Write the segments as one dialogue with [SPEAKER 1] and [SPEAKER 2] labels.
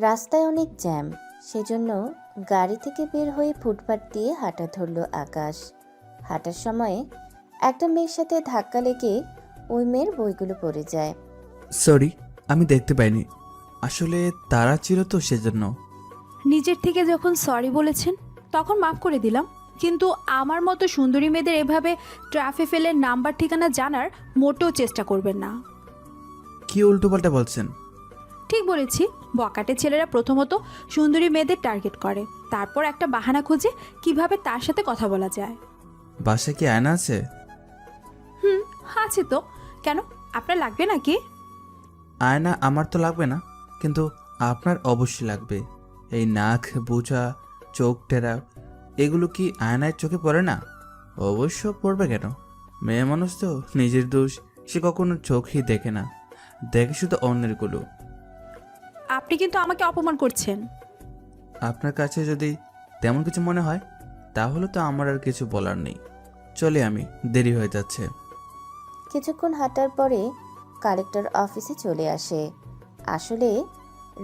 [SPEAKER 1] রাস্তায় অনেক জ্যাম, সেজন্য গাড়ি থেকে বের হয়ে ফুটপাত দিয়ে হাঁটা ধরল আকাশ। হাঁটার সময় একটা মেয়ের সাথে ধাক্কা লেগে ওই মেয়ের বইগুলো পড়ে যায়।
[SPEAKER 2] সরি, আমি দেখতে পাইনি। আসলে তারা ছিল তো সেজন্য।
[SPEAKER 3] নিজের থেকে যখন সরি বলেছেন তখন মাফ করে দিলাম, কিন্তু আমার মতো সুন্দরী মেয়েদের এভাবে ট্রাফে ফেলে নাম্বার ঠিকানা জানার মোটেও চেষ্টা করবেন না।
[SPEAKER 2] কি উল্টোপাল্টা বলছেন?
[SPEAKER 3] ঠিক বলেছি, বকাটে ছেলেরা প্রথমত সুন্দরী মেয়েদের টার্গেট করে, তারপর একটা বাহানা খুঁজে কিভাবে তার সাথে কথা বলা যায়।
[SPEAKER 2] বাসায় কি আয়না আছে?
[SPEAKER 3] আছে তো, কেন আপনার লাগবে নাকি?
[SPEAKER 2] আয়না আমার তো লাগবে না, কিন্তু আপনার অবশ্যই লাগবে। এই নাক বোঝা, চোখ টেরা, এগুলো কি আয়নায় চোখে পড়ে না? অবশ্য পড়বে কেন? মেয়ে মানুষ তো, নিজের দোষ সে কখনো চোখই দেখে না, দেখে শুধু অন্যেরগুলো।
[SPEAKER 3] আপনি কিন্তু আমাকে অপমান করছেন।
[SPEAKER 2] আপনার কাছে যদি তেমন কিছু মনে হয় তাহলে তো আমার আর কিছু বলার নেই। চলে, আমি দেরি হয়ে যাচ্ছে।
[SPEAKER 1] কিছুক্ষণ হাঁটার পরে কালেক্টর অফিসে চলে আসে। আসলে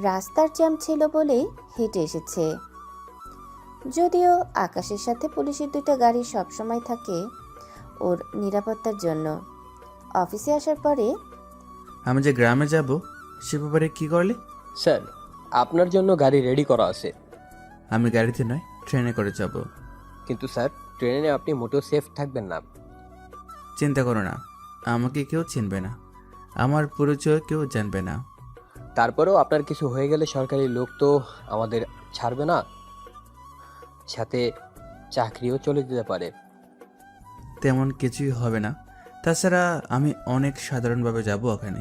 [SPEAKER 1] রাস্তার জ্যাম ছিল বলেই হেঁটে এসেছে। যদিও আকাশের সাথে পুলিশের দুটো গাড়ি সবসময় থাকে ওর নিরাপত্তার জন্য। অফিসে আসার পরে
[SPEAKER 2] আমি যে গ্রামে যাব সে ব্যাপারে কি করলে?
[SPEAKER 4] স্যার, আপনার জন্য গাড়ি রেডি করা আছে।
[SPEAKER 2] আমি গাড়িতে নয়, ট্রেনে করে যাব।
[SPEAKER 4] কিন্তু স্যার, ট্রেনে আপনি মোটেও সেফ থাকবেন না।
[SPEAKER 2] চিন্তা করো না, আমাকে কেউ চিনবে না, আমার পরিচয় কেউ জানবে না।
[SPEAKER 4] তারপরেও আপনার কিছু হয়ে গেলে সরকারি লোক তো আমাদের ছাড়বে না, সাথে চাকরিও চলে যেতে পারে।
[SPEAKER 2] তেমন কিছুই হবে না। তাছাড়া আমি অনেক সাধারণভাবে যাব ওখানে,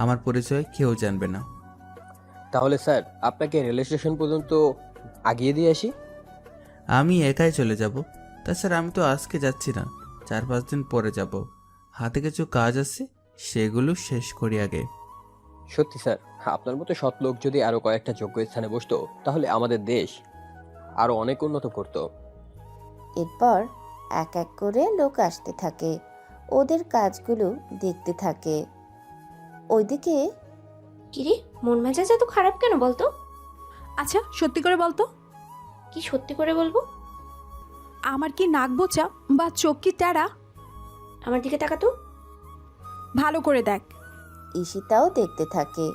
[SPEAKER 2] আমার পরিচয় কেউ জানবে না।
[SPEAKER 4] তাহলে স্যার, আপনাকে রেল স্টেশন পর্যন্ত আগিয়ে দিয়ে আসি।
[SPEAKER 2] আমি একাই চলে যাব। তাছাড়া আমি তো আজকে যাচ্ছি না, 4-5 দিন পরে যাব। হাতে কিছু কাজ আছে, সেগুলো শেষ করি আগে।
[SPEAKER 4] সত্যি স্যার, আপনার মতো সৎ লোক যদি আরো কয়েকটা যোগ্য স্থানে বসতো তাহলে আমাদের দেশ আরো অনেক উন্নত করতো।
[SPEAKER 1] এরপর এক এক করে লোক আসতে থাকে, ওদের কাজগুলো দেখতে থাকে। ওইদিকে
[SPEAKER 5] কিরে, মন মেজাজ এত খারাপ কেন বলতো?
[SPEAKER 3] আচ্ছা সত্যি করে বলতো,
[SPEAKER 5] কি সত্যি করে বলবো?
[SPEAKER 3] আমার কি নাক বোচা বা চোখ কি টেরা?
[SPEAKER 5] আমার দিকে তাকাতো।
[SPEAKER 3] ভালো করে দেখ।
[SPEAKER 1] ঈশিতাও দেখতে থাকে।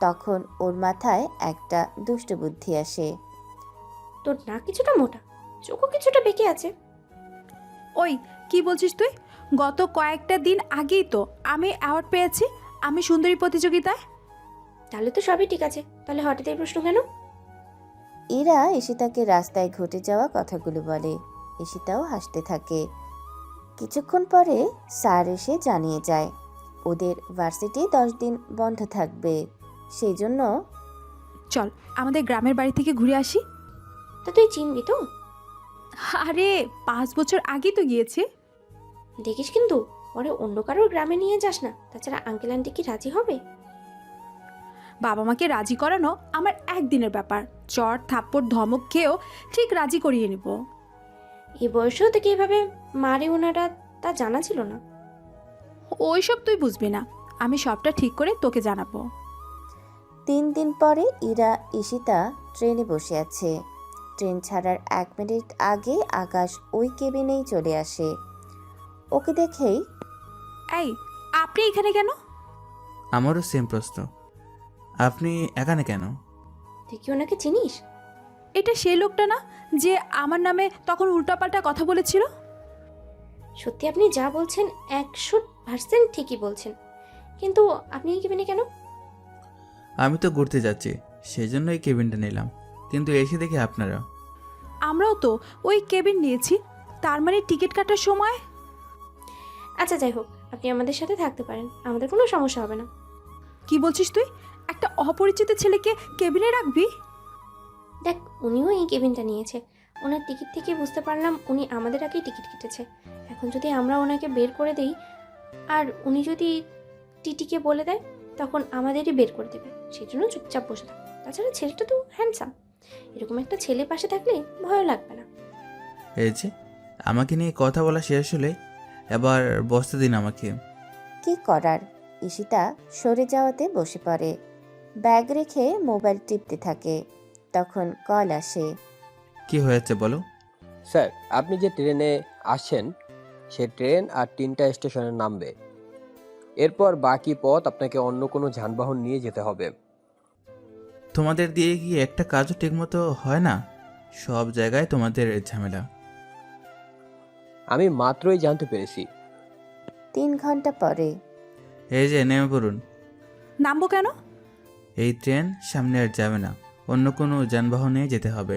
[SPEAKER 1] তখন ওর মাথায় একটা দুষ্ট বুদ্ধি আসে।
[SPEAKER 5] তোর নাক কিছুটা মোটা, চোখও কিছুটা বেঁকে আছে।
[SPEAKER 3] ওই কি বলছিস তুই? গত কয়েকটা দিন আগেই তো আমি অ্যাওয়ার্ড পেয়েছি, আমি সুন্দরী প্রতিযোগিতায়।
[SPEAKER 5] তাহলে তো সবই ঠিক আছে, তাহলে হঠাৎ এই প্রশ্ন কেন?
[SPEAKER 1] এরা ঈশিতাকে রাস্তায় ঘটে যাওয়া কথাগুলো বলে। ঈশিতাও হাসতে থাকে। কিছুক্ষণ পরে স্যার এসে জানিয়ে যায় ওদের ভার্সিটি 10 দিন বন্ধ থাকবে। সেই জন্য
[SPEAKER 3] চল আমাদের গ্রামের বাড়ি থেকে ঘুরে আসি।
[SPEAKER 5] তা তুই চিনবি তো?
[SPEAKER 3] আরে 5 বছর আগেই তো গিয়েছি।
[SPEAKER 5] দেখিস কিন্তু পরে অন্য কারোর গ্রামে নিয়ে যাস না, তাছাড়া আঙ্কেল আন্টি কি রাজি হবে?
[SPEAKER 3] বাবা মাকে রাজি করানো আমার একদিনের ব্যাপার, চট থাপ্পড় ধমক খেয়েও ঠিক রাজি করিয়ে নেব।
[SPEAKER 5] এই বয়সেও থেকে এভাবে মারে ওনারা, তা জানা ছিল না।
[SPEAKER 3] ওইসব তুই বুঝবি না, আমি সবটা ঠিক করে তোকে জানাবো।
[SPEAKER 1] 3 দিন পরে ইরা ঈশিতা ট্রেনে বসে আছে। ট্রেন ছাড়ার 1 মিনিট আগে আকাশ ওই কেবিনেই চলে আসে। ওকে দেখেই
[SPEAKER 3] এই, আপনি এখানে কেন?
[SPEAKER 2] আমারও সেম প্রশ্ন, আপনি এখানে কেন?
[SPEAKER 5] তুই কি ওনাকে চিনিস?
[SPEAKER 3] এটা সেই লোকটা না যে আমার নামে তখন উল্টাপাল্টা কথা বলেছিল?
[SPEAKER 5] সত্যি আপনি যা বলছেন 100% ঠিকই বলছেন, কিন্তু আপনি এই কেবিনে কেন?
[SPEAKER 2] আমি তো ঘুরতে যাচ্ছি, সেজন্য এই কেবিনটা নিলাম, কিন্তু এসে দেখি আপনারা।
[SPEAKER 3] আমরাও তো ওই কেবিন নিয়েছি, তার মানে টিকিট কাটার সময়।
[SPEAKER 5] আচ্ছা যাই হোক, আপনি আমাদের সাথে থাকতে পারেন, আমাদের কোনো সমস্যা হবে না।
[SPEAKER 3] কি বলছিস তুই? একটা অপরিচিত ছেলেকে কেবিনে রাখবি?
[SPEAKER 5] দেখ, উনিও এই কেবিনটা নিয়েছে, ওনার টিকিট থেকে বুঝতে পারলাম উনি আমাদের আগেই টিকিট কেটেছে। এখন যদি আমরা ওনাকে বের করে দেই আর উনি যদি টিটিকে বলে দেয়, তখন আমাদেরই বের করে দেবে, সেই জন্য চুপচাপ বসে থাক। তাছাড়া ছেলেটা তো হ্যান্ডসাম, এরকম একটা ছেলে পাশে থাকলে ভয় লাগবে না।
[SPEAKER 2] এই যে আমাকে নিয়ে কথা বলা শেষ হলে এবার বসতে দিন আমাকে।
[SPEAKER 1] কি করার, ঈশিতা সরে যাওয়াতে বসে পড়ে। ব্যাগ রেখে মোবাইল টিপতে থাকে। তখন কল আসে।
[SPEAKER 2] কি হয়েছে বলো?
[SPEAKER 4] স্যার, আপনি যে ট্রেনে আসছেন সে ট্রেন আর 3টা স্টেশনে নামবে। এরপর বাকি পথ আপনাকে অন্য কোনো যানবাহন নিয়ে যেতে হবে।
[SPEAKER 2] তোমাদের দিয়ে কি একটা কাজও ঠিকমতো হয় না? সব জায়গায় তোমাদের ঝামেলা।
[SPEAKER 4] আমি মাত্রই জানতে পেরেছি।
[SPEAKER 1] 3 ঘন্টা পরে।
[SPEAKER 2] এই যে নেমে পড়ুন।
[SPEAKER 3] নামবো কেন?
[SPEAKER 2] এই ট্রেন সামনে আর যাবে না, অন্য কোনো যানবাহনে যেতে হবে।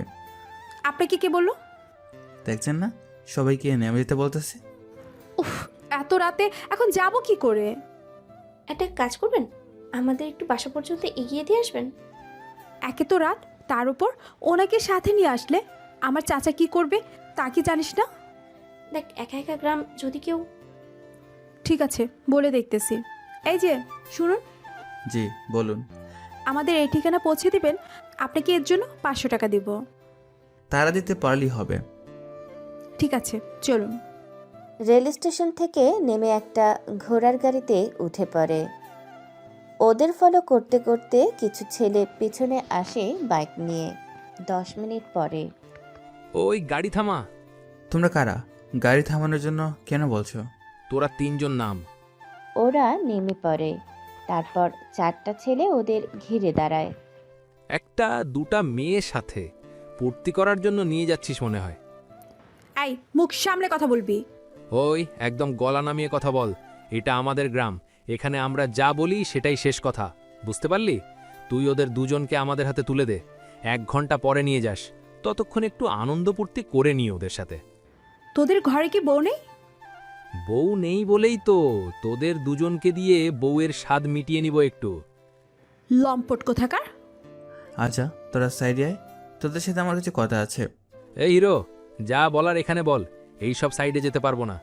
[SPEAKER 3] আপনাকে কে বললো?
[SPEAKER 2] দেখছেন না সবাইকে নেমে যেতে বলতেছে।
[SPEAKER 3] উফ, এত রাতে এখন যাব কি করে?
[SPEAKER 5] একটা কাজ করবেন, আমাদের একটু বাসা পর্যন্ত এগিয়ে দিয়ে আসবেন।
[SPEAKER 3] একে তো রাত, তার উপর ওনাকে সাথে নিয়ে আসলে আমার চাচা কি করবে তা কি জানিস না?
[SPEAKER 5] দেখ, একা একা গ্রাম, যদি কেউ...
[SPEAKER 3] ঠিক আছে, বলে দেখতেছি। এই যে শুনুন,
[SPEAKER 2] জি বলুন।
[SPEAKER 3] আমাদের এই ঠিকানা পৌঁছে দিবেন, আপনাকে এর জন্য 500 টাকা দিব।
[SPEAKER 2] তারা দিতে পারলেই হবে।
[SPEAKER 3] ঠিক আছে, চলুন।
[SPEAKER 1] রেল স্টেশন থেকে নেমে একটা ঘোড়ার গাড়িতে উঠে পড়ে। ওদের ফলো করতে করতে কিছু ছেলে পিছনে আসে বাইক নিয়ে। 10 মিনিট পরে।
[SPEAKER 6] ওই গাড়ি থামা।
[SPEAKER 2] তোমরা কারা? গাড়ি থামানোর জন্য কেন বলছো?
[SPEAKER 6] তোরা 3 জন নাম।
[SPEAKER 1] ওরা নেমে পড়ে। তারপর 4টা ছেলে ওদের ঘিরে দাঁড়ায়।
[SPEAKER 6] একটা 2টা মেয়ের সাথে পূর্তি করার জন্য নিয়ে যাচ্ছিস মনে হয়।
[SPEAKER 3] এই, মুখ সামলে কথা বলবি।
[SPEAKER 6] ওই একদম গলা নামিয়ে কথা বল। এটা আমাদের গ্রাম, এখানে আমরা যা বলি সেটাই শেষ কথা, বুঝতে পারলি? তুই ওদের দুজনকে আমাদের হাতে তুলে দে। 1 ঘন্টা পরে নিয়ে যাস, ততক্ষণ একটু আনন্দ পূর্তি করে নিয়ে ওদের সাথে।
[SPEAKER 3] তোদের ঘরে কি বউ নেই?
[SPEAKER 6] বউ নেই বলেই তো তোদের দুজনকে দিয়ে বউয়ের স্বাদ মিটিয়ে নিব একটু।
[SPEAKER 3] লম্পট কোথাকার।
[SPEAKER 2] আচ্ছা তোরা সাইডে আয়, তোদের সাথে আমার কাছে কথা আছে।
[SPEAKER 6] এই হিরো, যা বলার এখানে বল, এই সব সাইডে যেতে পারবো না।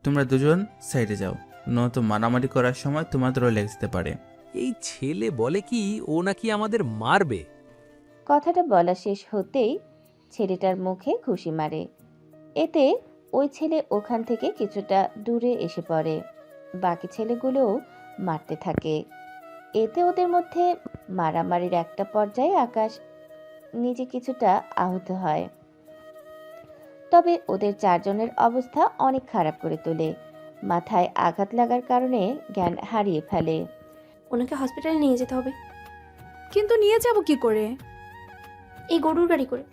[SPEAKER 2] তোমরা দুজন সাইডে যাও, নয়তো মারামারি করার সময় তোমাদেরও লেগে যেতে পারে।
[SPEAKER 6] এই ছেলে বলে কি ও নাকি আমাদের মারবে।
[SPEAKER 1] কথাটা বলা শেষ হতেই ছেলেটার মুখে ঘুষি মারে। এতে ওই ছেলে ওখান থেকে কিছুটা দূরে এসে পড়ে। বাকি ছেলেগুলোও মারতে থাকে। এতে ওদের মধ্যে মারামারির একটা পর্যায়ে আকাশ নিজে কিছুটা আহত হয়। তবে ওদের 4 জনের অবস্থা অনেক খারাপ করে তোলে। মাথায় আঘাত লাগার কারণে জ্ঞান হারিয়ে ফেলে।
[SPEAKER 5] ওনাকে হসপিটালে নিয়ে যেতে হবে।
[SPEAKER 3] কিন্তু নিয়ে যাব কি করে?
[SPEAKER 5] এই গরুর গাড়ি করে।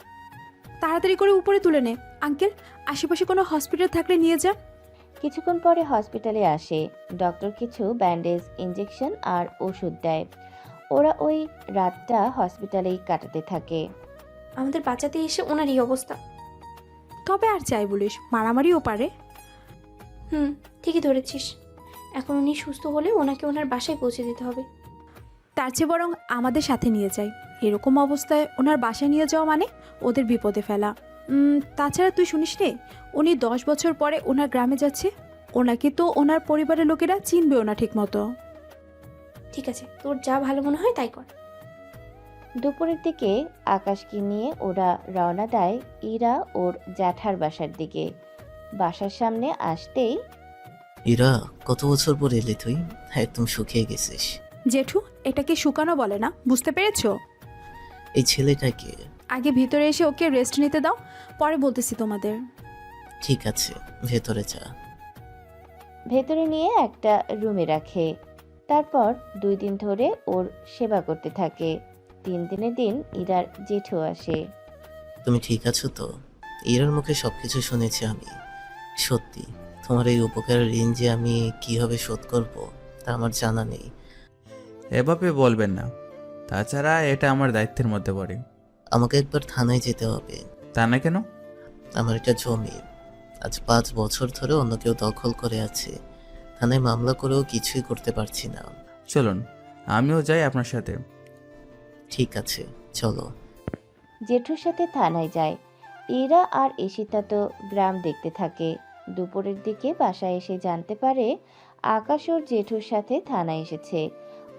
[SPEAKER 3] তাড়াতাড়ি করে উপরে তুলে নে। আঙ্কেল, আশেপাশে কোনো হসপিটাল থাকলে নিয়ে যা।
[SPEAKER 1] কিছুক্ষণ পরে হসপিটালে আসে ডক্টর। কিছু ব্যান্ডেজ, ইঞ্জেকশন আর ওষুধ দেয়। ওরা ওই রাতটা হসপিটালেই কাটাতে থাকে।
[SPEAKER 5] আমাদের বাঁচাতে এসে ওনার এই অবস্থা।
[SPEAKER 3] তবে আর চাই বলিস, মারামারিও পারে।
[SPEAKER 5] ঠিকই ধরেছিস। এখন উনি সুস্থ হলে ওনাকে ওনার বাসায় পৌঁছে দিতে হবে।
[SPEAKER 3] তার চেয়ে বরং আমাদের সাথে নিয়ে যাই। এরকম অবস্থায় ওনার বাসায় নিয়ে যাওয়া মানে ওদের বিপদে ফেলা। তাছাড়া তুই শুনিস রে, উনি 10 বছর পরে ওনার গ্রামে যাচ্ছে। ওনাকে তো ওনার পরিবারের লোকেরা চিনবেও না ঠিক মতো।
[SPEAKER 5] ঠিক আছে, তোর যা ভালো মনে হয় তাই কর।
[SPEAKER 1] দুপুরের দিকে আকাশকে নিয়ে ওরা রওনা দেয় ইরা ওর জ্যাঠার বাসার দিকে। বাসার সামনে আসতেই,
[SPEAKER 7] ইরা, কত বছর পর এলি তুই? একদম শুকিয়ে গেছিস।
[SPEAKER 3] জেঠু, এটাকে শুকানো বলে না, বুঝতে পেরেছো?
[SPEAKER 7] এই ছেলেটাকে?
[SPEAKER 3] আগে ভিতরে এসে ওকে রেস্ট নিতে দাও, পরে বলতেছি তোমাদের।
[SPEAKER 7] ঠিক আছে, ভেতরে যা।
[SPEAKER 1] ভেতরে নিয়ে একটা রুমে রাখে। তারপর 2 দিন ধরে ওর সেবা করতে থাকে। 3 দিনের দিন ইরার জেঠু আসে।
[SPEAKER 7] তুমি ঠিক আছো তো? ইরার মুখে সবকিছু শুনেছি আমি। সত্যি, তোমার এই উপকারের ঋণ যে আমি কিভাবে শোধ করব তা আমার জানা নেই।
[SPEAKER 2] এভাবে বলবেন না, তাছাড়া এটা আমার দায়িত্বের মধ্যে পড়ে।
[SPEAKER 7] আমাকে একবার থানায় যেতে হবে।
[SPEAKER 2] তা না কেন?
[SPEAKER 7] আমার এটা জমি, আজ 5 বছর ধরে অন্য কেউ দখল করে আছে। থানায় মামলা করেও কিছুই করতে পারছি না।
[SPEAKER 2] চলুন আমিও যাই আপনার সাথে।
[SPEAKER 7] ঠিক আছে, চলো।
[SPEAKER 1] জেঠুর সাথে থানায় যায়। ইরা আর ঈশিতা তো গ্রাম দেখতে থাকে। দুপুরের দিকে বাসায় এসে জানতে পারে আকাশ ওর জেঠুর সাথে থানায় এসেছে।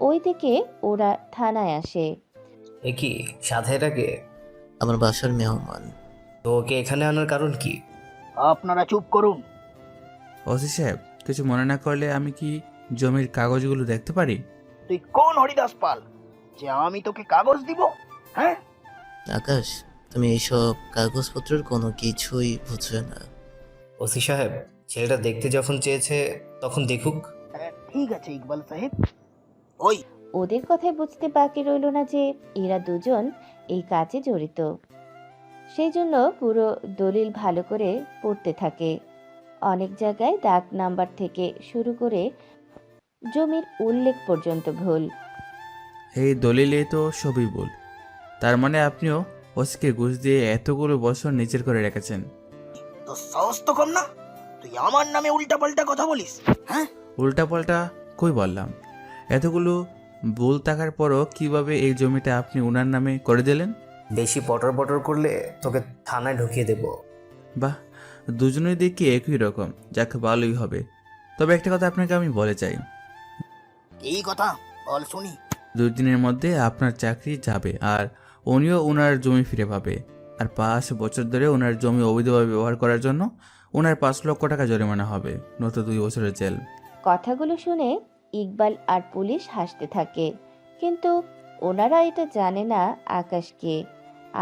[SPEAKER 1] ওই দিকে ওরা থানায় আসে।
[SPEAKER 8] এ কি, সাথে এটাকে?
[SPEAKER 7] আমার বাসার মেহমান।
[SPEAKER 8] তো ওকে এখানে আনার কারণ কি?
[SPEAKER 9] আপনারা চুপ করুন।
[SPEAKER 2] ওসি সাহেব, কিছু মনে না করলে আমি কি জমির কাগজগুলো দেখতে পারি?
[SPEAKER 9] তুই কোন হরিদাস পাল যে আমি তোকে কাগজ দিব? হ্যাঁ,
[SPEAKER 7] আকাশ, তুমি এইসব কাগজপত্রের কোনো কিছুই বুঝবে না।
[SPEAKER 8] ওসি সাহেব, ছেলেটা দেখতে যখন চেয়েছে তখন দেখুক।
[SPEAKER 9] ঠিক আছে ইকবাল সাহেব। ওই
[SPEAKER 1] ওদের কথায় বুঝতে বাকি রইল না যে এরা দুজন এই কাজে জড়িত। সেই জন্য পুরো দলিল ভালো করে পড়তে থাকে। অনেক জায়গায় দাগ নাম্বার থেকে শুরু করে জমির উল্লেখ পর্যন্ত ভুল।
[SPEAKER 2] এই দলিলে তো সবই ভুল। তার মানে আপনিও ওসিকে ঘুষ দিয়ে এতগুলো বছর নিজের করে রেখেছেন।
[SPEAKER 9] তো সাহস তো কম না, তুই আমার নামে উল্টাপাল্টা কথা বলিস? হ্যাঁ,
[SPEAKER 2] উল্টাপাল্টা কই বললাম? এতগুলো ভুল থাকার পরও কিভাবে এই জমিটা আপনি ওনার নামে করে দিলেন?
[SPEAKER 8] বেশি পটর পটর করলে তোকে থানায় ঢুকিয়ে দেব।
[SPEAKER 2] বাহ, দুজনেই দেখি একই রকম, যাক ভালোই হবে। তবে একটা কথা আপনাকে আমি বলে চাই,
[SPEAKER 9] এই কথা বল শুনি।
[SPEAKER 2] 2 দিনের মধ্যে আপনার চাকরি যাবে আর উনিও ওনার জমি ফিরে পাবে। আর 5 বছর ধরে ওনার জমি অবৈধভাবে ব্যবহার করার জন্য ওনার 5 লক্ষ টাকা জরিমানা হবে, নয়তো 2 বছরের জেল।
[SPEAKER 1] কথাগুলো শুনে ইকবাল আর পুলিশ হাসতে থাকে, কিন্তু ওনারা এটা জানে না আকাশকে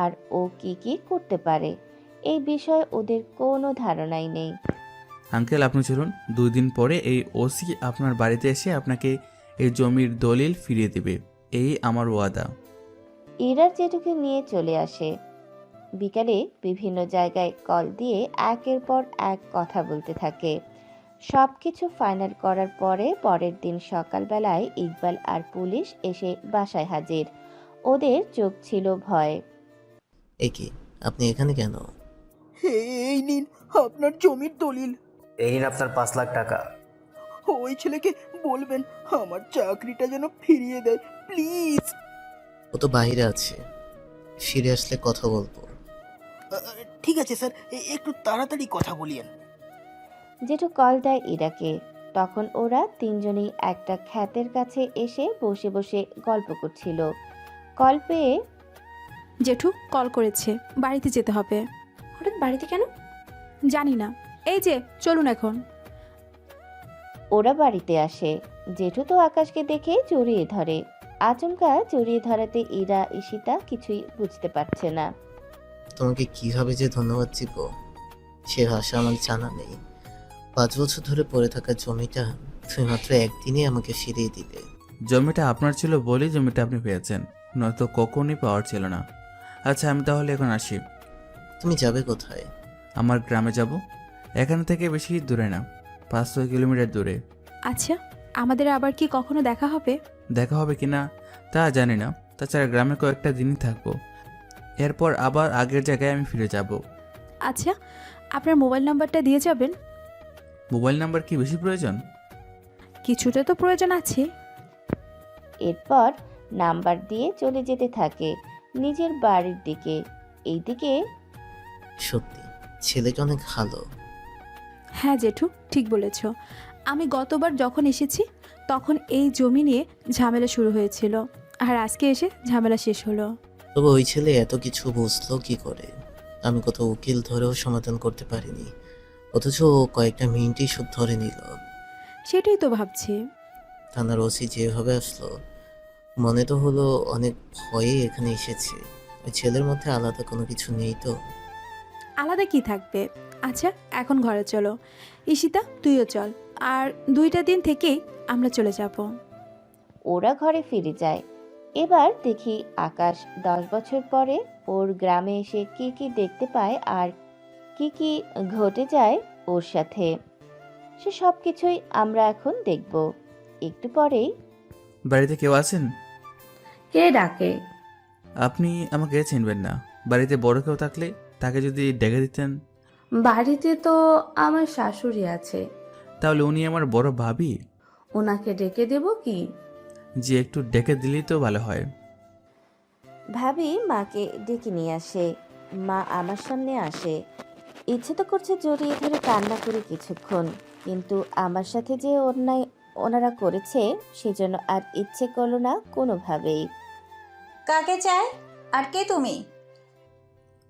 [SPEAKER 1] আর ও কি কি করতে পারে। এই বিষয়ে ওদের কোনো ধারণাই নেই।
[SPEAKER 2] আঙ্কেল, আপনি চলুন, 2 দিন পরে এই ওসি আপনার বাড়িতে এসে আপনাকে এই জমির দলিল ফিরিয়ে দেবে, এই আমার ওয়াদা।
[SPEAKER 1] ইরার যেটুকু নিয়ে চলে আসে। বিকালে বিভিন্ন জায়গায় কল দিয়ে একের পর এক কথা বলতে থাকে। সব কিছু ফাইনাল করার পরে পরের দিন সকালবেলায় ইকবাল আর পুলিশ এসে বাসায় হাজির। ওদের চোখ ছিল ভয়ে।
[SPEAKER 7] এ কি, আপনি এখানে কেন?
[SPEAKER 9] এই নিন আপনার জমির দলিল।
[SPEAKER 8] এই নিন আপনার 5 লাখ টাকা।
[SPEAKER 9] ওই ছেলেকে বলবেন আমার চাকরিটা যেন ফিরিয়ে দেয় প্লিজ।
[SPEAKER 7] ও তো বাইরে আছে, ফিরে আসলে কথা বলবো।
[SPEAKER 9] ঠিক আছে স্যার, একটু তাড়াতাড়ি কথা বলিয়েন।
[SPEAKER 1] জেঠু কল দেয় ইরাকে। তখন ওরা তিনজনই একটা ক্ষেতের কাছে এসে বসে বসে গল্প করছিল। কল পেয়ে
[SPEAKER 3] জেঠু কল করেছে, বাড়িতে যেতে হবে।
[SPEAKER 5] হঠাৎ বাড়িতে কেন?
[SPEAKER 3] জানি না। এই যে চলুন এখন।
[SPEAKER 1] ওরা বাড়িতে আসে। জেঠু তো আকাশকে দেখে জড়িয়ে ধরে। আচমকা জড়িয়ে ধরাতে ইরা ঈশিতা কিছুই বুঝতে পারছে না।
[SPEAKER 7] তোমাকে কিভাবে যে ধন্যবাদ দিব সে ভাষা আমার জানা নেই। 5 বছর ধরে পড়ে থাকা জমিটা তুমি মাত্র একদিনে আমাকে ফিরিয়ে দিলে।
[SPEAKER 2] জমিটা আপনার ছিল বলেই জমিটা আপনি পেয়েছেন, নয়তো কখনই পাওয়ার ছিল না। আচ্ছা, আমি তাহলে এখন আসি।
[SPEAKER 7] তুমি যাবে কোথায়?
[SPEAKER 2] আমার গ্রামে যাব। এখান থেকে বেশি দূরে না, 500 কিলোমিটার দূরে।
[SPEAKER 3] আচ্ছা, আমাদের আবার কি কখনো দেখা হবে?
[SPEAKER 2] দেখা হবে কিনা তা জানি না, তাছাড়া গ্রামে কয়েকটা দিনই থাকবো, এরপর আবার আগের জায়গায় আমি ফিরে যাব।
[SPEAKER 3] আচ্ছা, আপনার মোবাইল নাম্বারটা দিয়ে যাবেন।
[SPEAKER 2] মোবাইল নাম্বার কি বেশি প্রয়োজন?
[SPEAKER 3] কিছুটা তো প্রয়োজন আছে।
[SPEAKER 1] এরপর নাম্বার দিয়ে চলে যেতে থাকে নিজের বাড়ির দিকে। এইদিকে
[SPEAKER 7] সত্যি ছেলেটা অনেক ভালো।
[SPEAKER 3] হ্যাঁ জেঠু, ঠিক বলেছ। আমি গতবার যখন এসেছি তখন এই জমি নিয়ে ঝামেলা শুরু হয়েছিল, আর আজকে এসে ঝামেলা শেষ হলো।
[SPEAKER 7] তবে ওই ছেলে এত কিছু বুঝলো কি করে? আমি কত উকিল ধরেও সমাধান করতে পারিনি, অথচ ও কয়েকটা মিনিটই সুদ ধরে নিল।
[SPEAKER 3] সেটাই তো ভাবছি।
[SPEAKER 7] থানার ওসি যেভাবে আসলো মনে তো হলো অনেক ভয়ে এখানে এসেছে। ওই ছেলের মধ্যে আলাদা কোনো কিছু নেই তো?
[SPEAKER 3] আলাদা কি থাকবে? আচ্ছা, এখন ঘরে চলো। ঈশিতা, তুইও চল। আর 2টা দিন থেকেই আমরা চলে যাব।
[SPEAKER 1] ওরা ঘরে ফিরে যায়। এবার দেখি আকাশ 10 বছর পরে ওর গ্রামে এসে কি কি দেখতে পায় আর কি কি ঘটে যায় ওর সাথে, সে সব কিছুই আমরা এখন দেখব। একটু পরেই
[SPEAKER 2] বাড়িতে কেউ আছেন?
[SPEAKER 10] কে ডাকে?
[SPEAKER 2] আপনি আমাকে চিনবেন না, বাড়িতে বড় কেউ থাকলে তাকে যদি ডেকে দিতেন।
[SPEAKER 10] বাড়িতে তো আমার শাশুড়ি আছে,
[SPEAKER 2] তাহলে উনি আমার বড় ভাবি।
[SPEAKER 10] ওনাকে ডেকে দেব কি?
[SPEAKER 2] যে একটু ডেকে দিলেই তো ভালো হয়।
[SPEAKER 1] ভাবি মাকে ডেকে নিয়ে আসে। মা আমার সামনে আসে। ইচ্ছে তো করছে জড়িয়ে ধরে কান্না করে কিছুক্ষণ, কিন্তু আমার সাথে যে অন্যায় ওনারা করেছে সেজন্য আর ইচ্ছে করলো না কোনোভাবেই।
[SPEAKER 11] কাকে চায়? আর কে তুমি?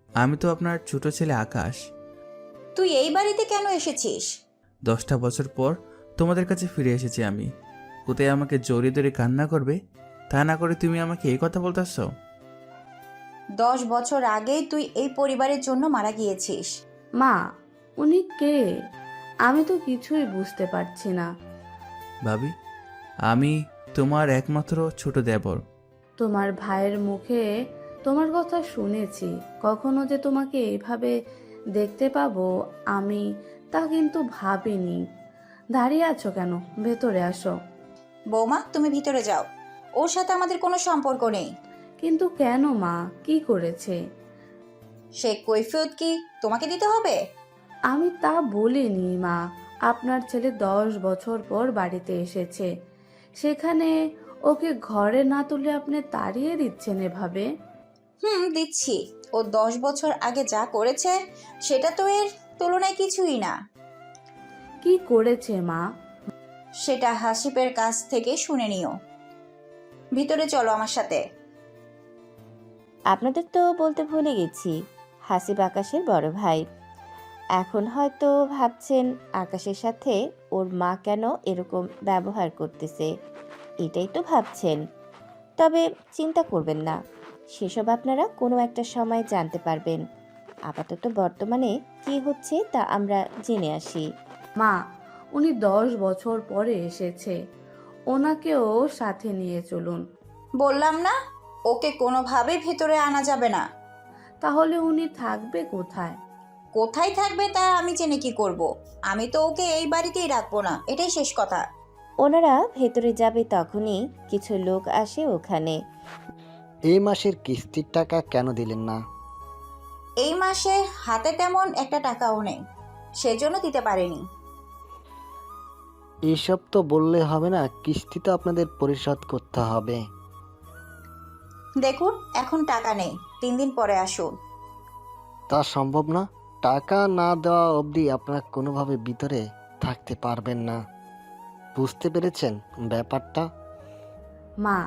[SPEAKER 2] আমি তো আপনার ছোট ছেলে আকাশ।
[SPEAKER 11] তুই এই বাড়িতে কেন এসেছিস?
[SPEAKER 2] 10টা বছর পর তোমাদের কাছে ফিরে এসেছি আমি। কোথায় আমাকে জড়িয়ে ধরে কান্না করবে, তা না করে তুমি আমাকে এই কথা বলতেছ?
[SPEAKER 11] 10 বছর আগেই তুই এই পরিবারের জন্য মারা গিয়েছিস।
[SPEAKER 10] মা, উনি কে? আমি তো কিছুই বুঝতে পারছি না।
[SPEAKER 2] ভাবি, আমি তোমার একমাত্র ছোট দেবর।
[SPEAKER 10] তোমার ভাইয়ের মুখে তোমার কথা শুনেছি, কখনো যে তোমাকে এইভাবে দেখতে পাবো আমি তা কিন্তু ভাবিনি। দাঁড়িয়ে আছো কেন? ভেতরে আসো।
[SPEAKER 11] বৌমা, তুমি ভিতরে যাও, ওর সাথে আমাদের কোনো সম্পর্ক নেই।
[SPEAKER 10] কিন্তু কেন মা, কি করেছে?
[SPEAKER 11] সে কৈফিয়ত কি তোমাকে দিতে হবে?
[SPEAKER 10] আমি তা বলিনি মা। আপনার ছেলে 10 বছর পর বাড়িতে এসেছে, সেখানে ওকে ঘরে না তুলে আপনি তাড়িয়ে দিচ্ছেন এভাবে?
[SPEAKER 11] দিচ্ছি। ও 10 বছর আগে যা করেছে সেটা তো এর তুলনায় কিছুই না।
[SPEAKER 10] কি করেছে মা?
[SPEAKER 11] সেটা হাসিবের কাছ থেকে শুনে নিও। ভিতরে চলো আমার সাথে।
[SPEAKER 1] আপনাদের তো বলতে ভুলে গেছি, হাসিব আকাশের বড় ভাই। এখন হয়তো ভাবছেন আকাশের সাথে ওর মা কেন এরকম ব্যবহার করতেছে, এটাই তো ভাবছেন। তবে চিন্তা করবেন না, সেসব আপনারা কোনো একটা সময় জানতে পারবেন। আপাতত বর্তমানে কি হচ্ছে তা আমরা জেনে আসি।
[SPEAKER 10] মা, উনি 10 বছর পরে এসেছে, ওনাকেও সাথে নিয়ে চলুন।
[SPEAKER 11] বললাম না, ওকে কোনোভাবে ভেতরে আনা যাবে না।
[SPEAKER 10] তাহলে উনি থাকবে কোথায়?
[SPEAKER 11] কোথায় থাকবে তা আমি জেনে কি করব? আমি তো ওকে এই বাড়িতেই রাখবো না, এটাই শেষ কথা।
[SPEAKER 1] ওনারা ভেতরে যাবে তখনই কিছু লোক আসে ওখানে।
[SPEAKER 12] এই মাসের কিস্তির টাকা কেন দিলেন না?
[SPEAKER 11] এই মাসে হাতে তেমন একটা টাকাও নেই, সেজন্য দিতে পারেনি।
[SPEAKER 12] এসব তো বললে হবে না, কিস্তি তো আপনাদের পরিশোধ করতে হবে।
[SPEAKER 11] দেখুন, এখন টাকা নেই, 3 দিন পরে আসুন।
[SPEAKER 12] তা সম্ভব না, টাকা না দেওয়া অবধি আপনারা কোনোভাবে ভিতরে থাকতে পারবেন না। বুঝতে পেরেছেন ব্যাপারটা?
[SPEAKER 10] মা,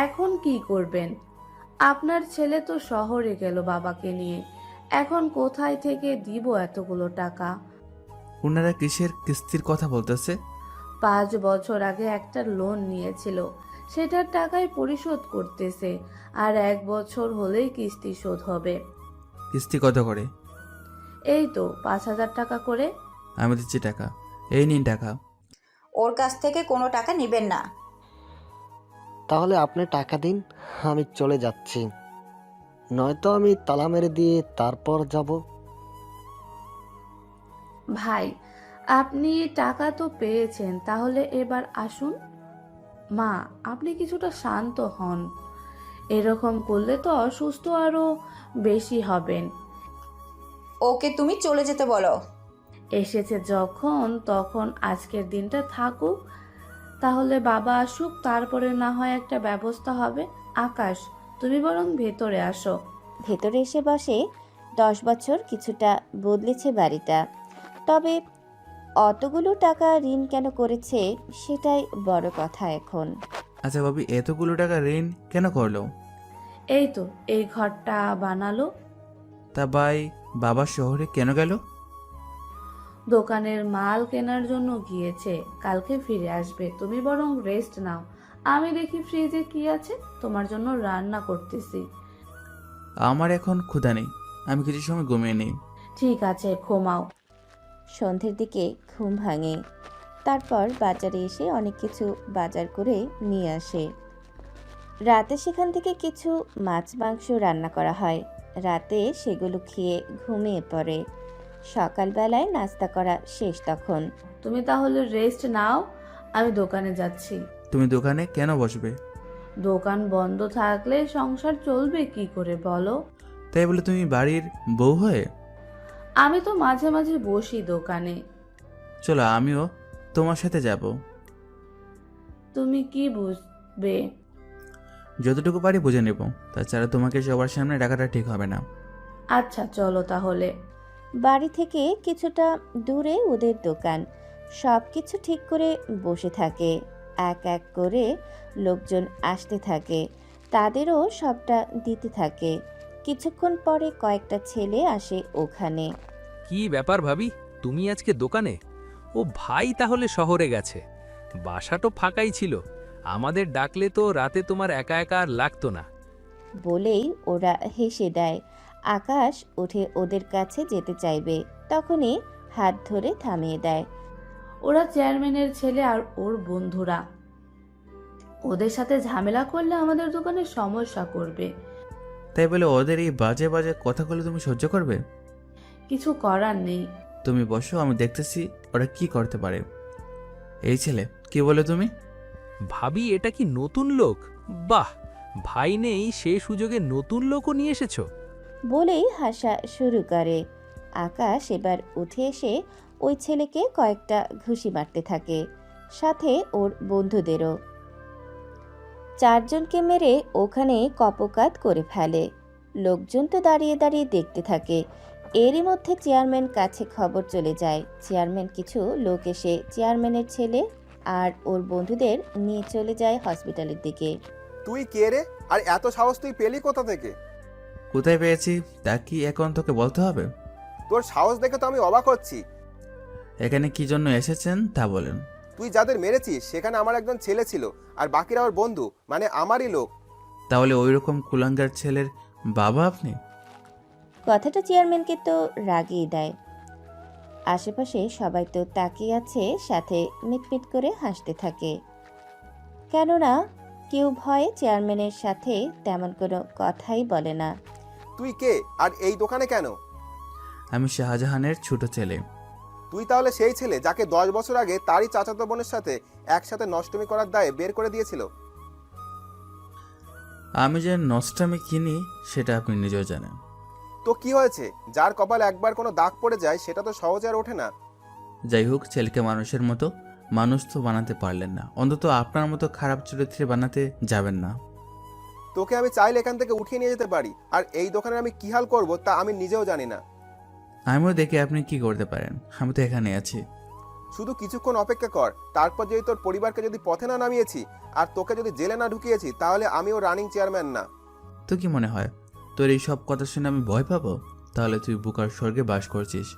[SPEAKER 10] এখন কি করবেন? আপনার ছেলে তো শহরে গেল বাবাকে নিয়ে, এখন কোথায় থেকে দিব এতগুলো টাকা?
[SPEAKER 2] ওনারা কিসের কিস্তির কথা বলতেছে?
[SPEAKER 10] 5 বছর আগে একটা লোন নিয়েছিল, সেটার টাকাই পরিশোধ করতেছে, আর 1 বছর হলেই কিস্তি শোধ হবে।
[SPEAKER 2] কিস্তি কত করে?
[SPEAKER 10] এই তো 5,000 টাকা করে।
[SPEAKER 2] আমি দিচ্ছি টাকা, এই নিন টাকা।
[SPEAKER 11] ওর কাছ থেকে কোনো টাকা নেবেন না।
[SPEAKER 12] তাহলে আপনি টাকা দিন, আমি চলে যাচ্ছি, নয়তো আমি তালা মেরে দিয়ে তারপর যাব।
[SPEAKER 10] ভাই, আপনি টাকা তো পেয়েছেন, তাহলে এবার আসুন। মা, আপনি কিছুটা শান্ত হন, এরকম করলে তো অসুস্থ আরো বেশি হবেন।
[SPEAKER 11] ওকে তুমি চলে যেতে বলো।
[SPEAKER 10] এসেছে যখন তখন আজকের দিনটা থাকুক, তাহলে বাবা আসুক, তারপরে না হয় একটা ব্যবস্থা হবে। আকাশ, তুমি বরং ভেতরে আসো।
[SPEAKER 1] ভেতরে এসে বসে। 10 বছর কিছুটা বদলেছে বাড়িটা, তবে অতগুলো টাকা ঋণ কেন করেছে সেটাই বড় কথা এখন।
[SPEAKER 2] আচ্ছা ভাবি, এতগুলো টাকা ঋণ কেন করলো?
[SPEAKER 10] এই তো এই ঘরটা বানালো।
[SPEAKER 2] তা ভাই, বাবা শহরে কেন গেল?
[SPEAKER 10] দোকানের মাল কেনার জন্য গিয়েছে, কালকে ফিরে আসবে। তুমি বরং রেস্ট নাও, আমি দেখি ফ্রিজে কি আছে, তোমার জন্য রান্না করতেছি।
[SPEAKER 2] আমার এখন ক্ষুধা নেই, আমি কিছু সময় ঘুমিয়ে নেই।
[SPEAKER 10] ঠিক আছে, ঘুমাও।
[SPEAKER 1] সন্ধ্যের দিকে ঘুম ভাঙে, তারপর বাজারে এসে অনেক কিছু বাজার করে নিয়ে আসে। রাতে সেখান থেকে কিছু মাছ মাংস রান্না করা হয়। রাতে সেগুলো খেয়ে ঘুমিয়ে পড়ে। সকালবেলায় নাস্তা করা শেষ তখন।
[SPEAKER 10] তুমি তাহলে রেস্ট নাও, আমি দোকানে যাচ্ছি।
[SPEAKER 2] তুমি দোকানে কেন বসবে?
[SPEAKER 10] দোকান বন্ধ থাকলে সংসার চলবে কি করে বলো?
[SPEAKER 2] তাই বলে তুমি বাড়ির বউ হয়ে?
[SPEAKER 10] আমি তো মাঝে মাঝে বসি দোকানে।
[SPEAKER 2] চলো, আমিও তোমার সাথে যাব।
[SPEAKER 10] তুমি কি বুঝবে?
[SPEAKER 2] যতটুকু পারি বুঝে নেব, তাছাড়া তোমাকে সবার সামনে ডাকাটা ঠিক হবে না।
[SPEAKER 10] আচ্ছা চলো তাহলে।
[SPEAKER 1] বাড়ি থেকে কিছুটা দূরে ওদের দোকান। সব কিছু ঠিক করে বসে থাকে। এক এক করে লোকজন আসতে থাকে, তাদেরও সবটা দিতে থাকে। কিছুক্ষণ পরে কয়েকটা ছেলে আসে ওখানে।
[SPEAKER 6] কি ব্যাপার ভাবি, তুমি আজকে দোকানে? ও ভাই তাহলে শহরে গেছে। বাসা তো ফাঁকাই ছিল, আমাদের ডাকলে তো রাতে তোমার একা একা আর লাগতো না।
[SPEAKER 1] বলেই ওরা হেসে দেয়। আকাশ উঠে ওদের কাছে যেতে চাইবে, তখনই হাত ধরে থামিয়ে দেয়।
[SPEAKER 10] ওরা চেয়ারম্যানের ছেলে আর ওর বন্ধুরা, ওদের সাথে ঝামেলা করলে আমাদের দোকানে সমস্যা করবে।
[SPEAKER 2] তাই বলে ওদের এই বাজে বাজে কথাগুলো তুমি সহ্য করবে?
[SPEAKER 10] কিছু করার নেই।
[SPEAKER 2] তুমি বসো, আমি দেখতেছি ওরা কি করতে পারে। এই ছেলে, কি বলে তুমি?
[SPEAKER 6] ভাবি, এটা কি নতুন লোক? বাহ, ভাই নেই সে সুযোগে নতুন লোকও নিয়ে এসেছো।
[SPEAKER 1] বলেই হাসা শুরু করে। আকাশ এবার উঠে এসে ওই ছেলেকে কয়েকটা ঘুষি মারতে থাকে, সাথে ওর বন্ধুদেরও। চারজনকে মেরে ওখানে কপকাত করে ফেলে। লোকজন তো দাঁড়িয়ে দাঁড়িয়ে দেখতে থাকে। এরই মধ্যে চেয়ারম্যান কাছে খবর চলে যায়। চেয়ারম্যান কিছু লোক এসে চেয়ারম্যানের ছেলে আর ওর বন্ধুদের নিয়ে চলে যায় হসপিটালের দিকে।
[SPEAKER 13] তুই কে রে? আর এত সাহস তুই পেলি কোথা থেকে?
[SPEAKER 2] কোথায় পেয়েছি তা কি এখন তোকে বলতে হবে?
[SPEAKER 13] তোর সাহস দেখে তো আমি অবাক হচ্ছি।
[SPEAKER 2] এখানে কি জন্য এসেছেন তা বলেন।
[SPEAKER 13] তুই যাদের মেরেছিস সেখানে আমার একজন ছেলে ছিল, আর বাকিরা আমার বন্ধু, মানে আমারই লোক।
[SPEAKER 2] তাহলে ওই রকম কুলাঙ্গার ছেলের বাবা আপনি?
[SPEAKER 1] কথাটা চেয়ারম্যানকে তো রাগিয়ে দেয়। আশেপাশে সবাই তো তাকিয়ে আছে, সাথে মিটমিট করে হাসতে থাকে। কেননা কেউ ভয়ে চেয়ারম্যানের সাথে তেমন কোনো কথাই বলে না।
[SPEAKER 13] তুই কে আর এই দোকানে কেন?
[SPEAKER 2] আমি শাহজাহানের ছোট ছেলে।
[SPEAKER 13] তুই তাহলে সেই ছেলে যাকে 10 বছর আগে তারই চাচাতো বোনের সাথে একসাথে নষ্টমী করার দায়ে বের করে দিয়েছিল?
[SPEAKER 2] আমি যে নষ্টামি কিনি সেটা আপনি নিজেও জানেন।
[SPEAKER 13] তো কি হয়েছে? যার কপালে একবার কোনো দাগ পড়ে যায় সেটা তো সহজে আর ওঠে না।
[SPEAKER 2] যাই হোক, ছেলেকে মানুষের মতো মানুষ তো বানাতে পারলেন না, অন্তত আপনার মতো খারাপ চরিত্রে বানাতে যাবেন না।
[SPEAKER 13] তোকে আমি চাইলে এখান থেকে উঠিয়ে নিয়ে যেতে পারি, আর এই দোকানে আমি কি হাল করব তা আমি নিজেও জানি না।
[SPEAKER 2] আমিও দেখি আপনি কি করতে পারেন, আমি তো এখানে আছি।
[SPEAKER 13] শুধু কিছুক্ষণ অপেক্ষা কর, তারপর যদি তোর পরিবারকে যদি পথে না নামিয়েছি আর তোকে যদি জেলে না ঢুকিয়েছি তাহলে আমিও রানিং চেয়ারম্যান না।
[SPEAKER 2] তো কি মনে হয় তোর এই সব কথা শুনে আমি ভয় পাবো? তাহলে তুই বুকার স্বর্গে বাস করছিস,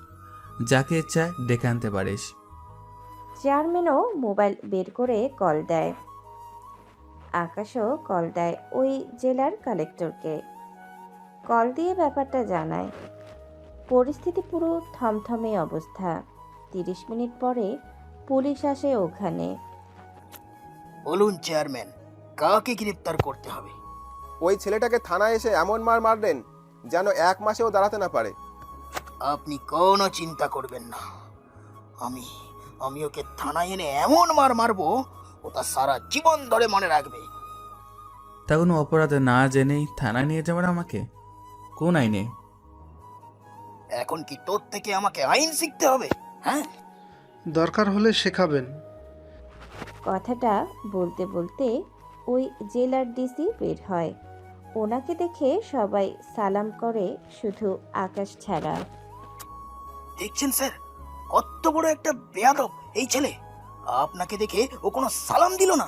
[SPEAKER 2] যাকে ইচ্ছা ডেকে আনতে পারিস।
[SPEAKER 1] চেয়ারম্যানও মোবাইল বের করে কল দেয়। আকাশও কল দেয় ওই জেলার কালেক্টরকে। কল দিয়ে ব্যাপারটা জানায়। পরিস্থিতি পুরো থমথমে অবস্থা। 30 মিনিট পরে পুলিশ আসে ওখানে।
[SPEAKER 9] বলুন চেয়ারম্যান, কাকে গ্রেপ্তার করতে হবে?
[SPEAKER 13] ওই ছেলেটাকে থানায় এসে এমন মার মারলেন যেন 1 মাসেও দাঁড়াতে না পারে।
[SPEAKER 9] আপনি কোনো চিন্তা করবেন না, আমি ওকে থানায় এনে এমন মার মারবো ওটা সারা জীবন ধরে মনে রাখবে।
[SPEAKER 2] তা কোনো অপরাধ না জেনেই থানায় নিয়ে যাবেন আমাকে? কোন আইনে?
[SPEAKER 9] এখন কি তোর থেকে আমাকে আইন শিখতে হবে? হ্যাঁ,
[SPEAKER 14] দরকার হলে শেখাবেন।
[SPEAKER 1] কথাটা বলতে বলতে ওই জেলার ডিসি বের হয়। ওনাকে দেখে সবাই সালাম করে, শুধু আকাশ ছাড়া।
[SPEAKER 9] দেখছেন স্যার, কত বড় একটা বেয়াদব এই ছেলে। আপনাকে দেখে ও কোনো সালাম দিল না।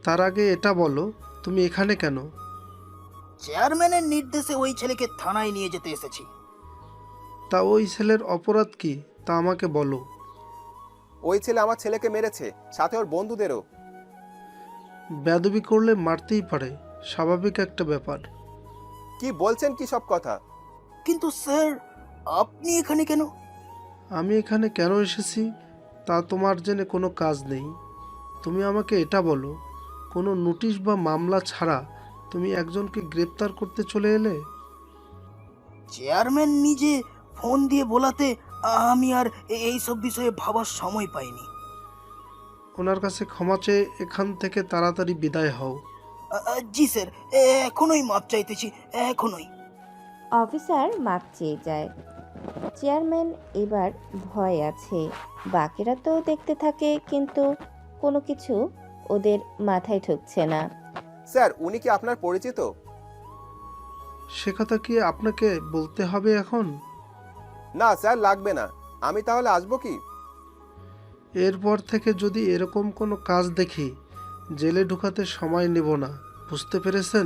[SPEAKER 14] তার আগে এটা বলো, তুমি এখানে কেন?
[SPEAKER 9] চেয়ারম্যানের নির্দেশে ওই ছেলেকে থানায় নিয়ে যেতে এসেছি।
[SPEAKER 14] তা ওই ছেলের অপরাধ কি তা আমাকে বলো।
[SPEAKER 13] ওই ছেলে আমার ছেলেকে মেরেছে, সাথে ওর বন্ধুদেরও।
[SPEAKER 14] বেয়াদবি করলে মারতেই পারে, স্বাভাবিক একটা ব্যাপার।
[SPEAKER 13] কি বলছেন কি সব কথা?
[SPEAKER 9] কিন্তু স্যার, আপনি এখানে কেন?
[SPEAKER 14] আমি এখানে কেন এসেছি তা তোমার জেনে কোনো কাজ নেই। তুমি আমাকে এটা বলো, কোনো নোটিশ বা মামলা ছাড়া তুমি একজনকে গ্রেপ্তার করতে চলে এলে?
[SPEAKER 9] চেয়ারম্যান নিজে ফোন দিয়ে বলাতে আমি আর এই সব বিষয়ে ভাবার সময় পাইনি।
[SPEAKER 14] ওনার কাছে ক্ষমা চেয়ে এখান থেকে তাড়াতাড়ি বিদায় হও।
[SPEAKER 9] জি স্যার, এখনই মাপ চাইতেছি, এখনই।
[SPEAKER 1] অফিসার মাপ চেয়ে যায়। চেয়ারম্যান এবার ভয় আছে। বাকিরা তো দেখতে থাকে, কিন্তু কোনো কিছু ওদের মাথায় ঢুকছে না।
[SPEAKER 13] স্যার, উনি কি আপনার পরিচিত?
[SPEAKER 14] সে কথা কি আপনাকে বলতে হবে এখন?
[SPEAKER 13] না স্যার, লাগবে না। আমি তাহলে আসবো কি?
[SPEAKER 14] এরপর থেকে যদি এরকম কোনো কাজ দেখি, জেলে ঢুকাতে সময় নেব না, বুঝতে পেরেছেন?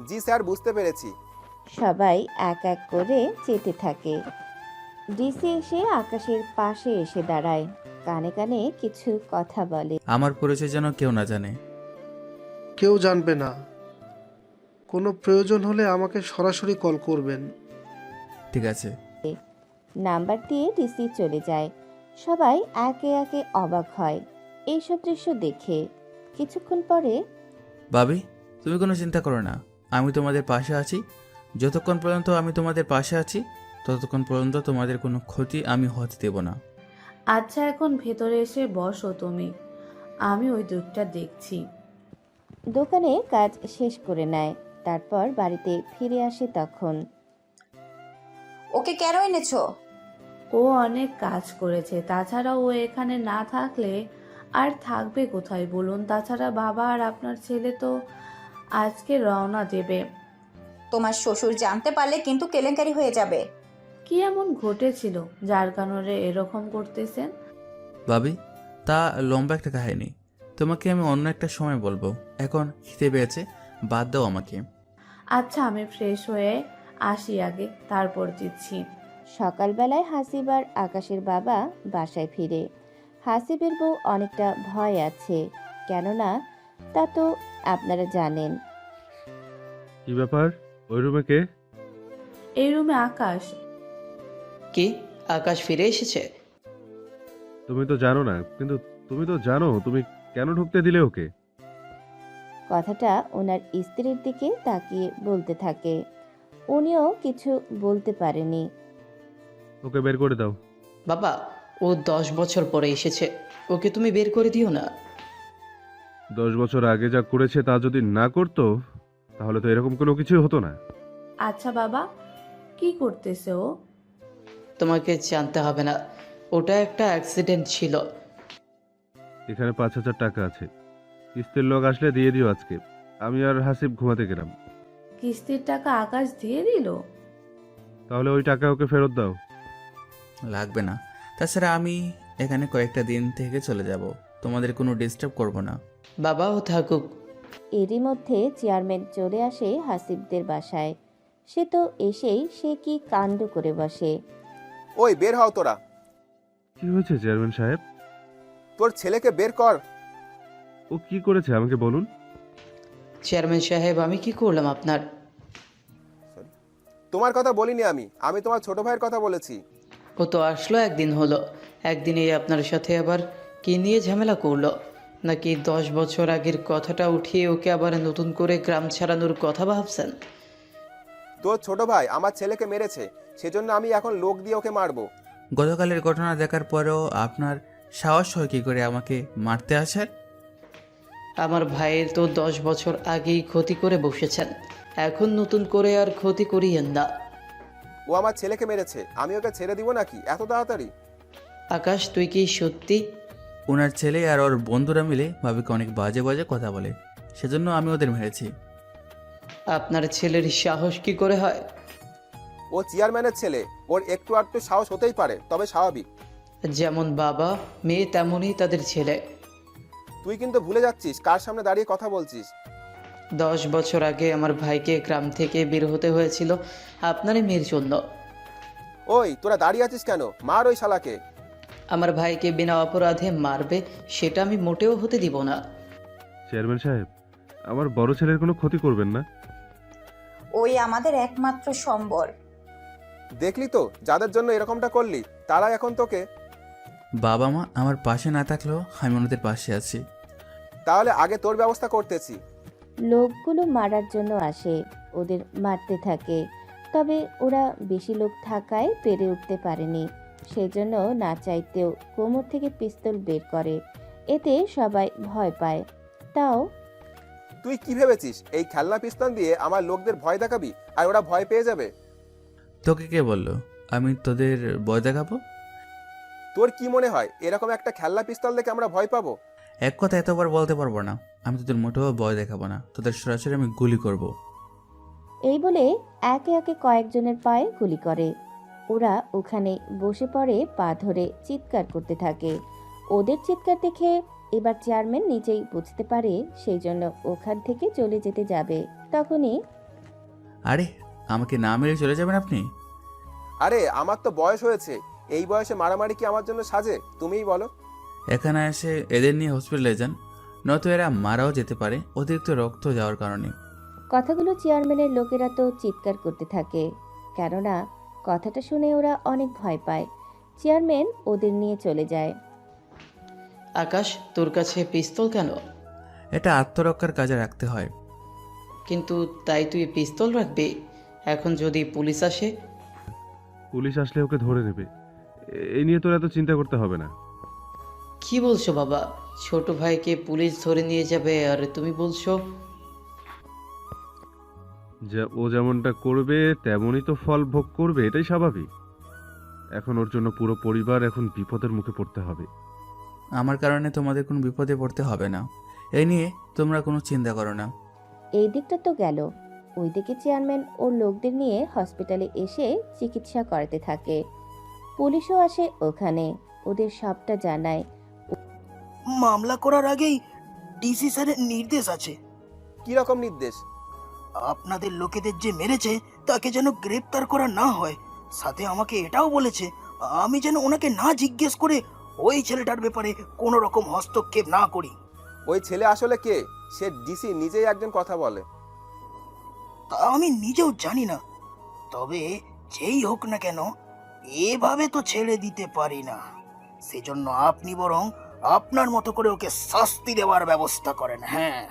[SPEAKER 13] জি স্যার, বুঝতে পেরেছি।
[SPEAKER 1] সবাই এক এক করে যেতে থাকে। ডিসি এসে আকাশের পাশে এসে দাঁড়ায়। কানে কানে কিছু কথা বলে।
[SPEAKER 2] আমার পরিচয় যেন কেউ না জানে।
[SPEAKER 14] কেউ জানবে না। কোনো প্রয়োজন হলে আমাকে সরাসরি কল করবেন।
[SPEAKER 2] ঠিক আছে।
[SPEAKER 1] নাম্বার দিয়ে রিসিভ চলে যায়। সবাই একে একে অবাক হয় এইসব দৃশ্য দেখে। কিছুক্ষণ পরে
[SPEAKER 2] ভাবি, তুমি কোনো চিন্তা করো না, আমি তোমাদের পাশে আছি। যতক্ষণ পর্যন্ত আমি তোমাদের পাশে আছি ততক্ষণ পর্যন্ত তোমাদের কোনো ক্ষতি আমি হতে দেব না।
[SPEAKER 10] আচ্ছা, এখন ভেতরে এসে বসো তুমি, আমি ওই দুধটা দেখছি।
[SPEAKER 1] দোকানে কাজ শেষ করে নেয়, তারপর বাড়িতে ফিরে আসে। তখন
[SPEAKER 11] ওকে কেন এনেছো?
[SPEAKER 10] ও অনেক কাজ করেছে, তাছাড়া ও এখানে না থাকলে আর থাকবে কোথায় বলুন? তাছাড়া বাবা আর আপনার ছেলে তো আজকে রওনা দেবে।
[SPEAKER 11] তোমার শ্বশুর জানতে পারলে কিন্তু কেলেঙ্কারি হয়ে যাবে।
[SPEAKER 10] কি এমন ঘটেছিল যার কারণে এরকম করতেছেন?
[SPEAKER 2] ভাবি, তা লম্বা একটা কাহিনী, তোমাকে আমি অন্য একটা সময় বলবো। এখন খিদে পেয়েছে, বাদ দাও আমাকে।
[SPEAKER 10] আচ্ছা, আমি ফ্রেশ হয়ে আসি আগে, তারপর দিচ্ছি।
[SPEAKER 1] সকালবেলায় হাসিব আর আকাশের বাবা বাসায় ফিরে। হাসিবের বউ অনেকটা ভয় আছে, কেননা তা তো আপনারা জানেন।
[SPEAKER 15] কি ব্যাপার, ওই রুমে কে?
[SPEAKER 10] এই রুমে আকাশ।
[SPEAKER 16] কি আকাশ ফিরে এসেছে?
[SPEAKER 15] তুমি তো জানো না, কিন্তু তুমি তো জানো, তুমি কেন ঢুকতে দিলে ওকে?
[SPEAKER 1] কথাটা ওনার স্ত্রীর দিকে তাকিয়ে বলতে থাকে। উনিও কিছু বলতে পারেনি।
[SPEAKER 15] ওকে বের করে দাও।
[SPEAKER 16] বাবা, ও 10 বছর পরে এসেছে, ওকে তুমি বের করে দিও না।
[SPEAKER 15] 10 বছর আগে যা করেছে তা যদি না করতো তাহলে তো এরকম কোনো কিছু হতো না।
[SPEAKER 10] আচ্ছা বাবা, কি করতেছে ও?
[SPEAKER 16] তোমাকে জানতে হবে না, ওটা একটা অ্যাক্সিডেন্ট ছিল।
[SPEAKER 15] এখানে 5,000 টাকা আছে, কিস্তির লোক আসলে দিয়ে দিও আজকে। আমি আর হাসিব ঘুমাতে গেলাম।
[SPEAKER 10] কিস্তির টাকা আকাশ দিয়ে দিল?
[SPEAKER 15] তাহলে ওই টাকা ওকে ফেরত দাও।
[SPEAKER 2] লাগবে না, তাছাড়া আমি এখানে কয়েকটা দিন থেকে চলে যাব, তোমাদের কোনো ডিস্টার্ব করব না।
[SPEAKER 16] বাবাও থাকুক।
[SPEAKER 1] এরই মধ্যে চেয়ারম্যান চলে আসে হাসিবদের বাসায়। সে তো এসেই সে কি কাণ্ড করে বসে।
[SPEAKER 13] ওই বের হও তোরা।
[SPEAKER 15] কি হয়েছে চেয়ারম্যান সাহেব?
[SPEAKER 13] তোর ছেলেকে বের কর।
[SPEAKER 15] ও কি করেছে আমাকে বলুন।
[SPEAKER 16] চেয়ারম্যান সাহেব, আমি কি করলাম আপনার?
[SPEAKER 13] তোমার কথা বলিনি, আমি তোমার ছোট ভাইয়ের কথা বলেছি।
[SPEAKER 16] ও তো আসলো একদিন হলো, একদিনেই আপনার সাথে আবার কি নিয়ে ঝামেলা করলো? নাকি 10 বছর আগের কথাটা উঠিয়ে ওকে আবার নতুন করে গ্রাম ছাড়ানোর কথা ভাবছেন?
[SPEAKER 13] তোর ছোট ভাই আমার ছেলেকে মেরেছে, সেজন্য আমি এখন লোক দিয়ে ওকে মারবো।
[SPEAKER 2] গতকালের ঘটনা দেখার পরেও আপনার সাহস হয় কি করে আমাকে মারতে আসার?
[SPEAKER 16] আমার ভাইয়ের তো 10 বছর আগেই ক্ষতি করে বসেছেন, এখন নতুন করে আর ক্ষতি করিয়েন না।
[SPEAKER 13] ও আমার ছেলেকে মেরেছে, আমি ওকে ছেড়ে দিব নাকি এত তাড়াতাড়ি?
[SPEAKER 16] আকাশ, তুই কি সত্যি?
[SPEAKER 2] ওনার ছেলে আর ওর বন্ধুরা মিলে ভাবিকে অনেক বাজে বাজে কথা বলে, সেজন্য আমি ওদের মেরেছি।
[SPEAKER 16] আপনার ছেলের সাহস কি করে হয়?
[SPEAKER 13] ও চেয়ারম্যানের ছেলে, ওর একটু আধটু সাহস হতেই পারে, তবে স্বাভাবিক।
[SPEAKER 16] যেমন বাবা মেয়ে তেমনই তাদের ছেলে।
[SPEAKER 13] তুই কিন্তু ভুলে যাচ্ছিস কার সামনে দাঁড়িয়ে কথা বলছিস।
[SPEAKER 16] 10 বছর আগে আমার ভাইকে গ্রাম থেকে বের হতে হয়েছিল আপনারই মেয়ের জন্য।
[SPEAKER 13] ওই তোরা দাঁড়িয়ে আছিস কেন? মার ওই শালাকে।
[SPEAKER 16] আমার ভাইকে বিনা অপরাধে মারবে সেটা আমি মোটেও হতে দিব না।
[SPEAKER 15] চেয়ারম্যান সাহেব, আমার বড় ছেলের কোনো ক্ষতি করবেন না।
[SPEAKER 11] ওই আমাদের একমাত্র সম্বল।
[SPEAKER 13] দেখলি তো, যাদের জন্য এরকমটা করলি তারা এখন তোকে।
[SPEAKER 2] বাবা মা আমার পাশে না থাকলেও আমি ওনাদের পাশে আছি।
[SPEAKER 13] তাহলে আগে তোর ব্যবস্থা করতেছি।
[SPEAKER 1] লোকগুলো মারার জন্য আসে, ওদের মারতে থাকে। তবে ওরা বেশি লোক থাকায় পেরে উঠতে পারেনি, সেজন্য না চাইতেও কোমর থেকে পিস্তল বের করে। এতে সবাই ভয় পায়। তাও
[SPEAKER 13] তুই কি ভেবেছিস এই খেলনা পিস্তল দিয়ে আমার লোকদের ভয় দেখাবি আর ওরা ভয় পেয়ে যাবে?
[SPEAKER 2] তোকে কে বললো আমি তোদের ভয় দেখাবো?
[SPEAKER 13] তোর কি মনে হয় এরকম একটা খেলনা পিস্তল দেখে আমরা ভয় পাবো?
[SPEAKER 2] এক কথা এতবার বলতে পারবো না, আমি তোদের মোটেও ভয় দেখাবো না, তোদের সরাসরি আমি গুলি করব।
[SPEAKER 1] এই বলে একে একে কয়েকজনের পায়ে গুলি করে। ওরা ওখানে বসে পড়ে, পা ধরে চিৎকার করতে থাকে। ওদের চিৎকার দেখে এবার চেয়ারম্যান নিজেই বুঝতে পারে, সেই জন্য ওখান থেকে চলে যেতে যাবে। তখনই
[SPEAKER 2] আরে আমাকে না মেরে চলে যাবেন আপনি?
[SPEAKER 13] আরে আমার তো বয়স হয়েছে, এই বয়সে মারামারি কি আমার জন্য সাজে? তুমিই বলো।
[SPEAKER 2] এখানে এসে এদের নিয়ে হসপিটালে যান, নয়তো এরা মারাও যেতে পারে অতিরিক্ত রক্ত যাওয়ার কারণে।
[SPEAKER 1] কথাগুলো চেয়ারম্যানের লোকেরা তো চিৎকার করতে থাকে, কেননা কথাটা শুনে ওরা অনেক ভয় পায়। চেয়ারম্যান ওদের নিয়ে চলে যায়।
[SPEAKER 16] আকাশ, তোর কাছে পিস্তল কেন?
[SPEAKER 2] এটা আত্মরক্ষার কাজে রাখতে হয়।
[SPEAKER 16] কিন্তু তাই তুই পিস্তল রাখবি? এখন যদি পুলিশ আসে?
[SPEAKER 15] পুলিশ আসলে ওকে ধরে নেবে, এই নিয়ে তোর এত চিন্তা করতে হবে না।
[SPEAKER 16] কি বলছো বাবা? ছোট ভাইকে পুলিশ ধরে নিয়ে যাবে আর তুমি বলছো?
[SPEAKER 15] যে ও যেমনটা করবে তেমনই তো ফল ভোগ করবে, এটাই স্বাভাবিক। এখন ওর জন্য পুরো পরিবার এখন বিপদের মুখে পড়তে হবে।
[SPEAKER 2] আমার কারণে তোমাদের কোনো বিপদে পড়তে হবে না, এই নিয়ে তোমরা কোনো চিন্তা করো না।
[SPEAKER 1] এই দিকটা তো গেল, ওইদিকে চেয়ারম্যান ওর লোকদের নিয়ে হসপিটালে এসে চিকিৎসা করাতে থাকে। পুলিশও আসে ওখানে, ওদের সবটা জানায়।
[SPEAKER 9] মামলা করার আগেই ডিসি স্যারের নির্দেশ আছে।
[SPEAKER 13] কি রকম নির্দেশ?
[SPEAKER 9] আপনাদের লোকেদের যে মেরেছে তাকে যেন গ্রেপ্তার করা না হয়। সাথে আমাকে এটাও বলেছে আমি যেন ওনাকে না জিজ্ঞেস করে ওই ছেলেটার ব্যাপারে কোনো রকম হস্তক্ষেপ না করি।
[SPEAKER 13] ওই ছেলে আসলে কে? সে ডিসি নিজেই একজন কথা বলে।
[SPEAKER 9] তা আমি নিজেও জানি না, তবে যেই হোক না কেন এভাবে তো ছেড়ে দিতে পারি না। সেজন্য আপনি বরং আপনার মতো করে ওকে শাস্তি দেওয়ার ব্যবস্থা করেন। হ্যাঁ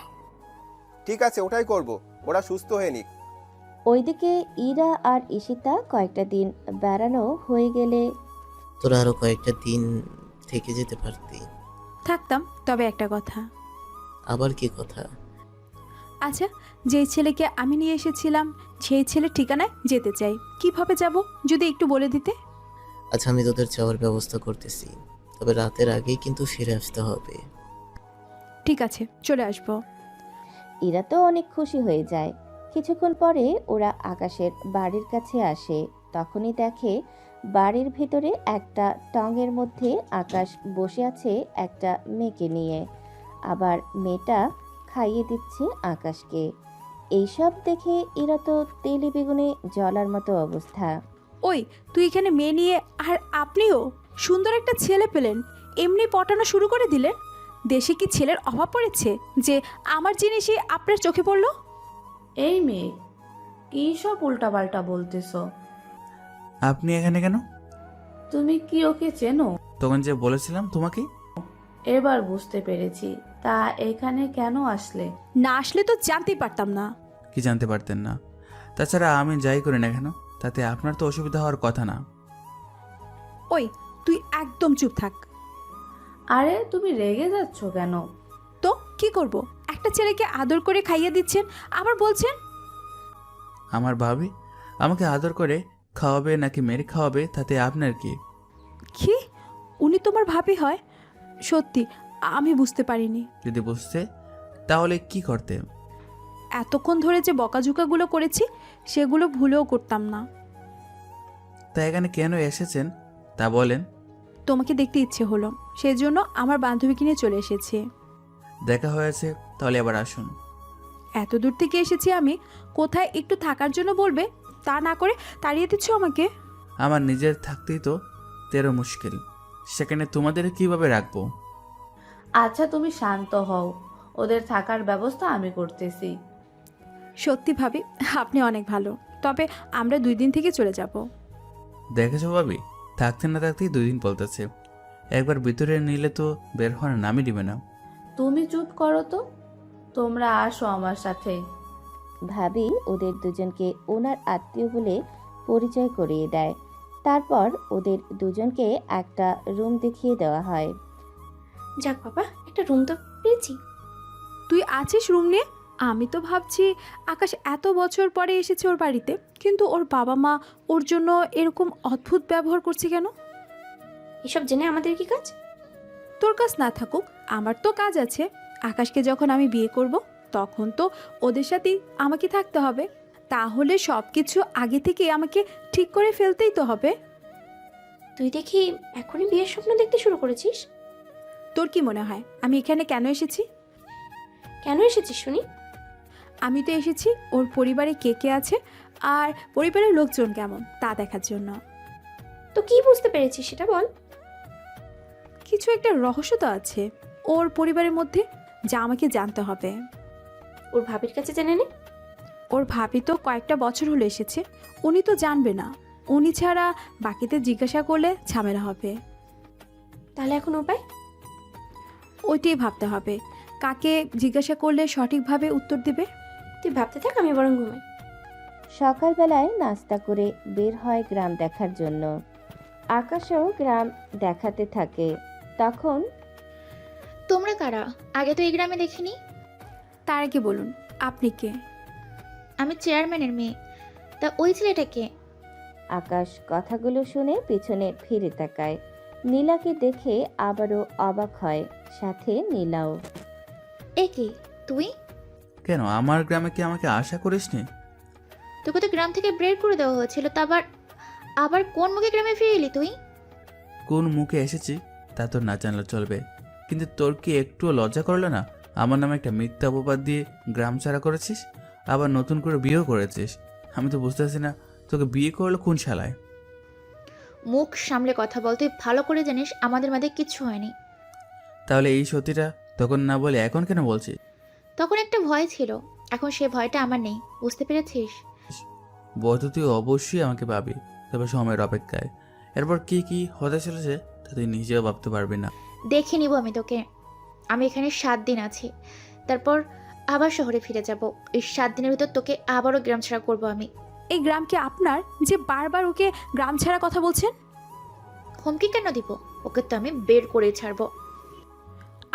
[SPEAKER 13] ঠিক আছে, ওটাই করব, ওরা সুস্থ হয়ে নিক।
[SPEAKER 1] ওইদিকে ইরা আর ঈশিতা কয়েকটা দিন বেড়ানো হয়ে গেলে
[SPEAKER 7] তোরা আরো কয়েকটা দিন থেকে যেতে পারতি।
[SPEAKER 3] থাকতাম, তবে একটা কথা।
[SPEAKER 7] আবার কি কথা?
[SPEAKER 3] আচ্ছা, যেই ছেলেকে আমি নিয়ে এসেছিলাম সেই ছেলের ঠিকানায় যেতে চাই। কিভাবে যাব যদি একটু বলে দিতে?
[SPEAKER 7] আচ্ছা, আমি তোদের যাওয়ার ব্যবস্থা করতেছি, তবে রাতের আগেই কিন্তু ফিরে আসতে হবে।
[SPEAKER 3] ঠিক আছে, চলে আসবো।
[SPEAKER 1] ইরা তো অনেক খুশি হয়ে যায়। কিছুক্ষণ পরে ওরা আকাশের বাড়ির কাছে আসে। তখনই দেখে বাড়ির ভিতরে একটা টঙের মধ্যে আকাশ বসে আছে একটা মেয়েকে নিয়ে, আবার মেয়েটা খাইয়ে দিচ্ছে আকাশকে। এইসব দেখে ইরা তো তেলে বেগুনে জ্বলার মতো অবস্থা।
[SPEAKER 3] ওই, তুই এখানে মেয়ে নিয়ে, আর আপনিও সুন্দর একটা ছেলে পেলেন, এমনি পটানো শুরু করে দিলেন। দেশে কি ছেলের অভাব পড়েছে যে আমার জিনিসই আপনার চোখে পড়লো?
[SPEAKER 10] এই মেয়ে, কি সব উল্টাপাল্টা বলতেছো?
[SPEAKER 2] আপনি এখানে কেন?
[SPEAKER 10] তুমি কি ওকে চেনো?
[SPEAKER 2] তখন যে বলেছিলাম তোমাকে।
[SPEAKER 10] এবার বুঝতে পেরেছি। তা এখানে কেন আসলে?
[SPEAKER 3] না আসলে তো জানতেই পারতাম না।
[SPEAKER 2] কি জানতে পারতেন না? তাছাড়া আমি যাই করি না কেন, তাতে আপনার তো অসুবিধা হওয়ার কথা না।
[SPEAKER 3] ওই, তুই একদম চুপ থাক।
[SPEAKER 10] আরে তুমি রেগে যাচ্ছ কেন?
[SPEAKER 3] তো কি করব? একটা ছেলেকে আদর করে খাইয়ে দিচ্ছেন, আবার বলছেন
[SPEAKER 2] আমার ভাবি আমাকে আদর করে খাওয়াবে নাকি মেরে খাওয়াবে, তাতে আপনার কি?
[SPEAKER 3] কি? উনি তোমার ভাবি হয়? সত্যি আমি বুঝতে পারিনি।
[SPEAKER 2] যদি বুঝতে তাহলে কি করতে?
[SPEAKER 3] এতক্ষণ ধরে যে বকাঝুকাগুলো করেছি সেগুলো ভুলেও করতাম না।
[SPEAKER 2] তা এখানে কেন এসেছেন তা বলেন।
[SPEAKER 3] তোমাকে দেখতে ইচ্ছে হলো, সেই জন্য আমার বান্ধবীকে নিয়ে চলে এসেছি।
[SPEAKER 2] দেখা হয়েছে, তাহলে আবার আসুন।
[SPEAKER 3] এত দূর থেকে এসেছি আমি, কোথায় একটু থাকার জন্য বলবে, তা না করে তাড়িয়ে দিচ্ছ আমাকে।
[SPEAKER 2] আমার নিজের থাকতেই তো তেরো মুশকিল, সেখানে তোমাদের কিভাবে রাখবো?
[SPEAKER 10] আচ্ছা তুমি শান্ত হও, ওদের থাকার ব্যবস্থা আমি করতেছি।
[SPEAKER 3] সত্যি ভাবি আপনি অনেক ভালো, তবে আমরা 2 দিন থেকে চলে যাব।
[SPEAKER 2] দেখেছো ভাবি, থাকতে না থাকতেই 2 দিন বলতেছে। একবার ভিতরে নিলে তো বের হওয়ার নামই দিবে না।
[SPEAKER 10] তুমি চুপ করো তো, তোমরা আসো আমার সাথে।
[SPEAKER 1] ভাবি ওদের দুজনকে ওনার আত্মীয় বলে পরিচয় করিয়ে দেয়। তারপর ওদের দুজনকে একটা রুম দেখিয়ে দেওয়া হয়।
[SPEAKER 5] যাক বাবা, একটা রুম তো পেয়েছি।
[SPEAKER 3] তুই আছিস রুম নিয়ে? আমি তো ভাবছি আকাশ এত বছর পরে এসেছে ওর বাড়িতে, কিন্তু ওর বাবা মা ওর জন্য এরকম অদ্ভুত ব্যবহার করছে কেন?
[SPEAKER 5] এসব জেনে আমাদের কি কাজ?
[SPEAKER 3] তোর কাজ না থাকুক, আমার তো কাজ আছে। আকাশকে যখন আমি বিয়ে করব তখন তো ওদের সাথেই আমাকে থাকতে হবে। তাহলে সব কিছু আগে থেকে আমাকে ঠিক করে ফেলতেই তো হবে।
[SPEAKER 5] তুই দেখি এখনই বিয়ের স্বপ্ন দেখতে শুরু করেছিস।
[SPEAKER 3] তোর কি মনে হয় আমি এখানে কেন এসেছি?
[SPEAKER 5] কেন এসেছিস শুনি?
[SPEAKER 3] আমি তো এসেছি ওর পরিবারে কে কে আছে আর পরিবারের লোকজন কেমন তা দেখার জন্য।
[SPEAKER 5] তো কি বুঝতে পেরেছিস সেটা বল।
[SPEAKER 3] কিছু একটা রহস্য তো আছে ওর পরিবারের মধ্যে, যা আমাকে জানতে হবে।
[SPEAKER 5] ওর ভাবির কাছে জেনে নে।
[SPEAKER 3] ওর ভাবি তো কয়েকটা বছর হলো এসেছে, উনি তো জানবে না। উনি ছাড়া বাকিতে জিজ্ঞাসা করলে ঝামেলা হবে।
[SPEAKER 5] তাহলে এখন উপায়?
[SPEAKER 3] ওইটাই ভাবতে হবে, কাকে জিজ্ঞাসা করলে সঠিকভাবে উত্তর দেবে।
[SPEAKER 5] তুই ভাবতে থাক, আমি বরং ঘুমাই।
[SPEAKER 1] সকালবেলায় নাস্তা করে বের হয় গ্রাম দেখার জন্য। আকাশও গ্রাম দেখাতে থাকে। তখন
[SPEAKER 17] তোমরা কারা? আগে তো এই গ্রামে দেখিনি।
[SPEAKER 3] তার আগে বলুন, আপনি কে?
[SPEAKER 17] আমি চেয়ারম্যানের মেয়ে। তা ওই ছেলেটা কে?
[SPEAKER 1] আকাশ কথাগুলো শুনে পিছনে ফিরে তাকায়। নীলাকে দেখে আবারও অবাক হয়, সাথে নীলাও।
[SPEAKER 17] এ কে তুই?
[SPEAKER 2] কেন, আমার গ্রামে কি আমাকে আশা করিসনি?
[SPEAKER 17] তোকে তো গ্রাম থেকে বের করে দেওয়া হয়েছিল, তা আবার কোন মুখে গ্রামে ফিরে এলি তুই?
[SPEAKER 2] কোন মুখে এসেছি তা তোর না জানলে চলবে, কিন্তু তোর কি একটুও লজ্জা করলো না? আমার নামে একটা মিথ্যা অপবাদ দিয়ে গ্রাম ছাড়া করেছিস, আবার নতুন করে বিয়েও করেছিস। আমি তো বুঝতেছি না তোকে বিয়ে করলো কোন শালায়।
[SPEAKER 17] মুখ সামলে কথা বল, তুই ভালো করে জানিস আমাদের মাঝে কিচ্ছু হয়নি।
[SPEAKER 2] তাহলে এই সত্যিটা তখন না বলে এখন কেন বলছিস?
[SPEAKER 17] তখন একটা ভয় ছিল, এখন সে ভয়টা আমার নেই, বুঝতে পেরেছিস?
[SPEAKER 2] বয় তো তুই অবশ্যই আমাকে পাবি, তবে সময়ের অপেক্ষায়। এরপর কি কি হতে চলেছে তা তুই নিজেও ভাবতে পারবি না।
[SPEAKER 17] দেখে নিব আমি তোকে। আমি এখানে 7 দিন আছি, তারপর আবার শহরে ফিরে যাব। এই 7 দিনের ভিতর তোকে আবারও গ্রাম ছাড়া করবো আমি।
[SPEAKER 3] এই গ্রাম কি আপনার, যে বারবার ওকে গ্রাম ছাড়া কথা বলছেন?
[SPEAKER 17] হুমকি কেন দিব? ওকে তো আমি বের করে ছাড়বো।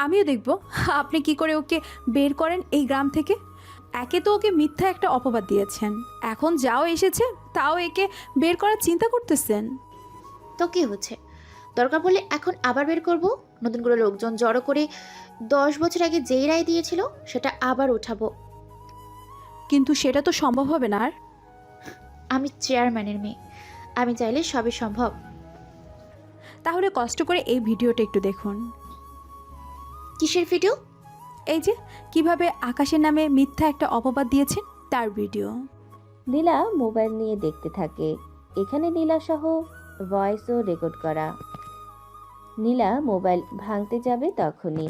[SPEAKER 3] আমিও দেখব আপনি কি করে ওকে বের করেন এই গ্রাম থেকে। একে তো ওকে মিথ্যা একটা অপবাদ দিয়েছেন, এখন যাও এসেছে তাও একে বের করার চিন্তা করতেছেন।
[SPEAKER 17] তো কি হচ্ছে? দরকার পড়লে এখন আবার বের করব, নতুন করে লোকজন জড়ো করে 10 বছর আগে যেই রায় দিয়েছিল সেটা আবার উঠাবো।
[SPEAKER 3] কিন্তু সেটা তো সম্ভব হবে না। আর
[SPEAKER 17] আমি চেয়ারম্যানের মেয়ে, আমি চাইলে সবই সম্ভব।
[SPEAKER 3] তাহলে কষ্ট করে এই ভিডিওটা একটু দেখুন।
[SPEAKER 17] কিসের ভিডিও?
[SPEAKER 3] এই যে কিভাবে আকাশের নামে মিথ্যা একটা অপবাদ দিয়েছেন তার ভিডিও।
[SPEAKER 1] নীলা মোবাইল নিয়ে দেখতে থাকে। এখানে নীলা সহ ভয়েসও রেকর্ড করা। নীলা মোবাইল ভাঙতে যাবে তখনই।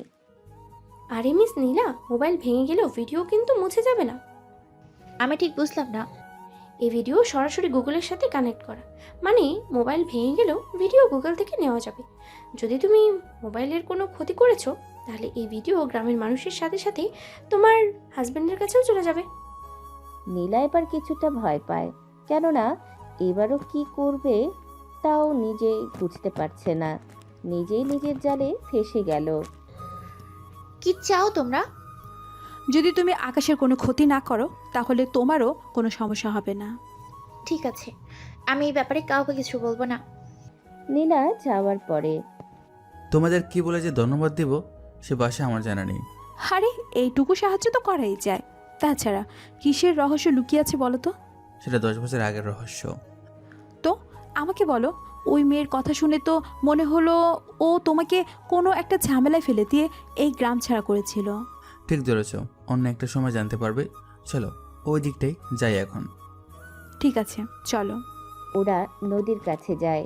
[SPEAKER 5] আরে মিস নীলা, মোবাইল ভেঙে গেলেও ভিডিও কিন্তু মুছে যাবে না।
[SPEAKER 17] আমি ঠিক বুঝলাম না।
[SPEAKER 5] এই ভিডিও সরাসরি গুগলের সাথে কানেক্ট করা, মানে মোবাইল ভেঙে গেলেও ভিডিও গুগল থেকে নেওয়া যাবে। যদি তুমি মোবাইলের কোনো ক্ষতি করেছো তাহলে এই ভিডিও গ্রামের মানুষের সাথে সাথে তোমার হাজবেন্ডের কাছেও চলে যাবে।
[SPEAKER 1] নীলা এবার কিছুটা ভয় পায়, কেননা এবারও কি করবে তাও নিজে বুঝতে পারছে না। নিজেই নিজের জালে ফেঁসে গেল।
[SPEAKER 17] কি চাও তোমরা?
[SPEAKER 3] যদি তুমি আকাশের কোনো ক্ষতি না করো তাহলে তোমারও কোনো সমস্যা হবে না।
[SPEAKER 17] ঠিক আছে, আমি এই ব্যাপারে কাউকে কিছু বলবো না।
[SPEAKER 1] নীলা যাওয়ার পরে
[SPEAKER 2] তোমাদের কি বলে যে ধন্যবাদ দিব সে ভাষা আমার জানা নেই।
[SPEAKER 3] আরে এইটুকু সাহায্য তো করাই যায়। তাছাড়া কিসের রহস্য লুকিয়ে আছে বলো তো?
[SPEAKER 2] সেটা 10 বছর আগের রহস্য।
[SPEAKER 3] তো আমাকে বলো, ওই মেয়ের কথা শুনে তো মনে হলো ও তোমাকে কোনো একটা ঝামেলায় ফেলে দিয়ে এই গ্রাম ছাড়া করেছিল।
[SPEAKER 2] ঠিক ধরেছ, অন্য একটা সময় জানতে পারবে। চলো ওই দিকটাই যাই এখন।
[SPEAKER 3] ঠিক আছে চলো।
[SPEAKER 1] ওরা নদীর কাছে যায়।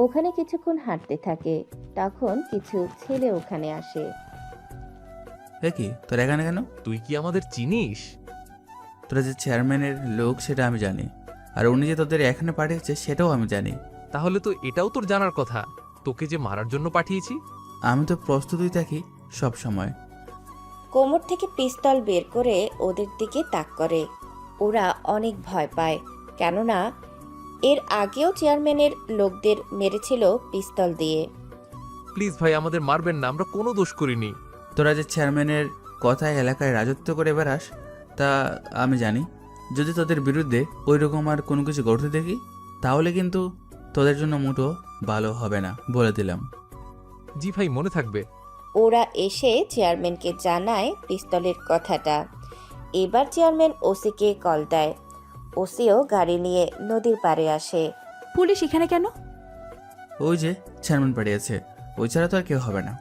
[SPEAKER 1] ওখানে কিছুক্ষণ হাঁটতে থাকে। তখন কিছু ছেলে ওখানে আসে।
[SPEAKER 2] এ কি তোর এখানে কেন?
[SPEAKER 6] তুই কি আমাদের চিনিস?
[SPEAKER 2] তোরা যে চেয়ারম্যানের লোক সেটা আমি জানি, আর উনি যে তোদের এখানে পাঠিয়েছে সেটাও আমি জানি।
[SPEAKER 6] তাহলে তো এটাও তোর জানার কথা, তোকে যে মারার জন্য পাঠিয়েছি।
[SPEAKER 2] আমি তো প্রস্তুতই থাকি সব সময়।
[SPEAKER 1] কোমর থেকে পিস্তল বের করে ওদের দিকে তাক করে। ওরা অনেক ভয় পায়, কেননা এর আগেও চেয়ারম্যানের লোকদের মেরেছিল পিস্তল দিয়ে।
[SPEAKER 6] প্লিজ ভাই, আমাদের মারবেন না, আমরা কোনো দোষ করিনি।
[SPEAKER 2] তোরা যে চেয়ারম্যানের কথায় এলাকায় রাজত্ব করে বেড়াস তা আমি জানি। যদি তোদের বিরুদ্ধে ওই রকম আর কোনো কিছু ঘটতে দেখি তাহলে কিন্তু তোদের জন্য মুঠো ভালো হবে না, বলে দিলাম।
[SPEAKER 6] জি ভাই, মনে থাকবে।
[SPEAKER 1] ওরা এসে চেয়ারম্যানকে জানায় পিস্তলের কথাটা। এবার চেয়ারম্যান ওসিকে কল দেয়। ওসিও গাড়ি নিয়ে নদীর পাড়ে আসে।
[SPEAKER 3] পুলিশ এখানে কেন?
[SPEAKER 2] ওই যে চেয়ারম্যান পাঠিয়েছে, ওই ছাড়া তো আর কেউ হবে না।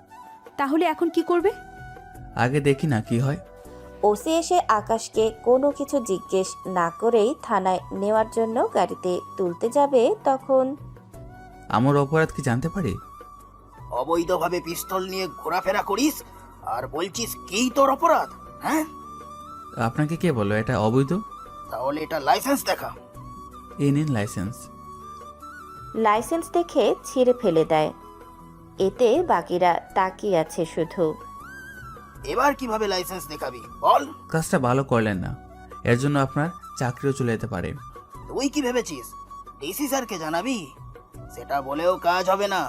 [SPEAKER 3] তাহলে এখন কি করবে?
[SPEAKER 2] আগে দেখি না কি হয়।
[SPEAKER 1] ওসি এসে আকাশকে কোনো কিছু জিজ্ঞেস না করেই থানায় নেওয়ার জন্য গাড়িতে তুলতে যাবে। তখন
[SPEAKER 2] আমার অপরাধ কি জানতে পারি?
[SPEAKER 9] অবৈধভাবে পিস্তল নিয়ে ঘোরাফেরা করিস আর বলছিস কি তোর অপরাধ? হ্যাঁ,
[SPEAKER 2] আপনাকে কে বললো এটা অবৈধ?
[SPEAKER 9] তাহলে এটা লাইসেন্স দেখা।
[SPEAKER 2] এই নিন লাইসেন্স।
[SPEAKER 1] লাইসেন্স দেখে ছিঁড়ে ফেলে দেয়। এতে বাকিরা তাকিয়ে আছে শুধু।
[SPEAKER 9] এবার কিভাবে লাইসেন্স দেখাবি বল?
[SPEAKER 2] কাজটা ভালো করলেন না, এর জন্য আপনার চাকরিও চলে যেতে পারে।
[SPEAKER 9] তুই কি ভেবেছিস ডিসি স্যারকে জানাবি? সেটা বলেও কাজ হবে না,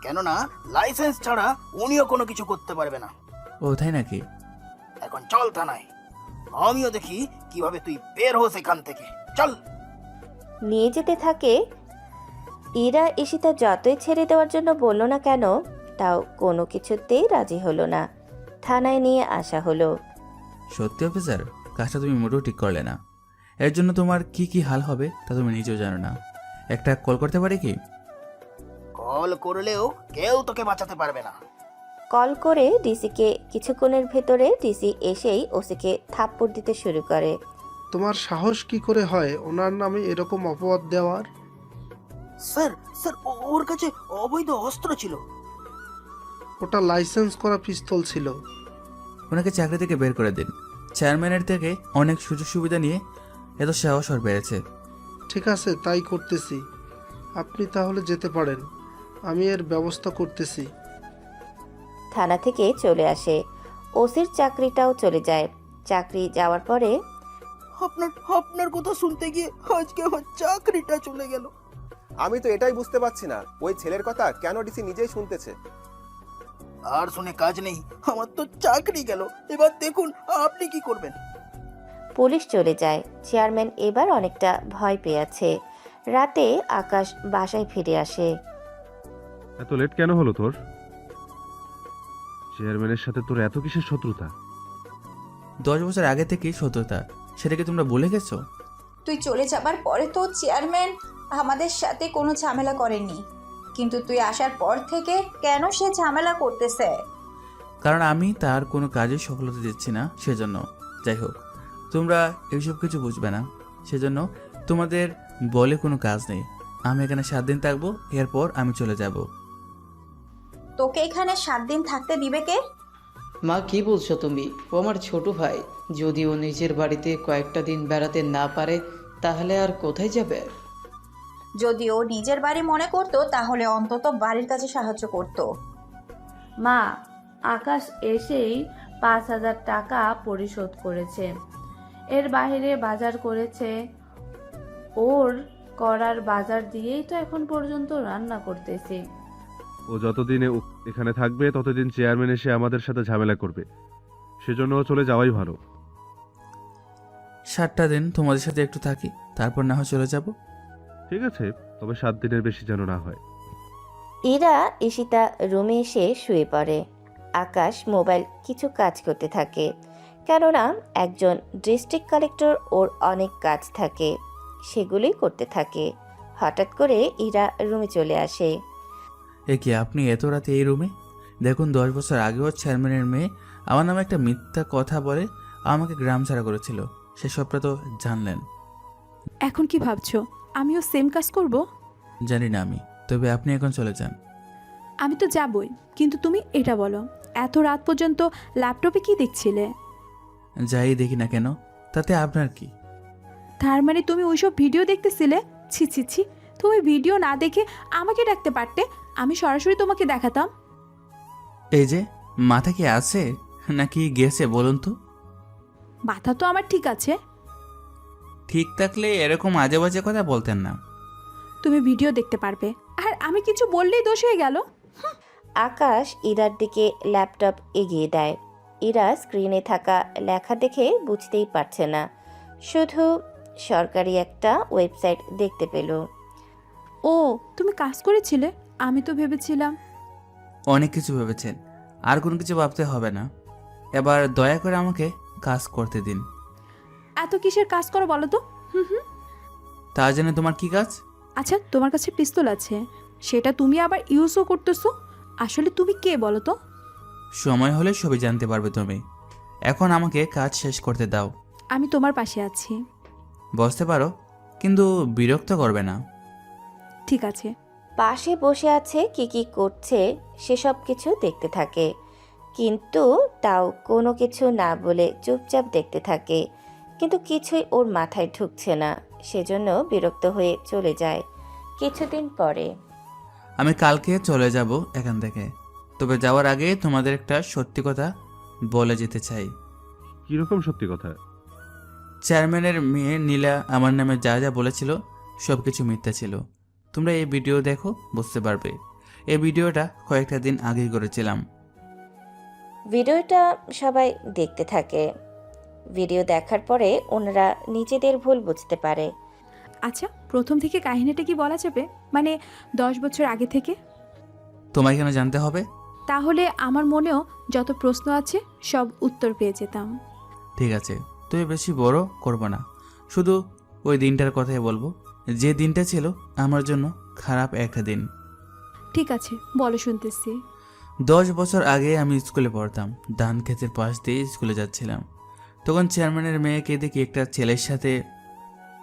[SPEAKER 9] কেননা লাইসেন্স ছাড়া উনিও কোনো কিছু করতে পারবে না।
[SPEAKER 2] ও তাই নাকি?
[SPEAKER 9] এখন চল থানায়, আমিও দেখি কিভাবে তুই বের হোস এখান থেকে। চল।
[SPEAKER 1] নিয়ে যেতে থাকে। ইরা ঈশিতা যতই ছেড়ে দেওয়ার জন্য বলল না কেন, তাও কোনো কিছুতেই রাজি হলো না। থানায় নিয়ে আসা হলো।
[SPEAKER 2] সত্যি অফিসার, কাজটা তুমি মোটেও ঠিক করলে না। এর জন্য তোমার কি কি হাল হবে তা তুমি নিজেও জানো না। একটা কল করতে পারি কি?
[SPEAKER 9] কল করলেও কেউ তোকে বাঁচাতে পারবে না।
[SPEAKER 1] কল করে ডিসিকে কিছুক্ষণের ভেতরে ডিসি এসেই ওসিকে থাপ্পড় দিতে শুরু করে।
[SPEAKER 14] তোমার সাহস কি করে হয় ওনার নামে এরকম অপবাদ দেওয়ার?
[SPEAKER 9] স্যার স্যার ওর কাছে অবৈধ অস্ত্র ছিল।
[SPEAKER 14] ওটা লাইসেন্স করা পিস্তল ছিল।
[SPEAKER 2] ওনাকে চাকরি থেকে বের করে দিন। চেয়ারম্যানের থেকে অনেক সুযোগ সুবিধা নিয়ে এত সাহস ওর বেড়েছে।
[SPEAKER 14] ঠিক আছে, তাই করতেছি। আপনি তাহলে যেতে পারেন, আমি এর ব্যবস্থা করতেছি।
[SPEAKER 1] থানা থেকে চলে আসে। ওসির চাকরিটাও চলে যায়। চাকরি যাওয়ার পরে
[SPEAKER 9] আপনার কথা শুনতে গিয়ে আজকে আমার চাকরিটা চলে গেল।
[SPEAKER 13] আমি তো এটাই বুঝতে পারছি না, ওই ছেলের কথা কেন ডিসি নিজেই শুনতেছে।
[SPEAKER 9] আর শুনে কাজ নেই, আমার তো চাকরি গেল। এবার দেখুন আপনি কি করবেন।
[SPEAKER 1] পুলিশ চলে যায়। চেয়ারম্যান এবার অনেকটা ভয় পেয়ে আছে। রাতে আকাশ বাসায় ফিরে আসে।
[SPEAKER 15] এত লেট কেন হলো তোর? চেয়ারম্যানের সাথে তোর এত কিসের শত্রুতা?
[SPEAKER 2] 10 বছর আগে থেকেই শত্রুতা, সেটাকে তোমরা ভুলে গেছো?
[SPEAKER 11] তুই চলে যাবার পরে তো চেয়ারম্যান আমাদের সাথে কোনো ঝামেলা করেনি, কিন্তু তুই আসার পর থেকে কেন সে ঝামেলা করতেছে?
[SPEAKER 2] কারণ আমি তার কোনো কাজে সফলতা দিচ্ছি না, সেজন্য। যাই হোক, তোমরা এইসব কিছু বুঝবে না, সেজন্য তোমাদের বলে কোনো কাজ নেই। আমি এখানে 7 দিন থাকবো, এরপর আমি চলে যাব।
[SPEAKER 11] তোকে এখানে 7 দিন থাকতে দিবে কে?
[SPEAKER 16] মা কি বলছো তুমি? ও আমার ছোট ভাই, যদি ও নিজের বাড়িতে কয়েকটা দিন বেড়াতে না পারে তাহলে আর কোথায় যাবে?
[SPEAKER 11] যদি ও নিজের বাড়ি মনে করতো তাহলে অন্তত বাড়ির কাছে সাহায্য করতো।
[SPEAKER 10] মা, আকাশ এসেই 5,000 টাকা পরিশোধ করেছে। এর বাইরে বাজার করেছে। ওর করার বাজার দিয়েই তো এখন পর্যন্ত রান্না করতেছি।
[SPEAKER 15] ও যতদিন এখানে থাকবে ততদিন চেয়ারম্যান এসে আমাদের সাথে ঝামেলা করবে, সেজন্য ও চলে যাওয়াই ভালো।
[SPEAKER 2] 7টা দিন তোমাদের সাথে একটু থাকি, তারপর না হয় চলে যাব।
[SPEAKER 15] ঠিক আছে, তবে 7 দিনের বেশি যেন না হয়।
[SPEAKER 1] ইরা ঈশিতা রুমে এসে শুয়ে পড়ে। আকাশ মোবাইল কিছু কাজ করতে থাকে, কেননা একজন ডিস্ট্রিক্ট কালেক্টর ওর অনেক কাজ থাকে, সেগুলোই করতে থাকে। হঠাৎ করে ইরা রুমে চলে আসে।
[SPEAKER 2] এ কি, আপনি এত রাতে এই রুমে? দেখুন, 10 বছর আগেও চেয়ারম্যানের মেয়ে আমার নামে একটা মিথ্যা কথা বলে আমাকে গ্রাম ছাড়া করেছিল, সেসবটা তো জানলেন।
[SPEAKER 3] এখন কি ভাবছো আমিও সেম কাজ করব?
[SPEAKER 2] জানি না আমি, তবে আপনি এখন চলে যান।
[SPEAKER 3] আমি তো যাবই, কিন্তু তুমি এটা বলো, এত রাত পর্যন্ত ল্যাপটপে কি দেখছিলে?
[SPEAKER 2] যাই দেখি না কেন, তাতে আপনার কি?
[SPEAKER 3] তার মানে তুমি ওইসব ভিডিও দেখতেছিলে? ছি ছি ছি, তুমি ভিডিও না দেখে আমাকে ডাকতে পারতে, আমি সরাসরি তোমাকে দেখাতাম।
[SPEAKER 2] এই যে মাথা কি আছে নাকি গেছে বলুন তো?
[SPEAKER 3] মাথা তো আমার ঠিক আছে।
[SPEAKER 2] ঠিক থাকলে এরকম আজে বাজে কথা বলতেন না।
[SPEAKER 3] তুমি ভিডিও দেখতে পারবে, আর আমি কিছু বললেই দোষ হয়ে গেল।
[SPEAKER 1] আকাশ ইরার দিকে ল্যাপটপ এগিয়ে দেয়। ইরা স্ক্রিনে থাকা লেখা দেখে বুঝতেই পারছে না, শুধু সরকারি একটা ওয়েবসাইট দেখতে পেল।
[SPEAKER 3] ও, তুমি কাজ করেছিলে? আমি তো ভেবেছিলাম।
[SPEAKER 2] অনেক কিছু ভেবেছেন, আর কোনো কিছু ভাবতে হবে না। এবার দয়া করে আমাকে কাজ করতে দিন।
[SPEAKER 3] এত কিসের কাজ করো বলো তো?
[SPEAKER 2] তার জন্য তোমার কি কাজ?
[SPEAKER 3] আচ্ছা, তোমার কাছে পিস্তল আছে, সেটা তুমি আবার ইউজও করতেছো। আসলে তুমি কে বলো তো?
[SPEAKER 2] সময় হলে সবই জানতে পারবে তুমি। এখন আমাকে কাজ শেষ করতে দাও।
[SPEAKER 3] আমি তোমার পাশে আছি।
[SPEAKER 2] বসতে পারো, কিন্তু বিরক্ত করবে না।
[SPEAKER 3] ঠিক আছে,
[SPEAKER 1] পাশে বসে আছে কি কি করছে সেসব কিছু দেখতে থাকে, কিন্তু তাও কোনো কিছু না বলে চুপচাপ দেখতে থাকে। কিন্তু কিছুই ওর মাথায় ঢুকছে না, সেজন্য বিরক্ত হয়ে চলে যায়। কিছুদিন পরে
[SPEAKER 2] আমি কালকে চলে যাব এখান থেকে, তবে যাওয়ার আগে তোমাদের একটা সত্যি কথা বলে যেতে চাই।
[SPEAKER 15] কিরকম সত্যি কথা?
[SPEAKER 2] চেয়ারম্যানের মেয়ে নীলা আমার নামে যা যা বলেছিল সব কিছু মিথ্যা ছিল। তোমরা এই ভিডিও দেখো, বুঝতে পারবে। এই ভিডিওটা কয়েকটা দিন আগেই করেছিলাম।
[SPEAKER 1] ভিডিওটা সবাই দেখতে থাকে। ভিডিও দেখার পরে ওনারা নিজেদের ভুল বুঝতে পারে।
[SPEAKER 3] আচ্ছা, প্রথম থেকে কাহিনীটা কি বলা যাবে? মানে 10 বছর আগে থেকে?
[SPEAKER 2] তোমায় কেন জানতে হবে?
[SPEAKER 3] তাহলে আমার মনেও যত প্রশ্ন আছে সব উত্তর পেয়ে যেতাম।
[SPEAKER 2] ঠিক আছে, তুমি বেশি বড় করবো না, শুধু ওই দিনটার কথাই বলবো, যে দিনটা ছিল আমার জন্য খারাপ একটা দিন।
[SPEAKER 3] ঠিক আছে, বলো, শুনতেছি।
[SPEAKER 2] 10 বছর আগে আমি স্কুলে পড়তাম। ধান ক্ষেতের পাশ দিয়ে স্কুলে যাচ্ছিলাম, তখন চেয়ারম্যানের মেয়েকে দেখি একটা ছেলের সাথে।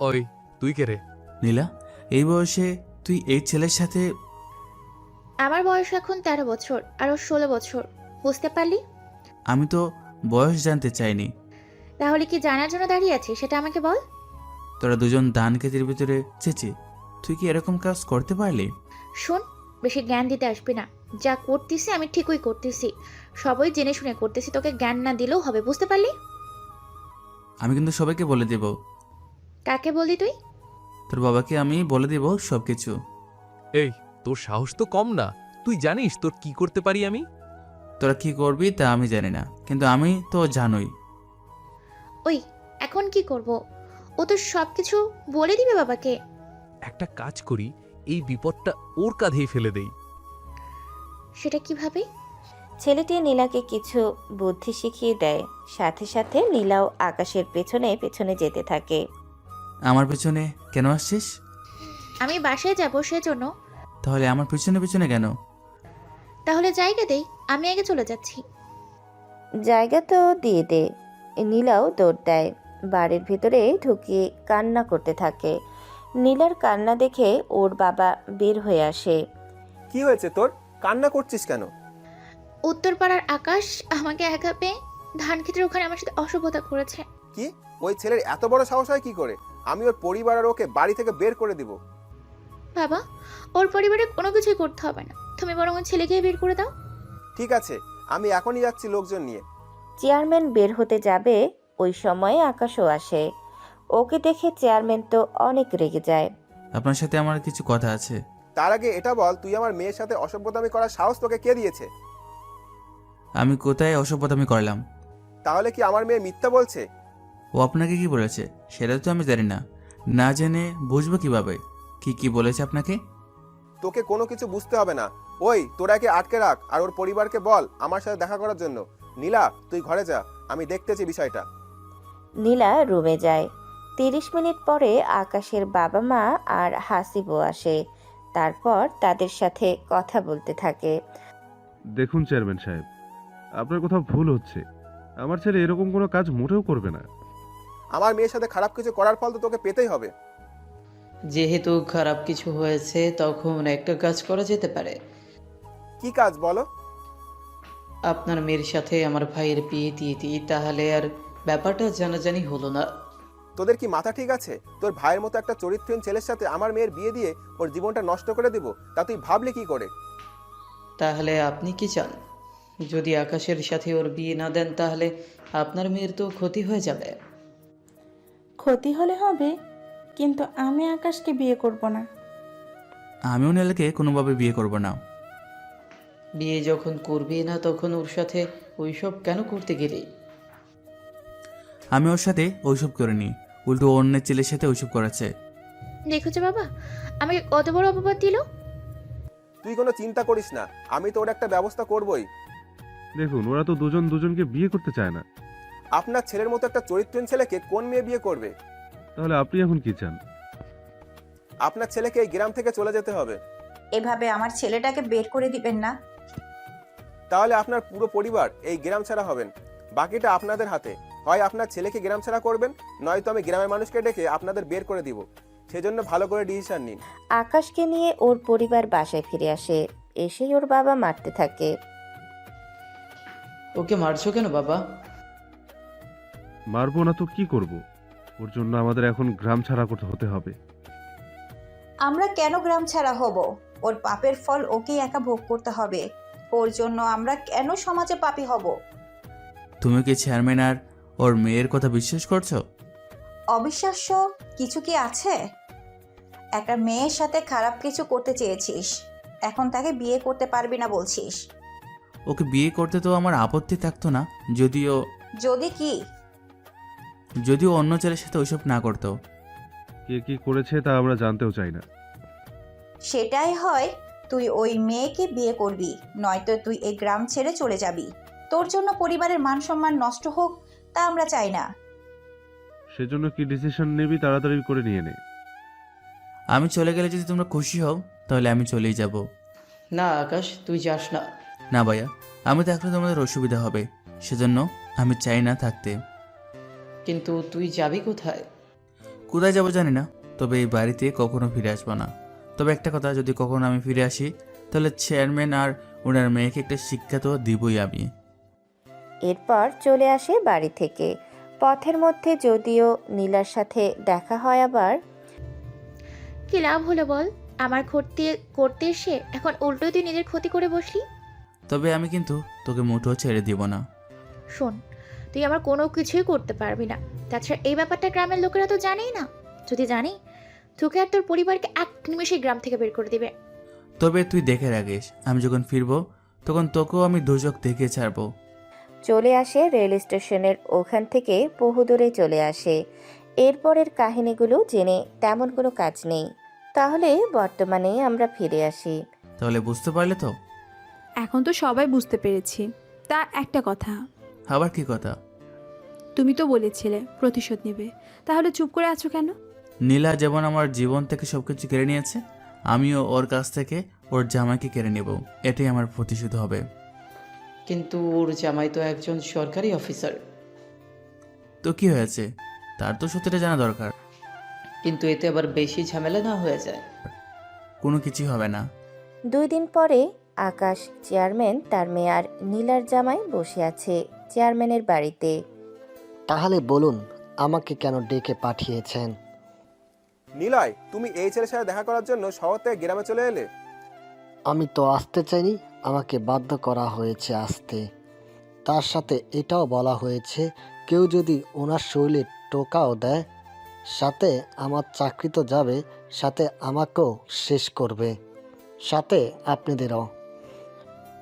[SPEAKER 6] ওই তুই কে রে?
[SPEAKER 2] নীলা, এই বয়সে তুই এই ছেলের সাথে?
[SPEAKER 17] আমার বয়স এখন 13 বছর, আরও 16 বছর, বুঝতে পারলি?
[SPEAKER 2] আমি তো বয়স জানতে চাইনি।
[SPEAKER 17] তাহলে কি জানার জন্য দাঁড়িয়ে আছিস সেটা আমাকে বল।
[SPEAKER 2] তোরা দুজন ধান ক্ষেতের ভিতরে চেঁচে, তুই কি এরকম কাজ করতে পারলি?
[SPEAKER 17] শোন, বেশি জ্ঞান দিতে আসবি না। যা করতেছি আমি ঠিকই করতেছি, সবাই জেনে শুনে করতেছি, তোকে জ্ঞান না দিলেও হবে, বুঝতে পারলি?
[SPEAKER 2] আমি কিন্তু সবাইকে বলে দেব।
[SPEAKER 17] কাকে বললি তুই?
[SPEAKER 2] তোর বাবাকে আমি বলে দেব সব কিছু।
[SPEAKER 6] এই, তোর সাহস তো কম না। তুই জানিস তোর কি করতে পারি আমি?
[SPEAKER 2] তোরা কি করবি তা আমি জানি না, কিন্তু আমি তো জানোই।
[SPEAKER 17] ওই, এখন কি করব? ও তো সব কিছু বলে দিবে বাবাকে।
[SPEAKER 6] একটা কাজ করি, এই বিপদটা ওর কাঁধেই ফেলে দেই।
[SPEAKER 17] সেটা কিভাবে?
[SPEAKER 1] ছেলেটি নীলাকে কিছু বুদ্ধি শিখিয়ে দেয়। সাথে সাথে নীলাও আকাশের পেছনে পেছনে যেতে থাকে।
[SPEAKER 2] আমার পেছনে কেন আসছিস?
[SPEAKER 17] আমি বাসায় যাব সেজন্য।
[SPEAKER 2] তাহলে আমার পেছনে পেছনে কেন?
[SPEAKER 17] তাহলে জায়গা দেই, আমি আগে চলে যাচ্ছি।
[SPEAKER 1] জায়গা তো দিয়ে দে। নীলাও দৌড় দেয়, বাড়ির ভিতরে ঢুকিয়ে কান্না করতে থাকে। নীলার কান্না দেখে ওর বাবা বের হয়ে আসে।
[SPEAKER 13] কি হয়েছে তোর? কান্না করছিস কেন?
[SPEAKER 17] উত্তরপাড়ার আকাশ আমাকে একা পেয়ে ধান ক্ষেতের ওখানে আমার সাথে অসভ্যতা করেছে।
[SPEAKER 13] কি? ওই ছেলের এত বড় সাহস হয় কি করে? আমি ওর পরিবার আর ওকে বাড়ি থেকে বের করে দিব।
[SPEAKER 17] বাবা, ওর পরিবারে কোনো কিছুই করতে হবে না, তুমি বরং ওর ছেলেকে বের করে দাও।
[SPEAKER 13] ঠিক আছে, আমি এখনই যাচ্ছি লোকজন নিয়ে।
[SPEAKER 1] চেয়ারম্যান বের হতে যাবে, ওই সময়ে আকাশও আসে। ওকে দেখে চেয়ারম্যান তো অনেক রেগে যায়।
[SPEAKER 2] আপনার সাথে আমার কিছু কথা আছে।
[SPEAKER 13] তার আগে এটা বল, তুই আমার মেয়ের সাথে অসভ্যতামি করার সাহস তোকে কে দিয়েছে?
[SPEAKER 2] আমি কোথায় অসভ্যতামি করলাম?
[SPEAKER 13] তাহলে কি আমার মেয়ে মিথ্যা বলছে?
[SPEAKER 2] ও আপনাকে কি বলেছে সেটা তো আমি জানি না, না জেনে বুঝবো কিভাবে কি কি বলেছে আপনাকে?
[SPEAKER 13] তোকে কোনো কিছু বুঝতে হবে না। ওই, তোরাকে আটকে রাখ আর ওর পরিবারকে বল আমার সাথে দেখা করার জন্য। নীলা, তুই ঘরে যা, আমি দেখতেছি বিষয়টা।
[SPEAKER 1] নীলা রুমে যায়। 30 মিনিট পরে আকাশের বাবা মা আর হাসিবও আসে। তারপর তাদের সাথে কথা বলতে থাকে।
[SPEAKER 15] দেখুন চেয়ারম্যান সাহেব, আপনার কোথাও ভুল হচ্ছে। আমার ছেলে এরকম কোনো কাজ মোটেও করবে না।
[SPEAKER 13] আমার মেয়ের সাথে খারাপ কিছু করার ফল তো তোকে পেতেই হবে।
[SPEAKER 16] যেহেতু খারাপ কিছু হয়েছে, তখন একটা কাজ করা যেতে পারে।
[SPEAKER 13] কি কাজ বলো?
[SPEAKER 16] আপনার মেয়ের সাথে আমার ভাইয়ের বিয়ে দিয়ে দিই, তাহলে আর ব্যাপারটা জানাজানি হলো না।
[SPEAKER 13] তোদের কি মাথা ঠিক আছে? তোর ভাইয়ের মতো একটা চরিত্রহীন ছেলের সাথে আমার মেয়ের বিয়ে দিয়ে ওর জীবনটা নষ্ট করে দিব, তা তুই ভাবলি কি করে?
[SPEAKER 16] তাহলে আপনি কি চান? যদি আকাশের সাথে ওর বিয়ে না দেন, তাহলে আপনার মেয়ের তো ক্ষতি হয়ে যাবে।
[SPEAKER 18] ক্ষতি হলে হবে, কিন্তু আমি আকাশকে বিয়ে করব না।
[SPEAKER 2] আমিও নীলাকে কোনোভাবে বিয়ে করব না।
[SPEAKER 16] বিয়ে যখন করবি না, তখন ওর সাথে ওইসব কেন করতে গেলি?
[SPEAKER 2] আমি ওর সাথে ওইসব করিনি, উল্টো অন্যের ছেলের সাথে ওইসব করেছে।
[SPEAKER 17] দেখেছো বাবা, আমাকে কত বড় অপবাদ দিল।
[SPEAKER 13] তুই কোনো চিন্তা করিস না, আমি তো ওর একটা ব্যবস্থা করবই।
[SPEAKER 15] দেখুন, ওরা তো দুজন দুজনকে বিয়ে করতে চায় না।
[SPEAKER 13] আপনার ছেলের মতো একটা চরিত্রহীন ছেলেকে কোন মেয়ে বিয়ে করবে?
[SPEAKER 15] তাহলে আপনি এখন কি চান?
[SPEAKER 13] আপনার ছেলেকে এই গ্রাম থেকে চলে যেতে হবে।
[SPEAKER 11] এভাবে আমার ছেলেটাকে বের করে দিবেন না।
[SPEAKER 13] তাহলে আপনার পুরো পরিবার এই গ্রাম ছাড়া হবেন। বাকিটা আপনাদের হাতে। হয় আপনার ছেলেকে গ্রাম ছাড়া করবেন, নয়তো আমি গ্রামের মানুষকে ডেকে আপনাদের বের করে দিব। সেজন্য ভালো করে ডিসিশন নিন।
[SPEAKER 1] আকাশকে নিয়ে ওর পরিবার বাসায় ফিরে আসে। এসেই ওর বাবা মারতে থাকে।
[SPEAKER 16] ওকে মারছো কেন বাবা?
[SPEAKER 15] মারবো না তো কি করব? ওর জন্য আমাদের এখন গ্রাম ছাড়া করতে হতে হবে।
[SPEAKER 11] আমরা কেন গ্রাম ছাড়া হব? ওর পাপের ফল ওকেই একা ভোগ করতে হবে। ওর জন্য আমরা কেন সমাজে পাপী হব?
[SPEAKER 2] তুমি কি চেয়ারম্যান আর ওর মেয়ের কথা বিশ্বাস করছো?
[SPEAKER 11] অবিশ্বাস্য কিছু কি আছে? একটা মেয়ের সাথে খারাপ কিছু করতে চেয়েছিস, এখন তাকে বিয়ে করতে পারবি না বলছিস?
[SPEAKER 2] ওকে বিয়ে করতে তো আমার আপত্তি থাকতো না, যদিও
[SPEAKER 11] যদি কি?
[SPEAKER 2] যদিও অন্য ছেলের সাথে ওইসব না করতো।
[SPEAKER 15] কে কি করেছে তা আমরা জানতেও চাই না।
[SPEAKER 11] সেটাই হয়, তুই ওই মেয়েকে বিয়ে করবি, নয়তো তুই এই গ্রাম ছেড়ে চলে যাবি। তোর জন্য পরিবারের মান সম্মান নষ্ট হোক তা আমরা চাই না।
[SPEAKER 15] সেজন্য কি ডিসিশন নিবি তাড়াতাড়ি করে নিয়ে নে।
[SPEAKER 2] আমি চলে গেলে যদি তোমরা খুশি হও তাহলে আমি চলেই যাব।
[SPEAKER 16] না আকাশ, তুই যাস না।
[SPEAKER 2] না ভাইয়া, আমি থাকলে তোমাদের অসুবিধা হবে, সেজন্য আমি চাই না থাকতে।
[SPEAKER 16] কিন্তু তুই যাবি কোথায়?
[SPEAKER 2] কোথায় যাবো জানি না, তবে এই বাড়িতে কখনো ফিরে আসবো না। তবে একটা কথা, যদি কখনো আমি ফিরে আসি তাহলে চেয়ারম্যান আর ওনার মেয়েকে একটা শিক্ষা তো দিবই আমি।
[SPEAKER 1] এরপর চলে আসে বাড়ি থেকে। পথের মধ্যে যদিও নীলার সাথে দেখা হয় আবার।
[SPEAKER 17] কি লাভ হলো বল? আমার ক্ষতি করতে এসে এখন উল্টো তুই নিজের ক্ষতি করে বসলি।
[SPEAKER 2] তবে আমি কিন্তু তোকে মুঠো ছেড়ে দিব না।
[SPEAKER 17] শোন, তুই আমার কোনো কিছুই করতে পারবি না। তাছাড়া এই ব্যাপারটা গ্রামের লোকেরা তো জানেই না। যদি জানি, তোকে আর তোর পরিবারকে এক নিমেষে গ্রাম থেকে বের করে দিবে।
[SPEAKER 2] তবে তুই দেখে রাখিস, আমি যখন ফিরবো তখন তোকেও আমি দুজক দেখে ছাড়বো।
[SPEAKER 1] চলে আসে রেল স্টেশনের ওখান থেকে বহুদূরে চলে আসে। এরপরের কাহিনীগুলো জেনে তেমন কোনো কাজ নেই। তাহলে বর্তমানে আমরা ফিরে আসি।
[SPEAKER 2] তাহলে বুঝতে পারলে তো?
[SPEAKER 3] এখন তো সবাই বুঝতে পেরেছি। তা একটা কথা,
[SPEAKER 2] আবার কি কথা?
[SPEAKER 3] তুমি তো বলেছিলে প্রতিশোধ নেবে, তাহলে চুপ করে আছো কেন?
[SPEAKER 2] নীলা যেমন আমার জীবন থেকে সবকিছু কেড়ে নিয়েছে, আমিও ওর কাছ থেকে ওর জামাইকে কেড়ে নেব। এটাই আমার প্রতিশোধ হবে।
[SPEAKER 16] কিন্তু ওর জামাই তো একজন সরকারি অফিসার।
[SPEAKER 2] তো কি হয়েছে, তার তো সত্যিটা জানা দরকার।
[SPEAKER 16] কিন্তু এতে আবার বেশি ঝামেলা না হয়ে যায়?
[SPEAKER 2] কোনো কিছু হবে না।
[SPEAKER 1] 2 দিন পরে আকাশ, চেয়ারম্যান, তার মেয়ে আর নীলার জামাই বসে আছে চেয়ারম্যানের বাড়িতে।
[SPEAKER 12] তাহলে বলুন আমাকে কেন ডেকে পাঠিয়েছেন?
[SPEAKER 13] নিলয়, তুমি এই ছেলের সাথে দেখা করার জন্য শহর থেকে গ্রামে চলে এলে?
[SPEAKER 12] আমি তো আসতে চাইনি, আমাকে বাধ্য করা হয়েছে আসতে। তার সাথে এটাও বলা হয়েছে কেউ যদি ওনার শরীরে টোকাও দেয়, সাথে আমার চাকরি তো যাবে, সাথে আমাকেও শেষ করবে, সাথে আপনাদেরও।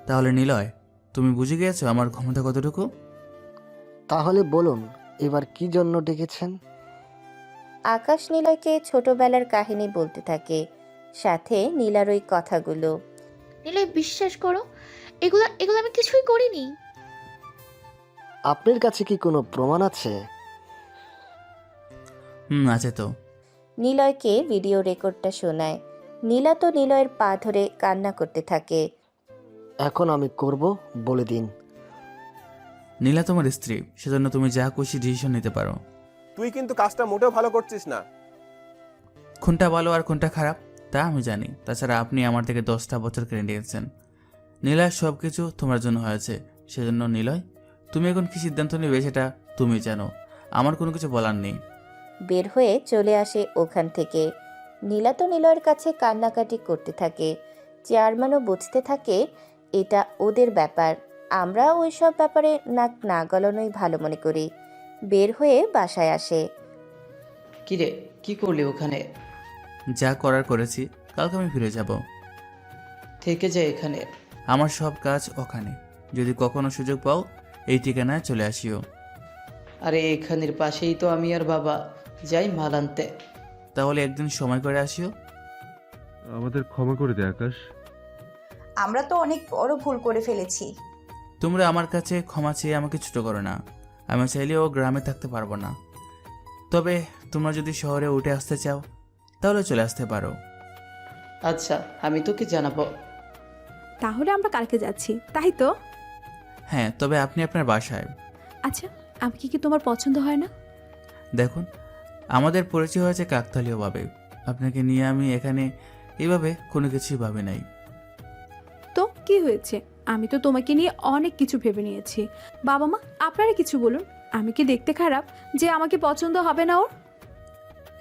[SPEAKER 2] তাহলে নিলয়, তুমি বুঝে গিয়েছো আমার ক্ষমতা কতটুকু?
[SPEAKER 12] তাহলে বলুন এবার কি জন্য ডেকেছেন?
[SPEAKER 1] আকাশ নিলয়কে ছোটবেলার কাহিনী বলতে থাকে, সাথে নীলার ওই কথাগুলো।
[SPEAKER 17] নিলয়, বিশ্বাস করো, এগুলো এগুলো আমি কিছুই করিনি।
[SPEAKER 12] আপনার কাছে কি কোনো প্রমাণ আছে?
[SPEAKER 2] আছে তো।
[SPEAKER 1] নিলয়কে ভিডিও রেকর্ডটা শোনায়। নীলা তো নিলয়ের পা ধরে কান্না করতে থাকে।
[SPEAKER 12] এখন আমি করব, বলে দিন।
[SPEAKER 2] নীলা তোমার স্ত্রী, সেজন্য তুমি যা খুশি ডিসিশন নিতে পারো।
[SPEAKER 13] তুই কিন্তু কাজটা মোটেও ভালো করছিস না।
[SPEAKER 2] কোনটা ভালো আর কোনটা খারাপ তা আমি জানি। তাছাড়া আপনি আমার থেকে 10টা বছর কেড়ে নিয়েছেন। নীলার সব কিছু তোমার জন্য হয়েছে, সেজন্য নিলয় তুমি এখন কি সিদ্ধান্ত নেবে সেটা তুমি জানো, আমার কোনো কিছু বলার নেই।
[SPEAKER 1] বের হয়ে চলে আসে ওখান থেকে। নীলা তো নিলয়ের কাছে কান্নাকাটি করতে থাকে। চেয়ারম্যানও বুঝতে থাকে এটা ওদের ব্যাপার, আমরা ওইসব ব্যাপারে নাক না গলানোই ভালো মনে করি। বের হয়ে বাসায় আসে।
[SPEAKER 16] কিরে, কি করলি ওখানে?
[SPEAKER 2] যা করার করেছি, কালকে আমি ফিরে যাব।
[SPEAKER 16] থেকে যায় এখানে?
[SPEAKER 2] আমার সব কাজ ওখানে, যদি কখনো সুযোগ পাও এই ঠিকানায় চলে আসিও।
[SPEAKER 16] আরে এখানের পাশেই তো আমি আর বাবা যাই মাল আনতে।
[SPEAKER 2] তাহলে একদিন সময় করে আসিও।
[SPEAKER 15] আমাদের ক্ষমা করে দে আকাশ।
[SPEAKER 11] আমরা তো অনেক বড় ভুল করে ফেলেছি।
[SPEAKER 2] তোমরা আমার কাছে ক্ষমা চেয়ে আমাকে ছোট করো না। আমি চাইলেও গ্রামে থাকতে পারবো না। তবে তোমরা যদি শহরে উঠে আসতে চাও তাহলে চলে আসতে পারো।
[SPEAKER 16] আচ্ছা, আমি তোকে জানাবো।
[SPEAKER 3] তাহলে আমরা কালকে যাচ্ছি, তাই তো?
[SPEAKER 2] হ্যাঁ, তবে আপনি আপনার বাসায়।
[SPEAKER 3] আচ্ছা, আমাকে কি তোমার পছন্দ হয় না?
[SPEAKER 2] দেখুন, আমাদের পরিচয় হয়েছে কাকতালীয়ভাবে, আপনাকে নিয়ে আমি এখানে এভাবে কোনো কিছুই ভাবি নাই।
[SPEAKER 3] তো কি হয়েছে? আমি তো তোমাকে নিয়ে অনেক কিছু ভেবে নিয়েছি। বাবা মা, আপনারা কিছু বলুন। আমি কি দেখতে খারাপ যে আমাকে পছন্দ হবে না ওর?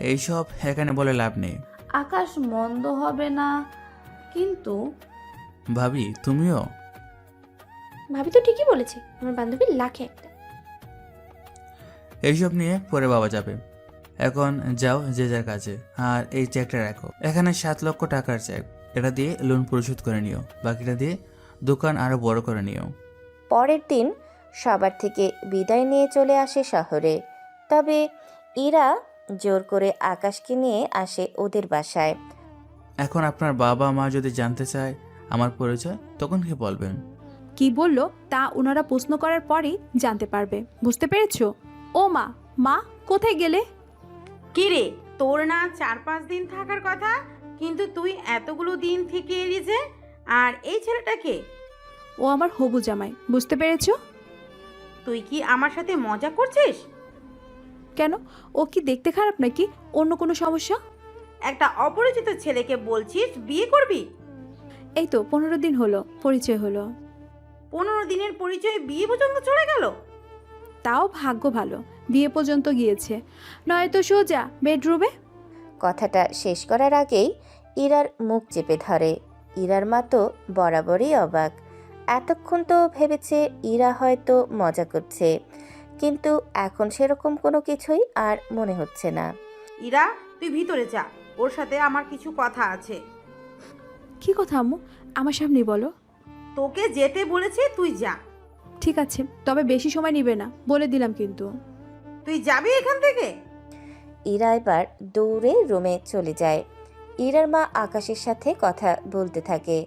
[SPEAKER 2] এইসব এখানে বলে লাভ নেই।
[SPEAKER 10] আকাশ মন্দ হবে না, কিন্তু
[SPEAKER 2] ভাবি তুমিও?
[SPEAKER 5] ভাবি তো ঠিকই বলেছে, আমার বান্ধবীর লাখে একটা।
[SPEAKER 2] এইসব নিয়ে পরে বাবা যাবে। এখন যাও যে যার কাছে। আর এই চেকটা রাখো, এখানে 7 লক্ষ টাকার চেক। এটা দিয়ে লোন পরিশোধ করে নিও, বাকিটা দিয়ে দোকান আরো বড় করে নিও।
[SPEAKER 1] পরের দিন সবার থেকে বিদায় নিয়ে চলে আসে শহরে। তবে ইরা জোর করে আকাশকে নিয়ে আসে ওদের বাসায়।
[SPEAKER 2] এখন আপনার বাবা মা যদি জানতে চায় আমার পরিচয়, তখন কি বলবেন?
[SPEAKER 3] কি বললো তা ওনারা প্রশ্ন করার পরেই জানতে পারবে। বুঝতে পেরেছো? ও মা, মা কোথায় গেলে?
[SPEAKER 18] কি রে, তোর না 4-5 দিন থাকার কথা, কিন্তু তুই এতগুলো দিন থেকে এলি যে? আর এই ছেলেটাকে?
[SPEAKER 3] ও আমার হবু জামাই। বুঝতে পেরেছো?
[SPEAKER 18] তুই কি আমার সাথে মজা করছিস?
[SPEAKER 3] কেন, ও কি দেখতে খারাপ নাকি অন্য কোনো সমস্যা?
[SPEAKER 18] একটা অপরিচিত ছেলেকে বলছিস বিয়ে করবি?
[SPEAKER 3] এই তো 15 দিন হলো পরিচয় হলো।
[SPEAKER 18] 15 দিনের পরিচয় বিয়ে পর্যন্ত চলে গেল?
[SPEAKER 3] তাও ভাগ্য ভালো, বিয়ে পর্যন্ত গিয়েছে, নয়তো সোজা বেডরুমে।
[SPEAKER 1] কথাটা শেষ করার আগেই ইরার মুখ চেপে ধরে। ইরার মা তো বরাবরই অবাক। এতক্ষণ তো ভেবেছে ইরা হয়তো মজা করছে, কিন্তু এখন সেরকম কোনো কিছুই আর মনে হচ্ছে না।
[SPEAKER 18] ইরা, তুই ভিতরে যা, ওর সাথে আমার কিছু কথা আছে।
[SPEAKER 3] কি কথা আম্মু? আমার সামনেই বলো।
[SPEAKER 18] তোকে যেতে বলেছি, তুই যা।
[SPEAKER 3] ঠিক আছে, তবে বেশি সময় নিবে না, বলে দিলাম কিন্তু।
[SPEAKER 18] তুই যাবি এখান থেকে?
[SPEAKER 1] ইরা এবার দৌড়ে রুমে চলে যায়। ইরার মা আকাশের সাথে কথা বলতে থাকে।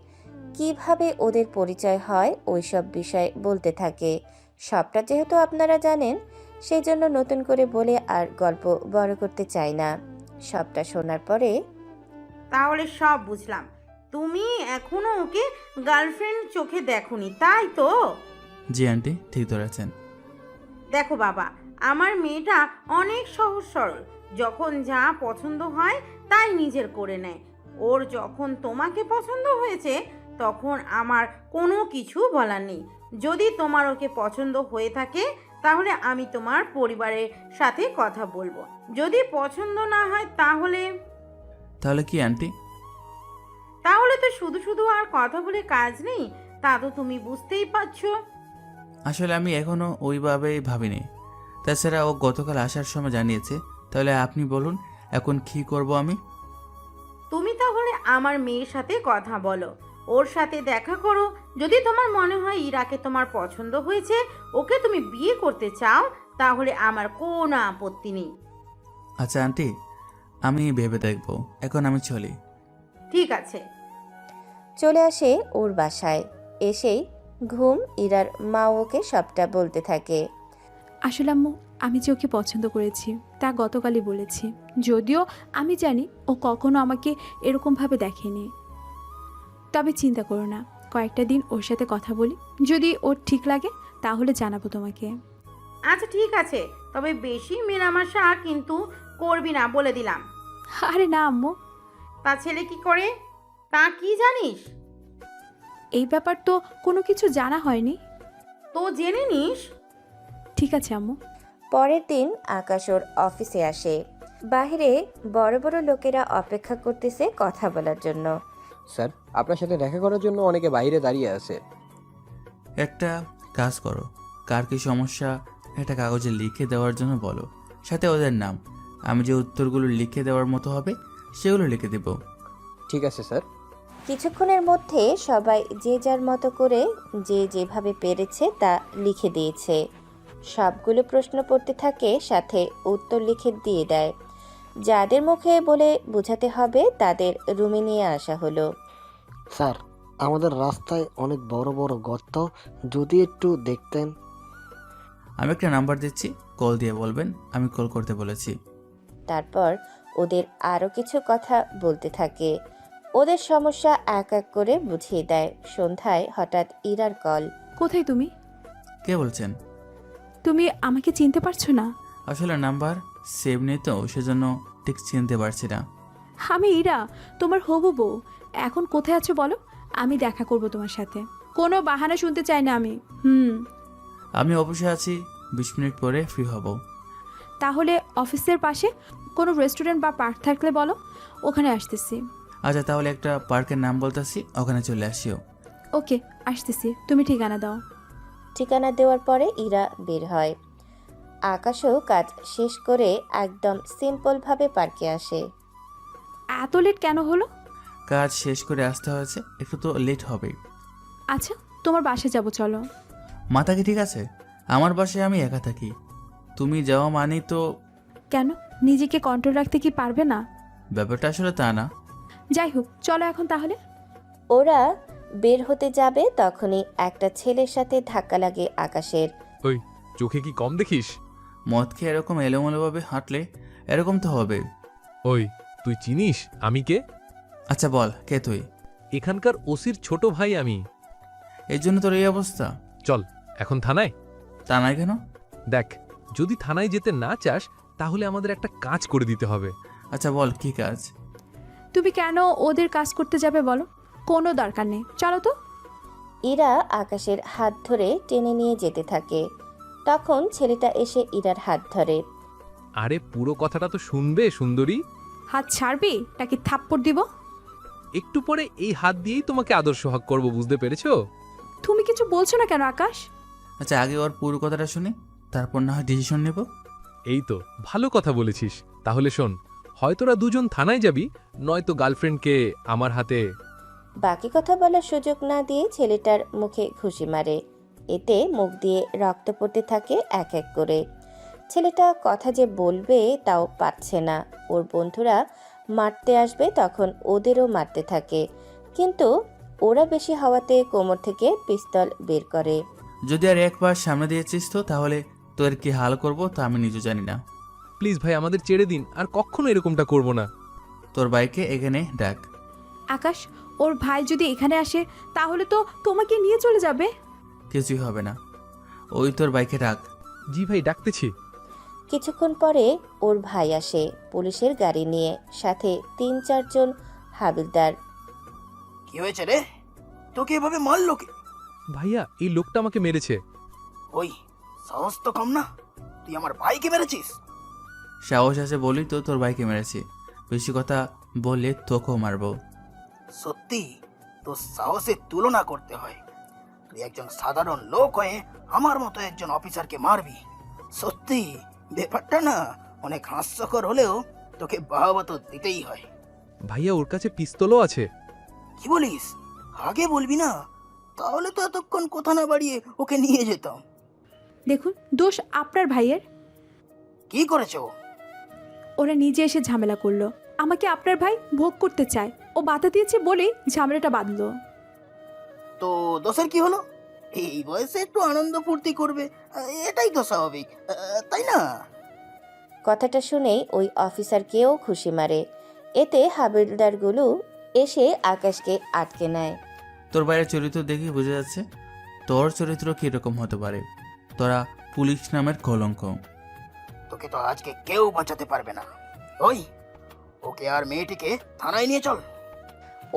[SPEAKER 1] কিভাবে ওদের পরিচয় হয় ওইসব বিষয় বলতে থাকে। সবটা যেহেতু আপনারা জানেন, সেই জন্য নতুন করে বলে আর গল্প বড় করতে চাই না। সবটা শোনার পরে
[SPEAKER 18] তাহলে সব বুঝলাম। তুমি এখনো ওকে গার্লফ্রেন্ড চোখে দেখোনি, তাই তো?
[SPEAKER 2] জি আন্টি, ঠিক ধরেছেন।
[SPEAKER 18] দেখো বাবা, আমার মেয়েটা অনেক সহজ সরল। যখন যা পছন্দ হয় তাই নিজের করে নেয়। ওর যখন তোমাকে পছন্দ হয়েছে, তখন আমার কোনো কিছু বলার নেই। যদি তোমার ওকে পছন্দ হয়ে থাকে, তাহলে আমি তোমার পরিবারের সাথে কথা বলবো। যদি পছন্দ না হয়
[SPEAKER 2] তাহলে কি আন্টি?
[SPEAKER 18] তাহলে তো শুধু শুধু আর কথা বলে কাজ নেই, তা তো তুমি বুঝতেই পারছো।
[SPEAKER 2] আসলে আমি এখনো ওইভাবেই ভাবিনি। তাছাড়া ও গতকাল আসার সময় জানিয়েছে। তাহলে আপনি বলুন এখন কি করব আমি?
[SPEAKER 18] তুমি তাহলে আমার মেয়ের সাথে কথা বলো, ওর সাথে দেখা করো। যদি তোমার মনে হয় ইরাকে তোমার পছন্দ হয়েছে, ওকে তুমি বিয়ে করতে চাও, তাহলে আমার কোনো আপত্তি নেই।
[SPEAKER 2] আচ্ছা আন্টি, আমি ভেবে দেখব। এখন আমি চলি।
[SPEAKER 18] ঠিক আছে।
[SPEAKER 1] চলে আসে ওর বাসায়। এসেই ঘুম ইরার মা ওকে সবটা বলতে থাকে।
[SPEAKER 3] আসলে আম্মু, আমি যে ওকে পছন্দ করেছি তা গতকালই বলেছি। যদিও আমি জানি ও কখনো আমাকে এরকমভাবে দেখেনি। তবে চিন্তা করো না, কয়েকটা দিন ওর সাথে কথা বলি, যদি ওর ঠিক লাগে তাহলে জানাবো তোমাকে।
[SPEAKER 18] আচ্ছা ঠিক আছে, তবে বেশি মেলামেশা কিন্তু করবি না, বলে দিলাম।
[SPEAKER 3] আরে না আম্মু।
[SPEAKER 18] তা ছেলে কি করে, তা কি জানিস?
[SPEAKER 3] এই ব্যাপার তো কোনো কিছু জানা হয়নি।
[SPEAKER 18] তো জেনে নিস।
[SPEAKER 3] ঠিক আছে আম্মু।
[SPEAKER 1] পরের দিন আকাশ ওর অফিসে আসে। বাইরে বড় বড় লোকেরা অপেক্ষা করতেছে কথা বলার জন্য।
[SPEAKER 4] স্যার, আপনার সাথে দেখা করার জন্য অনেকে বাইরে দাঁড়িয়ে আছে।
[SPEAKER 2] একটা কাজ করো, কার কি সমস্যা একটা কাগজে লিখে দেওয়ার জন্য বলো, সাথে ওদের নাম। আমি যে উত্তরগুলো লিখে দেওয়ার মতো হবে সেগুলো লিখে দেব।
[SPEAKER 4] ঠিক আছে স্যার।
[SPEAKER 1] কিছুক্ষণের মধ্যে সবাই যে যার মতো করে যে যেভাবে পেরেছে তা লিখে দিয়েছে। সবগুলো প্রশ্ন পড়তে থাকে, সাথে উত্তর লিখে দিয়ে দেয়। যাদের মুখে বলে বোঝাতে হবে তাদের রুমে নিয়ে আসা হলো।
[SPEAKER 12] স্যার, আমাদের রাস্তায় অনেক বড় বড় গর্ত, যদি একটু দেখতেন।
[SPEAKER 2] আমি একটা নাম্বার দিচ্ছি, কল দিয়ে বলবেন আমি কল করতে বলেছি।
[SPEAKER 1] তারপর ওদের আরও কিছু কথা বলতে থাকে। ওদের সমস্যা এক এক করে বুঝিয়ে দেয়। সন্ধ্যায় হঠাৎ ইরার কল।
[SPEAKER 3] কোথায় তুমি?
[SPEAKER 2] কে বলছেন?
[SPEAKER 3] তুমি আমাকে চিনতে পারছো না?
[SPEAKER 2] আসলে নাম্বার সেভ নেই তো, সেজন্য ঠিক চিনতে পারছি না।
[SPEAKER 3] আমি ইরা, তোমার হবু বউ। এখন কোথায় আছো বলো, আমি দেখা করব তোমার সাথে। কোনো বাহানা শুনতে চাই না আমি।
[SPEAKER 2] আমি অবশ্যই আছি, 20 মিনিট পরে ফ্রি হব।
[SPEAKER 3] তাহলে অফিসের পাশে কোনো রেস্টুরেন্ট বা পার্ক থাকলে বলো, ওখানে আসতেছি।
[SPEAKER 2] আচ্ছা, তাহলে একটা পার্কের নাম বলতেছি, ওখানে চলে আসিও।
[SPEAKER 3] ওকে, আসতেছি, তুমি ঠিকানা দাও।
[SPEAKER 1] ঠিকানা দেওয়ার পরে ইরা বের হয়। আকাশও কাজ শেষ করে একদম সিম্পলভাবে পার্কে আসে।
[SPEAKER 3] এত লেট কেন হলো?
[SPEAKER 2] কাজ শেষ করে আসতে হয়েছে, একটু তো লেট হবেই।
[SPEAKER 3] আচ্ছা, তোমার বাসায় যাব, চলো।
[SPEAKER 2] মাথা কি ঠিক আছে? আমার বাসায় আমি একা থাকি, তুমি যাওয়া মানেই তো।
[SPEAKER 3] কেন, নিজেকে কন্ট্রোল রাখতে কি পারবে না?
[SPEAKER 2] ব্যাপারটা আসলে তা না।
[SPEAKER 3] যাই হোক, চলো এখন তাহলে।
[SPEAKER 1] ওরা বের হতে যাবে তখনই একটা ছেলের সাথে ধাক্কা লাগে আকাশের।
[SPEAKER 6] ওই, চোখে কি কম দেখিস?
[SPEAKER 2] মদ খেয়ে এরকম এলোমেলোভাবে হাঁটলে এরকম তো হবে।
[SPEAKER 6] ওই, তুই চিনিস আমি কে?
[SPEAKER 2] আচ্ছা বল, কে তুই?
[SPEAKER 6] এখানকার ওসির ছোট ভাই আমি।
[SPEAKER 2] এর জন্য তোর এই অবস্থা?
[SPEAKER 6] চল এখন থানায়।
[SPEAKER 2] থানায় কেন?
[SPEAKER 6] দেখ, যদি থানায় যেতে না চাস তাহলে আমাদের একটা কাজ করে দিতে হবে।
[SPEAKER 2] আচ্ছা বল, কি কাজ?
[SPEAKER 3] তুমি কেন ওদের কাজ করতে যাবে বলো? কোনো দরকার নেই, চলো তো।
[SPEAKER 1] ইরা আকাশের হাত ধরে টেনে নিয়ে যেতে থাকে। তখন ছেলেটা এসে ইরার হাত ধরে।
[SPEAKER 6] আরে পুরো কথাটা তো শুনবে সুন্দরী।
[SPEAKER 3] হাত ছাড়বি নাকি থাপ্পড় দিব?
[SPEAKER 6] একটু পরে এই হাত দিয়েই তোমাকে আদর সোহাগ করবো, বুঝতে পেরেছো?
[SPEAKER 3] তুমি কিছু বলছো না কেন আকাশ?
[SPEAKER 2] আচ্ছা, আগে ওর পুরো কথাটা শুনি, তারপর না হয় ডিসিশন নেব।
[SPEAKER 6] এই তো ভালো কথা বলেছিস। তাহলে শোন, হয় তোরা দুজন থানায় যাবি, নয়তো গার্লফ্রেন্ডকে আমার হাতে।
[SPEAKER 1] বাকি কথা বলার সুযোগ না দিয়ে ছেলেটার মুখে ঘুষি মারে। এতে মুখ দিয়ে রক্ত পড়তে থাকে এক এক করে। ছেলেটা কথা যে বলবে তাও পারছে না। ওর বন্ধুরা মারতে আসবে তখন ওদেরও মারতে থাকে, কিন্তু ওরা বেশি হওয়াতে কোমর থেকে পিস্তল বের করে।
[SPEAKER 2] যদি আর একবার সামনে দিয়েছিস তো তাহলে তোর কি হাল করব তা আমি নিজে জানি না।
[SPEAKER 6] প্লিজ ভাই, আমাদের ছেড়ে দিন, আর কখনো এরকমটা করব না।
[SPEAKER 2] তোর বাইকে এখানে ডাক।
[SPEAKER 3] আকাশ, ওর ভাই যদি এখানে আসে তাহলে তো তোমাকে নিয়ে চলে যাবে।
[SPEAKER 2] কিছুই হবে না, ওই তোর বাইকে ডাক।
[SPEAKER 6] জি ভাই, ডাকতেছি।
[SPEAKER 1] কিছুক্ষণ পরে ওর ভাই আসে পুলিশের গাড়ি নিয়ে, সাথে 3-4 জন হাবিলদার।
[SPEAKER 9] কি হয়েছে রে? তোকে এভাবে মারলো কে?
[SPEAKER 6] ভাইয়া, এই লোকটা আমাকে মেরেছে।
[SPEAKER 9] ওই, সাহস তো কম না, তুই আমার ভাইকে মেরেছিস?
[SPEAKER 2] সাহস আছে বলি তো তোর বাইকে মেরেছি, বেশি কথা বললে তোকেও মারবো।
[SPEAKER 9] সত্যি তোর সাহসের তুলনা করতে হয়। তুই একজন সাধারণ লোক হয়ে আমার মতো একজন অফিসারকে মারবি? সত্যি ব্যাপারটা না অনেক হাস্যকর হলেও তোকে বাহবা তো দিতেই হয়।
[SPEAKER 6] ভাইয়া, ওর কাছে পিস্তলও আছে।
[SPEAKER 9] কি বলিস? আগে বলবি না, তাহলে তো এতক্ষণ কথা না বাড়িয়ে ওকে নিয়ে যেতাম।
[SPEAKER 3] দেখুন, দোষ আপনার ভাইয়ের।
[SPEAKER 9] কি করেছে ও?
[SPEAKER 3] ওরা নিজে এসে ঝামেলা করলো। আমাকে আপনার ভাই ভোগ করতে চায়, ও বাধা দিয়েছে বলেই ঝামেলাটা বাঁধলো।
[SPEAKER 9] তো দোষের কি হলো? এই বয়সে একটু আনন্দ ফুর্তি করবে, এটাই তো স্বাভাবিক, তাই না?
[SPEAKER 1] কথাটা শুনেই ওই অফিসারকেও খুশি মারে। এতে হাবিলদারগুলো এসে আকাশকে আটকে নেয়।
[SPEAKER 2] তোর বাইরের চরিত্র দেখে বোঝা যাচ্ছে তোর চরিত্র কিরকম হতে পারে। তোরা পুলিশ নামের কলঙ্ক।
[SPEAKER 9] তোকে তো আজকে কেউ বাঁচাতে পারবে না। ওই, ওকে আর মেয়েটিকে থানায় নিয়ে চল।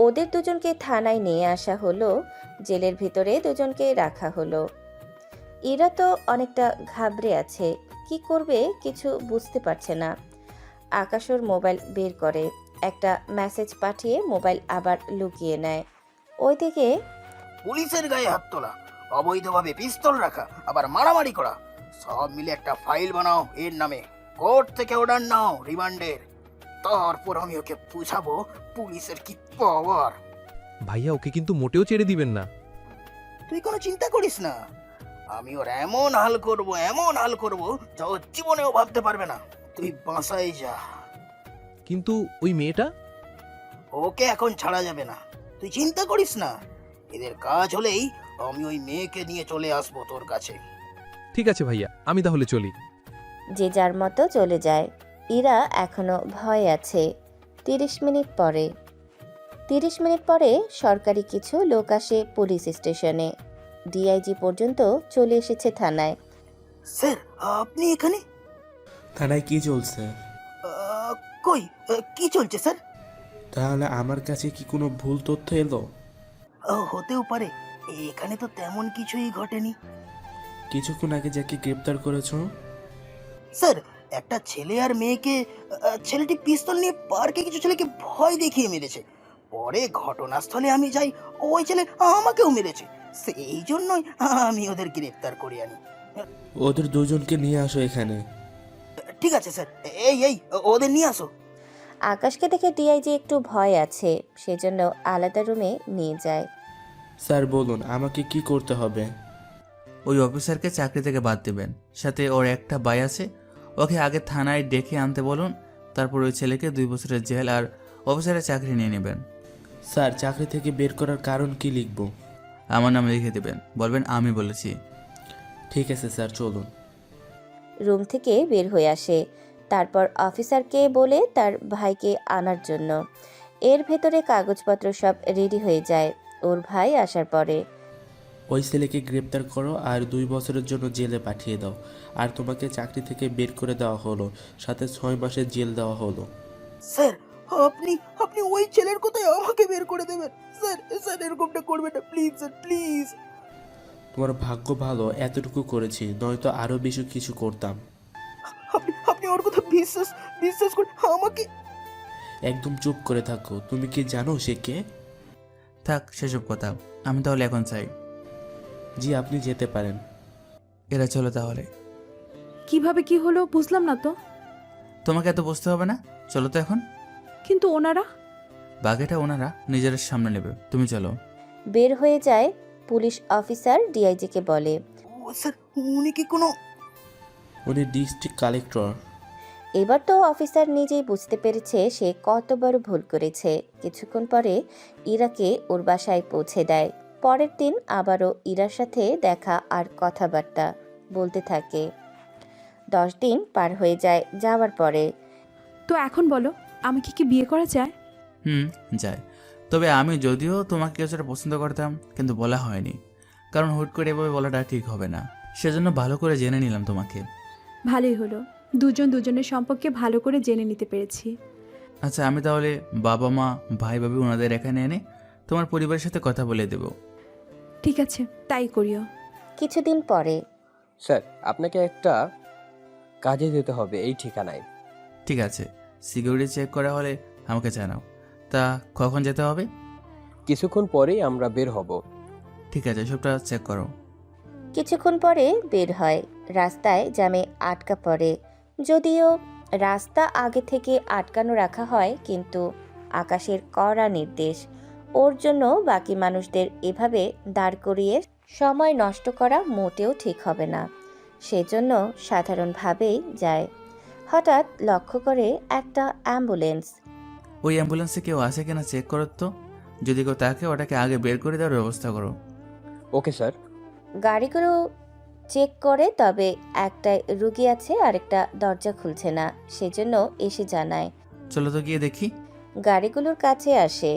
[SPEAKER 1] ওদের দুজনকে থানায় নিয়ে আসা হলো। জেলের ভিতরে দুজনকে রাখা হলো। এরা তো অনেকটা ঘাবড়ে আছে, কি করবে কিছু বুঝতে পারছে না। আকাশ ওর মোবাইল বের করে, একটা মেসেজ পাঠিয়ে মোবাইল আবার লুকিয়ে নেয়। ওইদিকে
[SPEAKER 9] পুলিশের গায়ে হাত তোলা, অবৈধভাবে পিস্তল রাখা, আবার মারামারি করা, সব মিলে একটা ফাইল বানাও এর নামে। কোর্ট থেকে অর্ডার নাও রিমান্ডের। তারপর আমি ওকে বুঝাবো পুলিশের কি পাওয়ার।
[SPEAKER 6] ভাইয়া, ওকে কিন্তু মোটেও ছেড়ে দিবেন না।
[SPEAKER 9] তুই কোনো চিন্তা করিস না, আমি ওর এমন হাল করব যা ও জীবনেও ভাবতে পারবে না। তুই বাসায় যা।
[SPEAKER 6] কিন্তু ওই মেয়েটা?
[SPEAKER 9] ওকে এখন ছাড়া যাবে না, তুই চিন্তা করিস না। এদের কাজ হলেই আমি ওই মেয়েকে নিয়ে চলে আসবো তোর কাছে।
[SPEAKER 6] ঠিক আছে ভাইয়া, আমি তাহলে চলি।
[SPEAKER 1] যে যার মতো চলে যায়। ইরা এখনো ভয় আছে। 30 মিনিট পরে সরকারি কিছু লোক আসে পুলিশ স্টেশনে। ডিআইজি পর্যন্ত চলে এসেছে থানায়।
[SPEAKER 9] স্যার, আপনি এখানে?
[SPEAKER 19] থানায় কি চলছে?
[SPEAKER 9] কই, কি চলছে স্যার?
[SPEAKER 19] তাহলে আমার কাছে কি কোনো ভুল তথ্য এলো?
[SPEAKER 9] হতেও পারে, এখানে তো তেমন কিছুই ঘটেনি।
[SPEAKER 19] কিছুক্ষণ আগে যাকে গ্রেপ্তার করেছো?
[SPEAKER 9] স্যার, একটা ছেলে আর মেয়েকে, ছেলেটি পিস্তল নিয়ে পার্কে কিছু ছেলেকে ভয় দেখিয়ে মেরেছে। পরে ঘটনাস্থলে আমি যাই, ওই ছেলে আমাকেও মেরেছে। সেই জন্যই আমি ওদের গ্রেপ্তার করে আনি।
[SPEAKER 19] ওদের দুজনকে নিয়ে আসো এখানে।
[SPEAKER 9] ঠিক আছে স্যার, এই এই ওদের নিয়ে আসো।
[SPEAKER 1] আকাশকে দেখে ডিআইজি একটু ভয় আছে, সেজন্য আলাদা রুমে নিয়ে যায়।
[SPEAKER 19] স্যার বলুন আমাকে কি করতে হবে?
[SPEAKER 2] ওই অফিসারকে চাকরি থেকে বাদ দেবেন, সাথে ওর একটা ভাই আছে, ওকে আগে থানায় ডেকে আনতে বলুন। তারপর ওই ছেলেকে 2 বছরের জেল আর অফিসারের চাকরি নিয়ে নেবেন।
[SPEAKER 19] স্যার চাকরি থেকে বের করার কারণ কি লিখব?
[SPEAKER 2] আমার নাম লিখে দেবেন, বলবেন আমি বলেছি।
[SPEAKER 19] ঠিক আছে স্যার, চলুন।
[SPEAKER 1] রুম থেকে বের হয়ে আসে, তারপর অফিসারকে বলে তার ভাইকে আনার জন্য। এর ভেতরে কাগজপত্র সব রেডি হয়ে যায় ওর ভাই আসার পরে।
[SPEAKER 19] ওই ছেলেকে গ্রেপ্তার করো আর 2 বছরের জন্য জেলে পাঠিয়ে দাও। আর তোমাকে চাকরি থেকে বের করে দেওয়া হলো, সাথে 6 মাসের জেল দেওয়া হলো।
[SPEAKER 9] স্যার, আপনি আপনি ওই ছেলের কোথায় আমাকে বের করে দেবেন? স্যার স্যার এরকমটা করবেন না, প্লিজ স্যার, প্লিজ।
[SPEAKER 19] তোমার ভাগ্য ভালো এতটুকু করেছি, নয়তো আরো বেশি কিছু করতাম।
[SPEAKER 9] আপনি আপনি ওর কথা বিশ্বাস বিশ্বাস করে আমাকে।
[SPEAKER 19] একদম চুপ করে থাকো। তুমি কি জানো সে কে?
[SPEAKER 2] থাক সেসব কথা, আমি তাহলে এখন চাই।
[SPEAKER 19] জি, আপনি যেতে পারেন।
[SPEAKER 2] এরা চলো তাহলে।
[SPEAKER 3] কিভাবে কি হলো বুঝলাম না তো।
[SPEAKER 2] তোমাকে এত বুঝতে হবে না, চলো তো এখন।
[SPEAKER 3] কিন্তু ওনারা?
[SPEAKER 2] বাকিটা ওনারা নিজের সামনে নেবে, তুমি চলো।
[SPEAKER 1] বের হয়ে যায় পুলিশ অফিসার ডিআইজিকে বলে,
[SPEAKER 9] ও স্যার, উনি কি কোনো?
[SPEAKER 19] উনি ডিস্ট্রিক্ট কালেক্টর।
[SPEAKER 1] এবার তো অফিসার নিজেই বুঝতে পেরেছে সে কত বড় ভুল করেছে। কিছুক্ষণ পরে ইরাকে ওর বাসায় পৌঁছে দেয়। পরের দিন আবারও ইরার সাথে দেখা আর কথাবার্তা বলতে থাকে। 10 দিন পার হয়ে যায় যাওয়ার পরে।
[SPEAKER 3] তো এখন বলো, আমাকে কি বিয়ে করা যায়?
[SPEAKER 2] যায়। তবে আমি যদিও তোমাকে কিছুটা পছন্দ করতাম, কিন্তু বলা হয়নি, কারণ হুট করে এভাবে বলাটা ঠিক হবে না। সেজন্য ভালো করে জেনে নিলাম তোমাকে।
[SPEAKER 3] ভালোই হলো, দুজন দুজনের সম্পর্কে ভালো করে জেনে নিতে পেরেছি।
[SPEAKER 2] আচ্ছা, আমি তাহলে বাবা মা ভাই ভাবি ওনাদের এখানে এনে তোমার পরিবারের সাথে কথা বলে দেব।
[SPEAKER 3] ঠিক আছে, তাই করিও।
[SPEAKER 1] কিছুদিন পরে।
[SPEAKER 4] স্যার, আপনাকে একটা কাজে যেতে হবে এই ঠিকানায়।
[SPEAKER 2] ঠিক আছে, সিকিউরিটি চেক করা হলে আমাকে জানাও। তা কখন যেতে হবে?
[SPEAKER 4] কিছুক্ষণ পরেই আমরা বের হব।
[SPEAKER 2] ঠিক আছে, সবটা চেক করো।
[SPEAKER 1] কিছুক্ষণ পরে বের হয়। রাস্তায় জ্যামে আটকা পড়ে। যদিও রাস্তা আগে থেকে আটকানো রাখা হয়, কিন্তু আকাশের কড়া নির্দেশ, ওর জন্য বাকি মানুষদের এভাবে দাঁড় করিয়ে সময় নষ্ট করা মোটেও ঠিক হবে না। সেজন্য সাধারণভাবেই যায়। হঠাৎ লক্ষ্য করে একটা অ্যাম্বুলেন্স।
[SPEAKER 2] ওই অ্যাম্বুলেন্সে কেউ আছে কিনা চেক করো তো। যদি কেউ তাকে ওটাকে আগে বের করে দেওয়ার ব্যবস্থা করো।
[SPEAKER 4] Okay sir.
[SPEAKER 1] গাড়িগুলো চেক করে, তবে একটাই রুগী আছে, আরেকটা দরজা খুলছে না, সেজন্য এসে জানায়।
[SPEAKER 2] চলো তো গিয়ে দেখি।
[SPEAKER 1] গাড়িগুলোর কাছে আসে,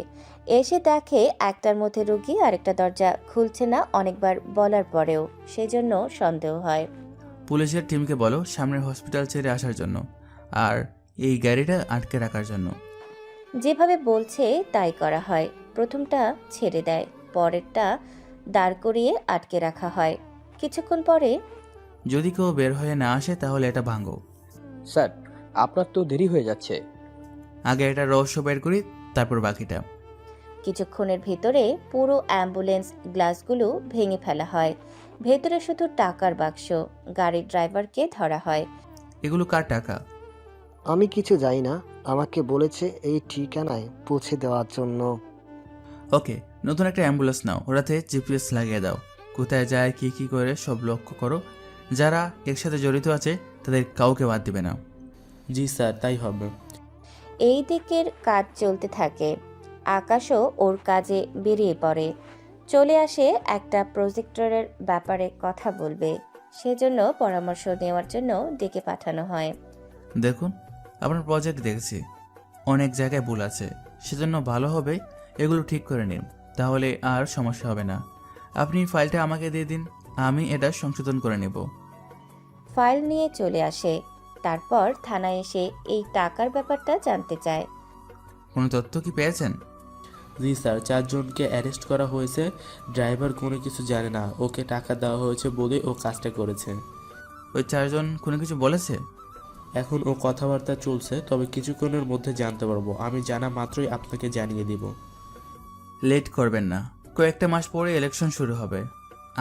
[SPEAKER 1] এসে দেখে একটার মধ্যে রুগী, আরেকটা দরজা খুলছে না। অনেকবার বলার পরেও সেজন্য সন্দেহ হয়।
[SPEAKER 2] পুলিশের টিমকে বলো সামনের হসপিটাল ছেড়ে আসার জন্য, আর এই গাড়িটা আটকে রাখার জন্য।
[SPEAKER 1] যেভাবে বলছে তাই করা হয়। প্রথমটা ছেড়ে দেয়, পরেরটা দাঁড় করিয়ে আটকে রাখা হয়। কিছুক্ষণ পরে,
[SPEAKER 2] যদি কেউ বের হয়ে না আসে তাহলে এটা ভাঙো।
[SPEAKER 4] স্যার, আপনার তো দেরি হয়ে যাচ্ছে।
[SPEAKER 2] আগে এটা রহস্য বের করি, তারপর বাকিটা।
[SPEAKER 1] কিছুক্ষণের ভিতরে পুরো অ্যাম্বুলেন্স গ্লাসগুলো ভেঙে ফেলা হয়। ভেতরে শুধু টাকার বাক্স। গাড়ির ড্রাইভারকে ধরা হয়।
[SPEAKER 2] এগুলো কার টাকা?
[SPEAKER 12] আমি কিছু জানি না, আমাকে বলেছে এই ঠিকানায় পৌঁছে দেওয়ার জন্য।
[SPEAKER 2] ওকে, নতুন একটা অ্যাম্বুলেন্স নাও, ওটাতে জিপিএস লাগিয়ে দাও। কোথায় যায় কি কি করে সব লক্ষ্য করো। যারা এর সাথে জড়িত আছে তাদের কাউকে বাদ দিবে না।
[SPEAKER 19] জি স্যার, তাই হবে।
[SPEAKER 1] এই দিকের কাজ চলতে থাকে। আকাশও ওর কাজে বেরিয়ে পড়ে। চলে আসে একটা প্রজেক্টরের ব্যাপারে কথা বলবে, সেজন্য পরামর্শ নেওয়ার জন্য ডেকে পাঠানো হয়।
[SPEAKER 2] দেখুন, আপনার প্রজেক্ট দেখছি অনেক জায়গায় ভুল আছে, সেজন্য ভালো হবে এগুলো ঠিক করে নিন, তাহলে আর সমস্যা হবে না। আপনি ফাইলটা আমাকে দিয়ে দিন, আমি এটা সংশোধন করে নেব।
[SPEAKER 1] ফাইল নিয়ে চলে আসে। তারপর থানায় এসে এই টাকার ব্যাপারটা জানতে চায়।
[SPEAKER 2] কোনো তথ্য কি পেয়েছেন?
[SPEAKER 19] জি স্যার, 4 জনকে অ্যারেস্ট করা হয়েছে। ড্রাইভার কোনো কিছু জানে না, ওকে টাকা দেওয়া হয়েছে বলে ও কাজটা করেছে।
[SPEAKER 2] ওই 4 জন কোনো কিছু বলেছে?
[SPEAKER 19] এখন ও কথাবার্তা চলছে, তবে কিছুক্ষণের মধ্যে জানতে পারবো। আমি জানা মাত্রই আপনাকে জানিয়ে দিব।
[SPEAKER 2] লেট করবেন না, কয়েকটা মাস পরে ইলেকশন শুরু হবে।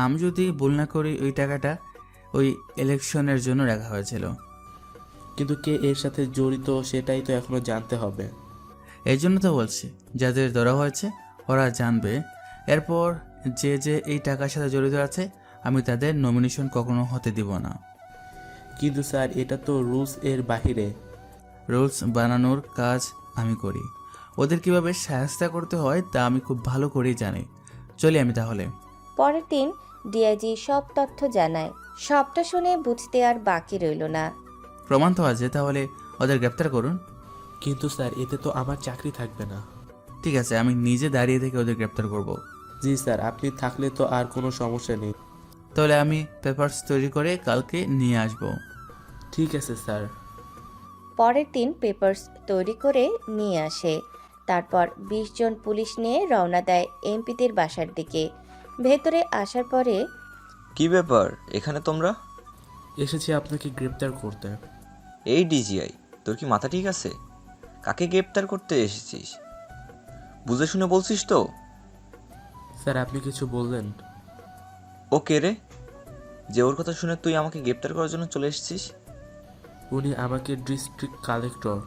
[SPEAKER 2] আমি যদি ভুল না করি ওই টাকাটা ওই ইলেকশনের জন্য রাখা হয়েছিল।
[SPEAKER 19] কিন্তু কে এর সাথে জড়িত সেটাই তো এখনো জানতে হবে।
[SPEAKER 2] এই জন্য তো বলছি, যাদের ধরা হয়েছে ওরা জানবে। এরপর যে যে এই টাকার সাথে জড়িত আছে আমি তাদের নমিনেশন কখনো হতে দিব না।
[SPEAKER 19] কিন্তু স্যার, এটা তো রুলস এর বাহিরে।
[SPEAKER 2] রুলস বানানোর কাজ আমি করি, ওদের কিভাবে সাহায্য করতে হয় তা আমি খুব ভালো করেই জানি। চলি আমি তাহলে।
[SPEAKER 1] পরের দিন ডিআইজি সব তথ্য জানায়। সবটা শুনে বুঝতে আর বাকি রইল না।
[SPEAKER 2] প্রমাণ তো আছে, তাহলে ওদের গ্রেপ্তার করুন।
[SPEAKER 19] কিন্তু স্যার, এতে তো আমার চাকরি থাকবে না।
[SPEAKER 2] ঠিক আছে, আমি নিজে দাঁড়িয়ে থেকে ওদের গ্রেপ্তার করব।
[SPEAKER 19] জি স্যার, আপনি থাকলে তো আর কোনো সমস্যা নেই।
[SPEAKER 2] তাহলে আমি পেপারস তৈরি করে কালকে নিয়ে আসব।
[SPEAKER 19] ঠিক আছে স্যার।
[SPEAKER 1] পরের দিন পেপারস তৈরি করে নিয়ে আসে। তারপর 20 জন পুলিশ নিয়ে রওনা দেয় এমপিদের বাসার দিকে। ভেতরে আসার পরে,
[SPEAKER 20] কি ব্যাপার এখানে তোমরা?
[SPEAKER 19] এসেছি আপনাকে গ্রেপ্তার করতে।
[SPEAKER 20] এই ডিজিআই, তোর কি মাথা ঠিক আছে? কাকে গ্রেপ্তার করতে এসেছিস? বুঝে শুনে বলছিস তো?
[SPEAKER 19] স্যার, আপনি কিছু বললেন?
[SPEAKER 20] ও কে রে, যে ওর কথা শুনে তুই আমাকে গ্রেপ্তার করার জন্য চলে এসেছিস?
[SPEAKER 19] উনি আমাকে ডিস্ট্রিক্ট কালেক্টর।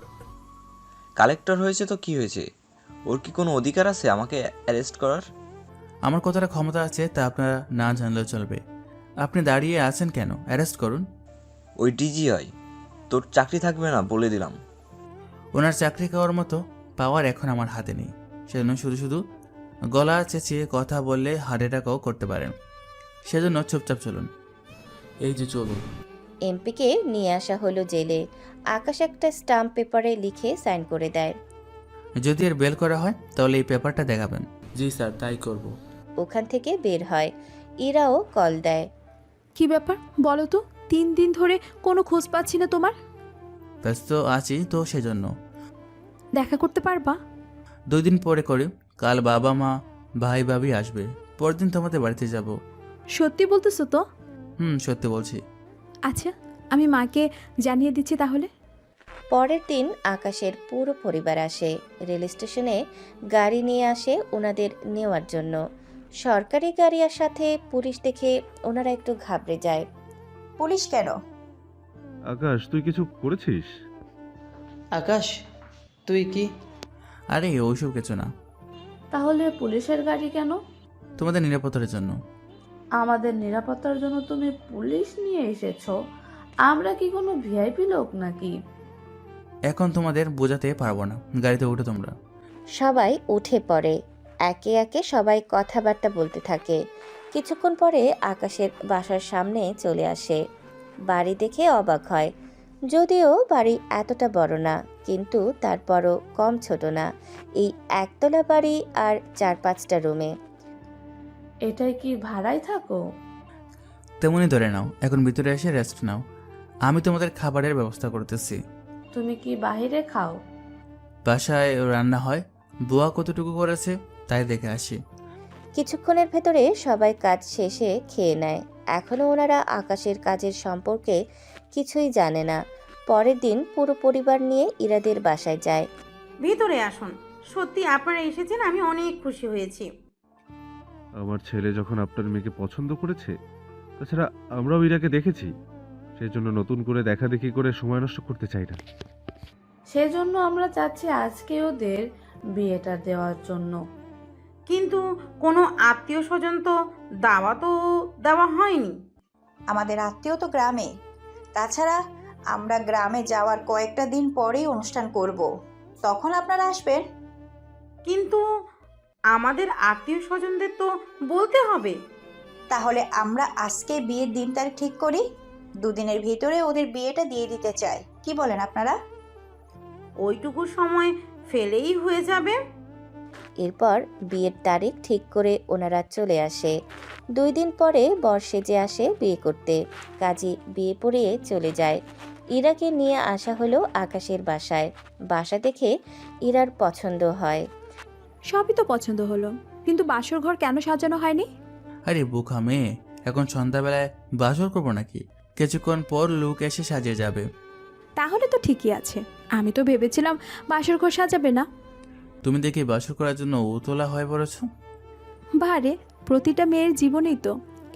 [SPEAKER 20] কালেক্টর হয়েছে তো কি হয়েছে? ওর কি কোনো অধিকার আছে আমাকে অ্যারেস্ট করার?
[SPEAKER 2] আমার কতটা ক্ষমতা আছে তা আপনারা না জানলেও চলবে। আপনি দাঁড়িয়ে আছেন কেন? অ্যারেস্ট করুন।
[SPEAKER 20] ওই ডিজিআই, তোর চাকরি থাকবে না বলে দিলাম।
[SPEAKER 2] ওনার চাকরি খাওয়ার মতো পাওয়ার এখন আমার হাতে নেই, সেজন্য শুধু শুধু গলা চেঁচিয়ে কথা বললে হার্ট অ্যাটাকও করতে পারেন। সেজন্য চুপচাপ চলুন।
[SPEAKER 19] এই যে চলুন।
[SPEAKER 1] এমপিকে নিয়ে আসা হলো জেলে। আকাশ একটা স্টাম্প পেপারে লিখে সাইন করে দেয়।
[SPEAKER 2] যদি এর বেল করা হয় তাহলে এই পেপারটা দেখাবেন।
[SPEAKER 19] জি স্যার, তাই করব।
[SPEAKER 1] ওখান থেকে বের হয়। ইরাও কল দেয়।
[SPEAKER 3] কি ব্যাপার বলো তো, 3 দিন ধরে কোনো খোঁজ পাচ্ছি না তোমার।
[SPEAKER 2] ব্যস্ত আছি তো সেজন্য।
[SPEAKER 3] দেখা করতে পারবা?
[SPEAKER 2] 2 দিন পরে করি। কাল বাবা মা ভাই ভাবি আসবে, পরদিন তোমাদের বাড়িতে যাব।
[SPEAKER 3] সত্যি বলতেছো তো?
[SPEAKER 2] সত্যি বলছি।
[SPEAKER 3] আচ্ছা, আমি মাকে জানিয়ে দিচ্ছি তাহলে।
[SPEAKER 1] পরের দিন আকাশের পুরো পরিবার আসে। রেল স্টেশনে গাড়ি নিয়ে আসে ওনাদের নেওয়ার জন্য। সরকারি গাড়ির সাথে পুলিশ দেখে ওনারা একটু ঘাবড়ে যায়।
[SPEAKER 11] পুলিশ কেন?
[SPEAKER 15] আকাশ, তুই কিছু করেছিস?
[SPEAKER 16] আকাশ, তুই কি?
[SPEAKER 2] আরে ওইসব কিছু না।
[SPEAKER 10] তাহলে পুলিশের গাড়ি কেন?
[SPEAKER 2] তোমাদের নিরাপত্তার জন্য।
[SPEAKER 10] আমাদের নিরাপত্তার জন্য তুমি পুলিশ নিয়ে এসেছো? আমরা কি কোনো ভিআইপি লোক নাকি?
[SPEAKER 2] এখন তোমাদের বোঝাতে পারবো না, গাড়িতে উঠে তোমরা।
[SPEAKER 1] সবাই উঠে পড়ে। একে একে সবাই কথাবার্তা বলতে থাকে। কিছুক্ষণ পরে আকাশের বাসার সামনে চলে আসে। বাড়ি দেখে অবাক হয়। যদিও বাড়ি এতটা বড় না, কিন্তু তারপরও কম ছোট না। এই একতলা বাড়ি আর 4-5টা রুমে।
[SPEAKER 10] এটাই কি ভাড়ায় থাকো?
[SPEAKER 2] তেমনই ধরে নাও। এখন ভিতরে এসে রেস্ট নাও, আমি তোমাদের খাবারের ব্যবস্থা করতেছি।
[SPEAKER 10] তুমি কি বাইরে খাও?
[SPEAKER 2] বাসায় রান্না হয়, বুয়া কতটুকু করেছে তাই দেখে আসি।
[SPEAKER 1] কিছুক্ষণের ভেতরে সবাই কাজ শেষে খেয়ে নেয়। এখনও ওনারা আকাশের কাজের সম্পর্কে কিছুই জানে না। পরের দিন পুরো পরিবার নিয়ে ইরাদের বাসায় যায়।
[SPEAKER 18] ভিতরে আসুন। সত্যি আপনারা এসেছেন, আমি অনেক খুশি হয়েছি।
[SPEAKER 15] আমার ছেলে যখন আপনার মেয়েকে পছন্দ করেছে, তাছাড়া আমরাও ইরাকে দেখেছি, সেই জন্য নতুন করে দেখা দেখি করে সময় নষ্ট করতে চাই না।
[SPEAKER 10] সেজন্য আমরা চাচ্ছি আজকে ওদের বিয়েটা দেওয়ার জন্য।
[SPEAKER 18] কিন্তু কোনো আত্মীয় স্বজন তো দাওয়াতও দেওয়া হয়নি।
[SPEAKER 11] আমাদের আত্মীয় তো গ্রামে। তাছাড়া আমরা গ্রামে যাওয়ার কয়েকটা দিন পরেই অনুষ্ঠান করব, তখন আপনারা আসবেন।
[SPEAKER 18] কিন্তু আমাদের আত্মীয় স্বজনদের তো বলতে হবে।
[SPEAKER 11] তাহলে আমরা আজকে বিয়ের দিন তারিখ ঠিক করি। 2 দিনের ভিতরে ওদের বিয়েটা দিয়ে দিতে চাই, কি বলেন আপনারা?
[SPEAKER 18] ওইটুকু সময় ফেলেই হয়ে যাবে।
[SPEAKER 1] এরপর বিয়ের তারিখ ঠিক করে ওনারা চলে আসে। 2 দিন পরে বর সেজে আসে বিয়ে করতে। কাজী বিয়ে পড়িয়ে চলে যায়। ইরাকে নিয়ে আসা হলো আকাশের বাসায়। বাসা দেখে ইরার পছন্দ হয়।
[SPEAKER 3] সবই তো পছন্দ হলো, কিন্তু বাসর ঘর কেন সাজানো হয়নি?
[SPEAKER 2] আরে বোকা মেয়ে, এখন সন্ধ্যাবেলায় বাসর করবো নাকি? কিছুক্ষণ পর লোক এসে সাজিয়ে যাবে।
[SPEAKER 3] তাহলে তো ঠিকই আছে। আমি তো ভেবেছিলাম বাসর ঘর সাজাবে না।
[SPEAKER 2] তুমি দেখি বাসর করার জন্য উতলা হয়ে পড়েছ।
[SPEAKER 3] বারে, প্রতিটা মেয়ের জীবনেই তো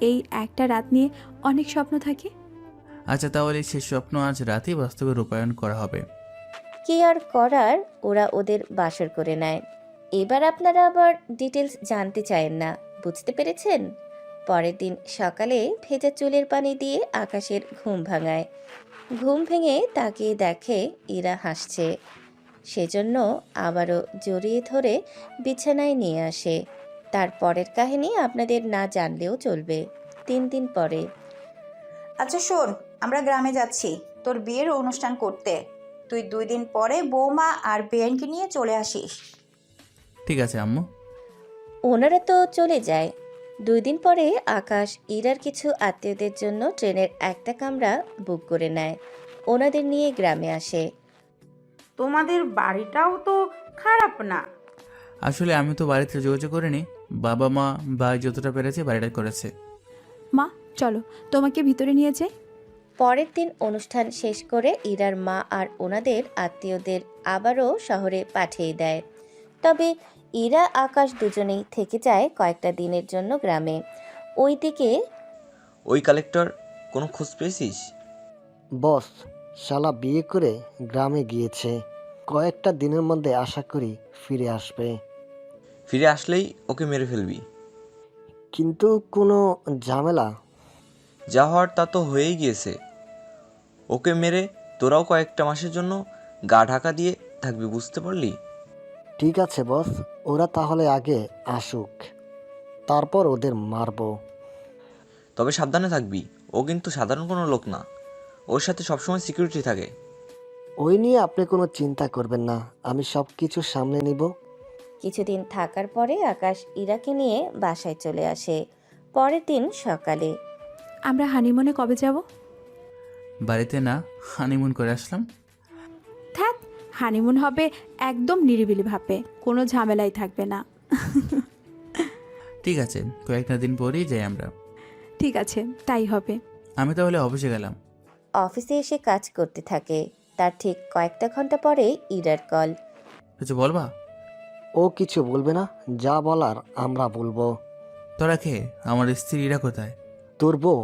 [SPEAKER 3] এই একটা রাত নিয়ে অনেক স্বপ্ন থাকে।
[SPEAKER 2] আচ্ছা, তাহলে সেই স্বপ্ন আজ রাতেই বাস্তবে রূপায়ণ করা হবে।
[SPEAKER 1] কি আর করার, ওরা ওদের বাসর করে নেয়। এবার আপনারা আবার ডিটেলস জানতে চায়েন না, বুঝতে পেরেছেন? পরের দিন সকালে ভেজা চুলের পানি দিয়ে আকাশের ঘুম ভাঙায়। ঘুম ভেঙে তাকিয়ে দেখে ইরা হাসছে। সেজন্য আবারও জড়িয়ে ধরে বিছানায় নিয়ে আসে। তার পরের কাহিনী আপনাদের না জানলেও চলবে। 3 দিন পরে।
[SPEAKER 11] আচ্ছা শোন, আমরা গ্রামে যাচ্ছি তোর বিয়ের অনুষ্ঠান করতে। তুই 2 দিন পরে বৌমা আর বেআইনকে নিয়ে চলে আসিস।
[SPEAKER 2] ঠিক আছে আম্মু।
[SPEAKER 1] ওনারা তো চলে যায়। 2 দিন পরে আকাশ ইরার কিছু আত্মীয়দের জন্য ট্রেনের একটা কামরা বুক করে নেয়। ওনাদের নিয়ে গ্রামে আসে।
[SPEAKER 18] তোমাদের বাড়িটাও তো খারাপ না।
[SPEAKER 2] আসলে আমি তো বাড়িতে যোগাযোগ করিনি, বাবা মা ভাই যতটা পেরেছে বাড়িটা করেছে।
[SPEAKER 3] মা চলো, তোমাকে ভিতরে নিয়ে যাই।
[SPEAKER 1] পরের দিন অনুষ্ঠান শেষ করে ইরার মা আর ওনাদের আত্মীয়দের আবারও শহরে পাঠিয়ে দেয়। তবে ইরা আকাশ দুজনেই থেকে যায় কয়েকটা দিনের জন্য গ্রামে। ওইদিকে
[SPEAKER 20] ওই কালেক্টর কোনো খোঁজ পেয়েছিস?
[SPEAKER 12] বস, শালা বিয়ে করে গ্রামে গিয়েছে। কয়েকটা দিনের মধ্যে আশা করি ফিরে আসবে।
[SPEAKER 20] ফিরে আসলেই ওকে মেরে ফেলবি?
[SPEAKER 12] কিন্তু কোনো ঝামেলা?
[SPEAKER 20] যা হওয়ার তা তো হয়েই গিয়েছে। ওকে মেরে তোরাও কয়েকটা মাসের জন্য গা ঢাকা দিয়ে থাকবি, বুঝতে পারলি?
[SPEAKER 12] ঠিক আছে বস, ওরা তাহলে আগে আসুক, তারপর ওদের মারবো।
[SPEAKER 20] তবে সাবধানে থাকবি, ও কিন্তু সাধারণ কোনো লোক না। ওর সাথে সবসময় সিকিউরিটি থাকে।
[SPEAKER 12] ওই নিয়ে আপনি কোনো চিন্তা করবেন না, আমি সব কিছু সামলে নিব।
[SPEAKER 1] কিছুদিন থাকার পরে আকাশ ইরাকে নিয়ে বাসায় চলে আসে। পরের দিন সকালে।
[SPEAKER 3] আমরা হানিমুনে কবে যাব?
[SPEAKER 2] বাড়িতে না, হানিমুন করে আসলাম।
[SPEAKER 3] থাক, হানিমুন হবে একদম নিরিবিলি ভাবে, কোনো ঝামেলাই থাকবে না।
[SPEAKER 2] ঠিক আছে, কয়েকটা দিন পরেই যাই আমরা।
[SPEAKER 3] ঠিক আছে, তাই হবে।
[SPEAKER 2] আমি তাহলে অফিসে গেলাম।
[SPEAKER 1] অফিসে এসে কাজ করতে থাকে। তার ঠিক কয়েকটা ঘন্টা পরে ইরার কল।
[SPEAKER 2] কিছু বলবা?
[SPEAKER 12] ও কিছু বলবে না, যা বলার আমরা বলবো।
[SPEAKER 2] তোরা খেয়ে আমার স্ত্রীরা কোথায়?
[SPEAKER 12] তোর বউ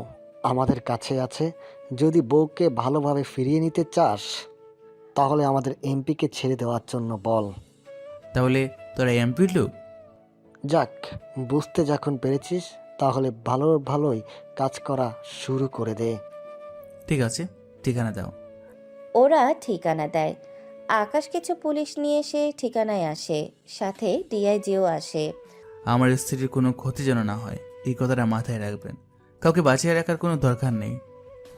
[SPEAKER 12] আমাদের কাছে আছে। যদি বউকে ভালোভাবে ফিরিয়ে নিতে চাস তাহলে আমাদের এমপিকে ছেড়ে দেওয়ার জন্য বল।
[SPEAKER 2] তাহলে তোরা এমপির লোক?
[SPEAKER 12] যাক, বুঝতে যখন পেরেছিস তাহলে ভালোই কাজ করা শুরু করে দে।
[SPEAKER 2] ঠিক আছে, ঠিকানা দাও।
[SPEAKER 1] ওরা ঠিকানা দেয়। আকাশ কিছু পুলিশ নিয়ে এসে ঠিকানায় আসে, সাথে ডিআইজিও আসে।
[SPEAKER 2] আমার স্ত্রীর কোনো ক্ষতি যেন না হয়, এই কথাটা মাথায় রাখবেন। কাউকে বাঁচিয়ে রাখার কোনো দরকার নেই।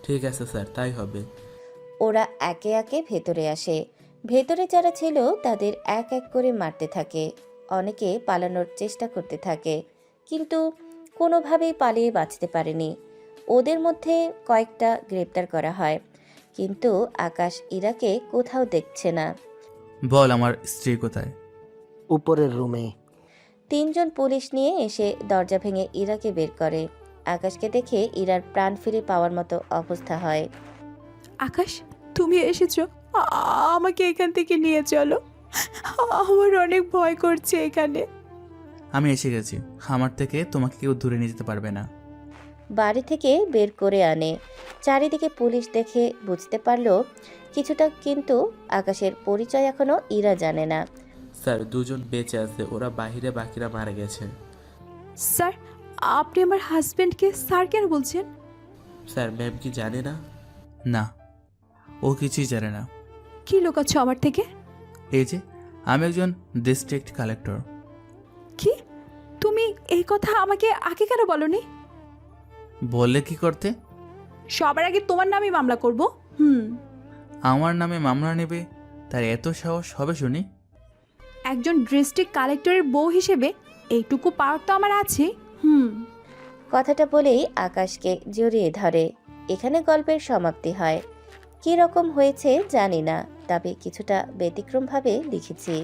[SPEAKER 19] ঠিক আছে স্যার, তাই হবে।
[SPEAKER 1] ওরা একে একে ভেতরে আসে। ভেতরে যারা ছিল তাদের এক এক করে মারতে থাকে। অনেকে পালানোর চেষ্টা করতে থাকে, কিন্তু কোনোভাবেই পালিয়ে বাঁচতে পারেনি। ওদের মধ্যে কয়েকটা গ্রেপ্তার করা হয়, কিন্তু আকাশ ইরাকে কোথাও দেখছে না।
[SPEAKER 2] বল আমার স্ত্রী কোথায়?
[SPEAKER 12] উপরের রুমে।
[SPEAKER 1] 3 জন পুলিশ নিয়ে এসে দরজা ভেঙে ইরাকে বের করে। আকাশকে দেখে ইরার প্রাণ ফিরে পাওয়ার মতো অবস্থা হয়।
[SPEAKER 3] আকাশ, তুমি এসেছো, আমাকে এখান থেকে নিয়ে চলো। আমার অনেক ভয় করছে এখানে।
[SPEAKER 2] আমি এসে গেছি, আমার থেকে তোমাকে কেউ দূরে নিয়ে যেতে পারবে না।
[SPEAKER 1] বাড়ি থেকে বের করে আনে। চারিদিকে পুলিশ দেখে বুঝতে পারলো কিছুটা, কিন্তু আকাশের পরিচয় এখনো ইরা জানে না।
[SPEAKER 19] স্যার, 2 জন বেঁচে আছে, ওরা বাহিরে, বাকিরা মারা গেছে।
[SPEAKER 3] স্যার, আপনি আমার হাজবেন্ডকে স্যার কেন বলছেন?
[SPEAKER 19] স্যার, ম্যাম কি জানে না?
[SPEAKER 2] না, ও কিছুই জানে না।
[SPEAKER 3] কি লুকাচ্ছ আমার থেকে?
[SPEAKER 2] এই যে, আমি একজন ডিস্ট্রিক্ট কালেক্টর।
[SPEAKER 3] কি? তুমি এই কথা আমাকে আগে কেন বলনি?
[SPEAKER 2] বললে কি করতে?
[SPEAKER 3] সবার আগে তোমার নামে মামলা করব।
[SPEAKER 2] আমার নামে মামলা নেবে, তার এত সাহস হবে শুনি?
[SPEAKER 3] একজন ডিস্ট্রিক্ট কালেক্টরের বউ হিসেবে এইটুকু পাওয়ার তো আমার আছে।
[SPEAKER 1] কথাটা বলেই আকাশকে জড়িয়ে ধরে। এখানে গল্পের সমাপ্তি হয়। কী রকম হয়েছে জানি না, তবে কিছুটা ব্যতিক্রমভাবে লিখেছি।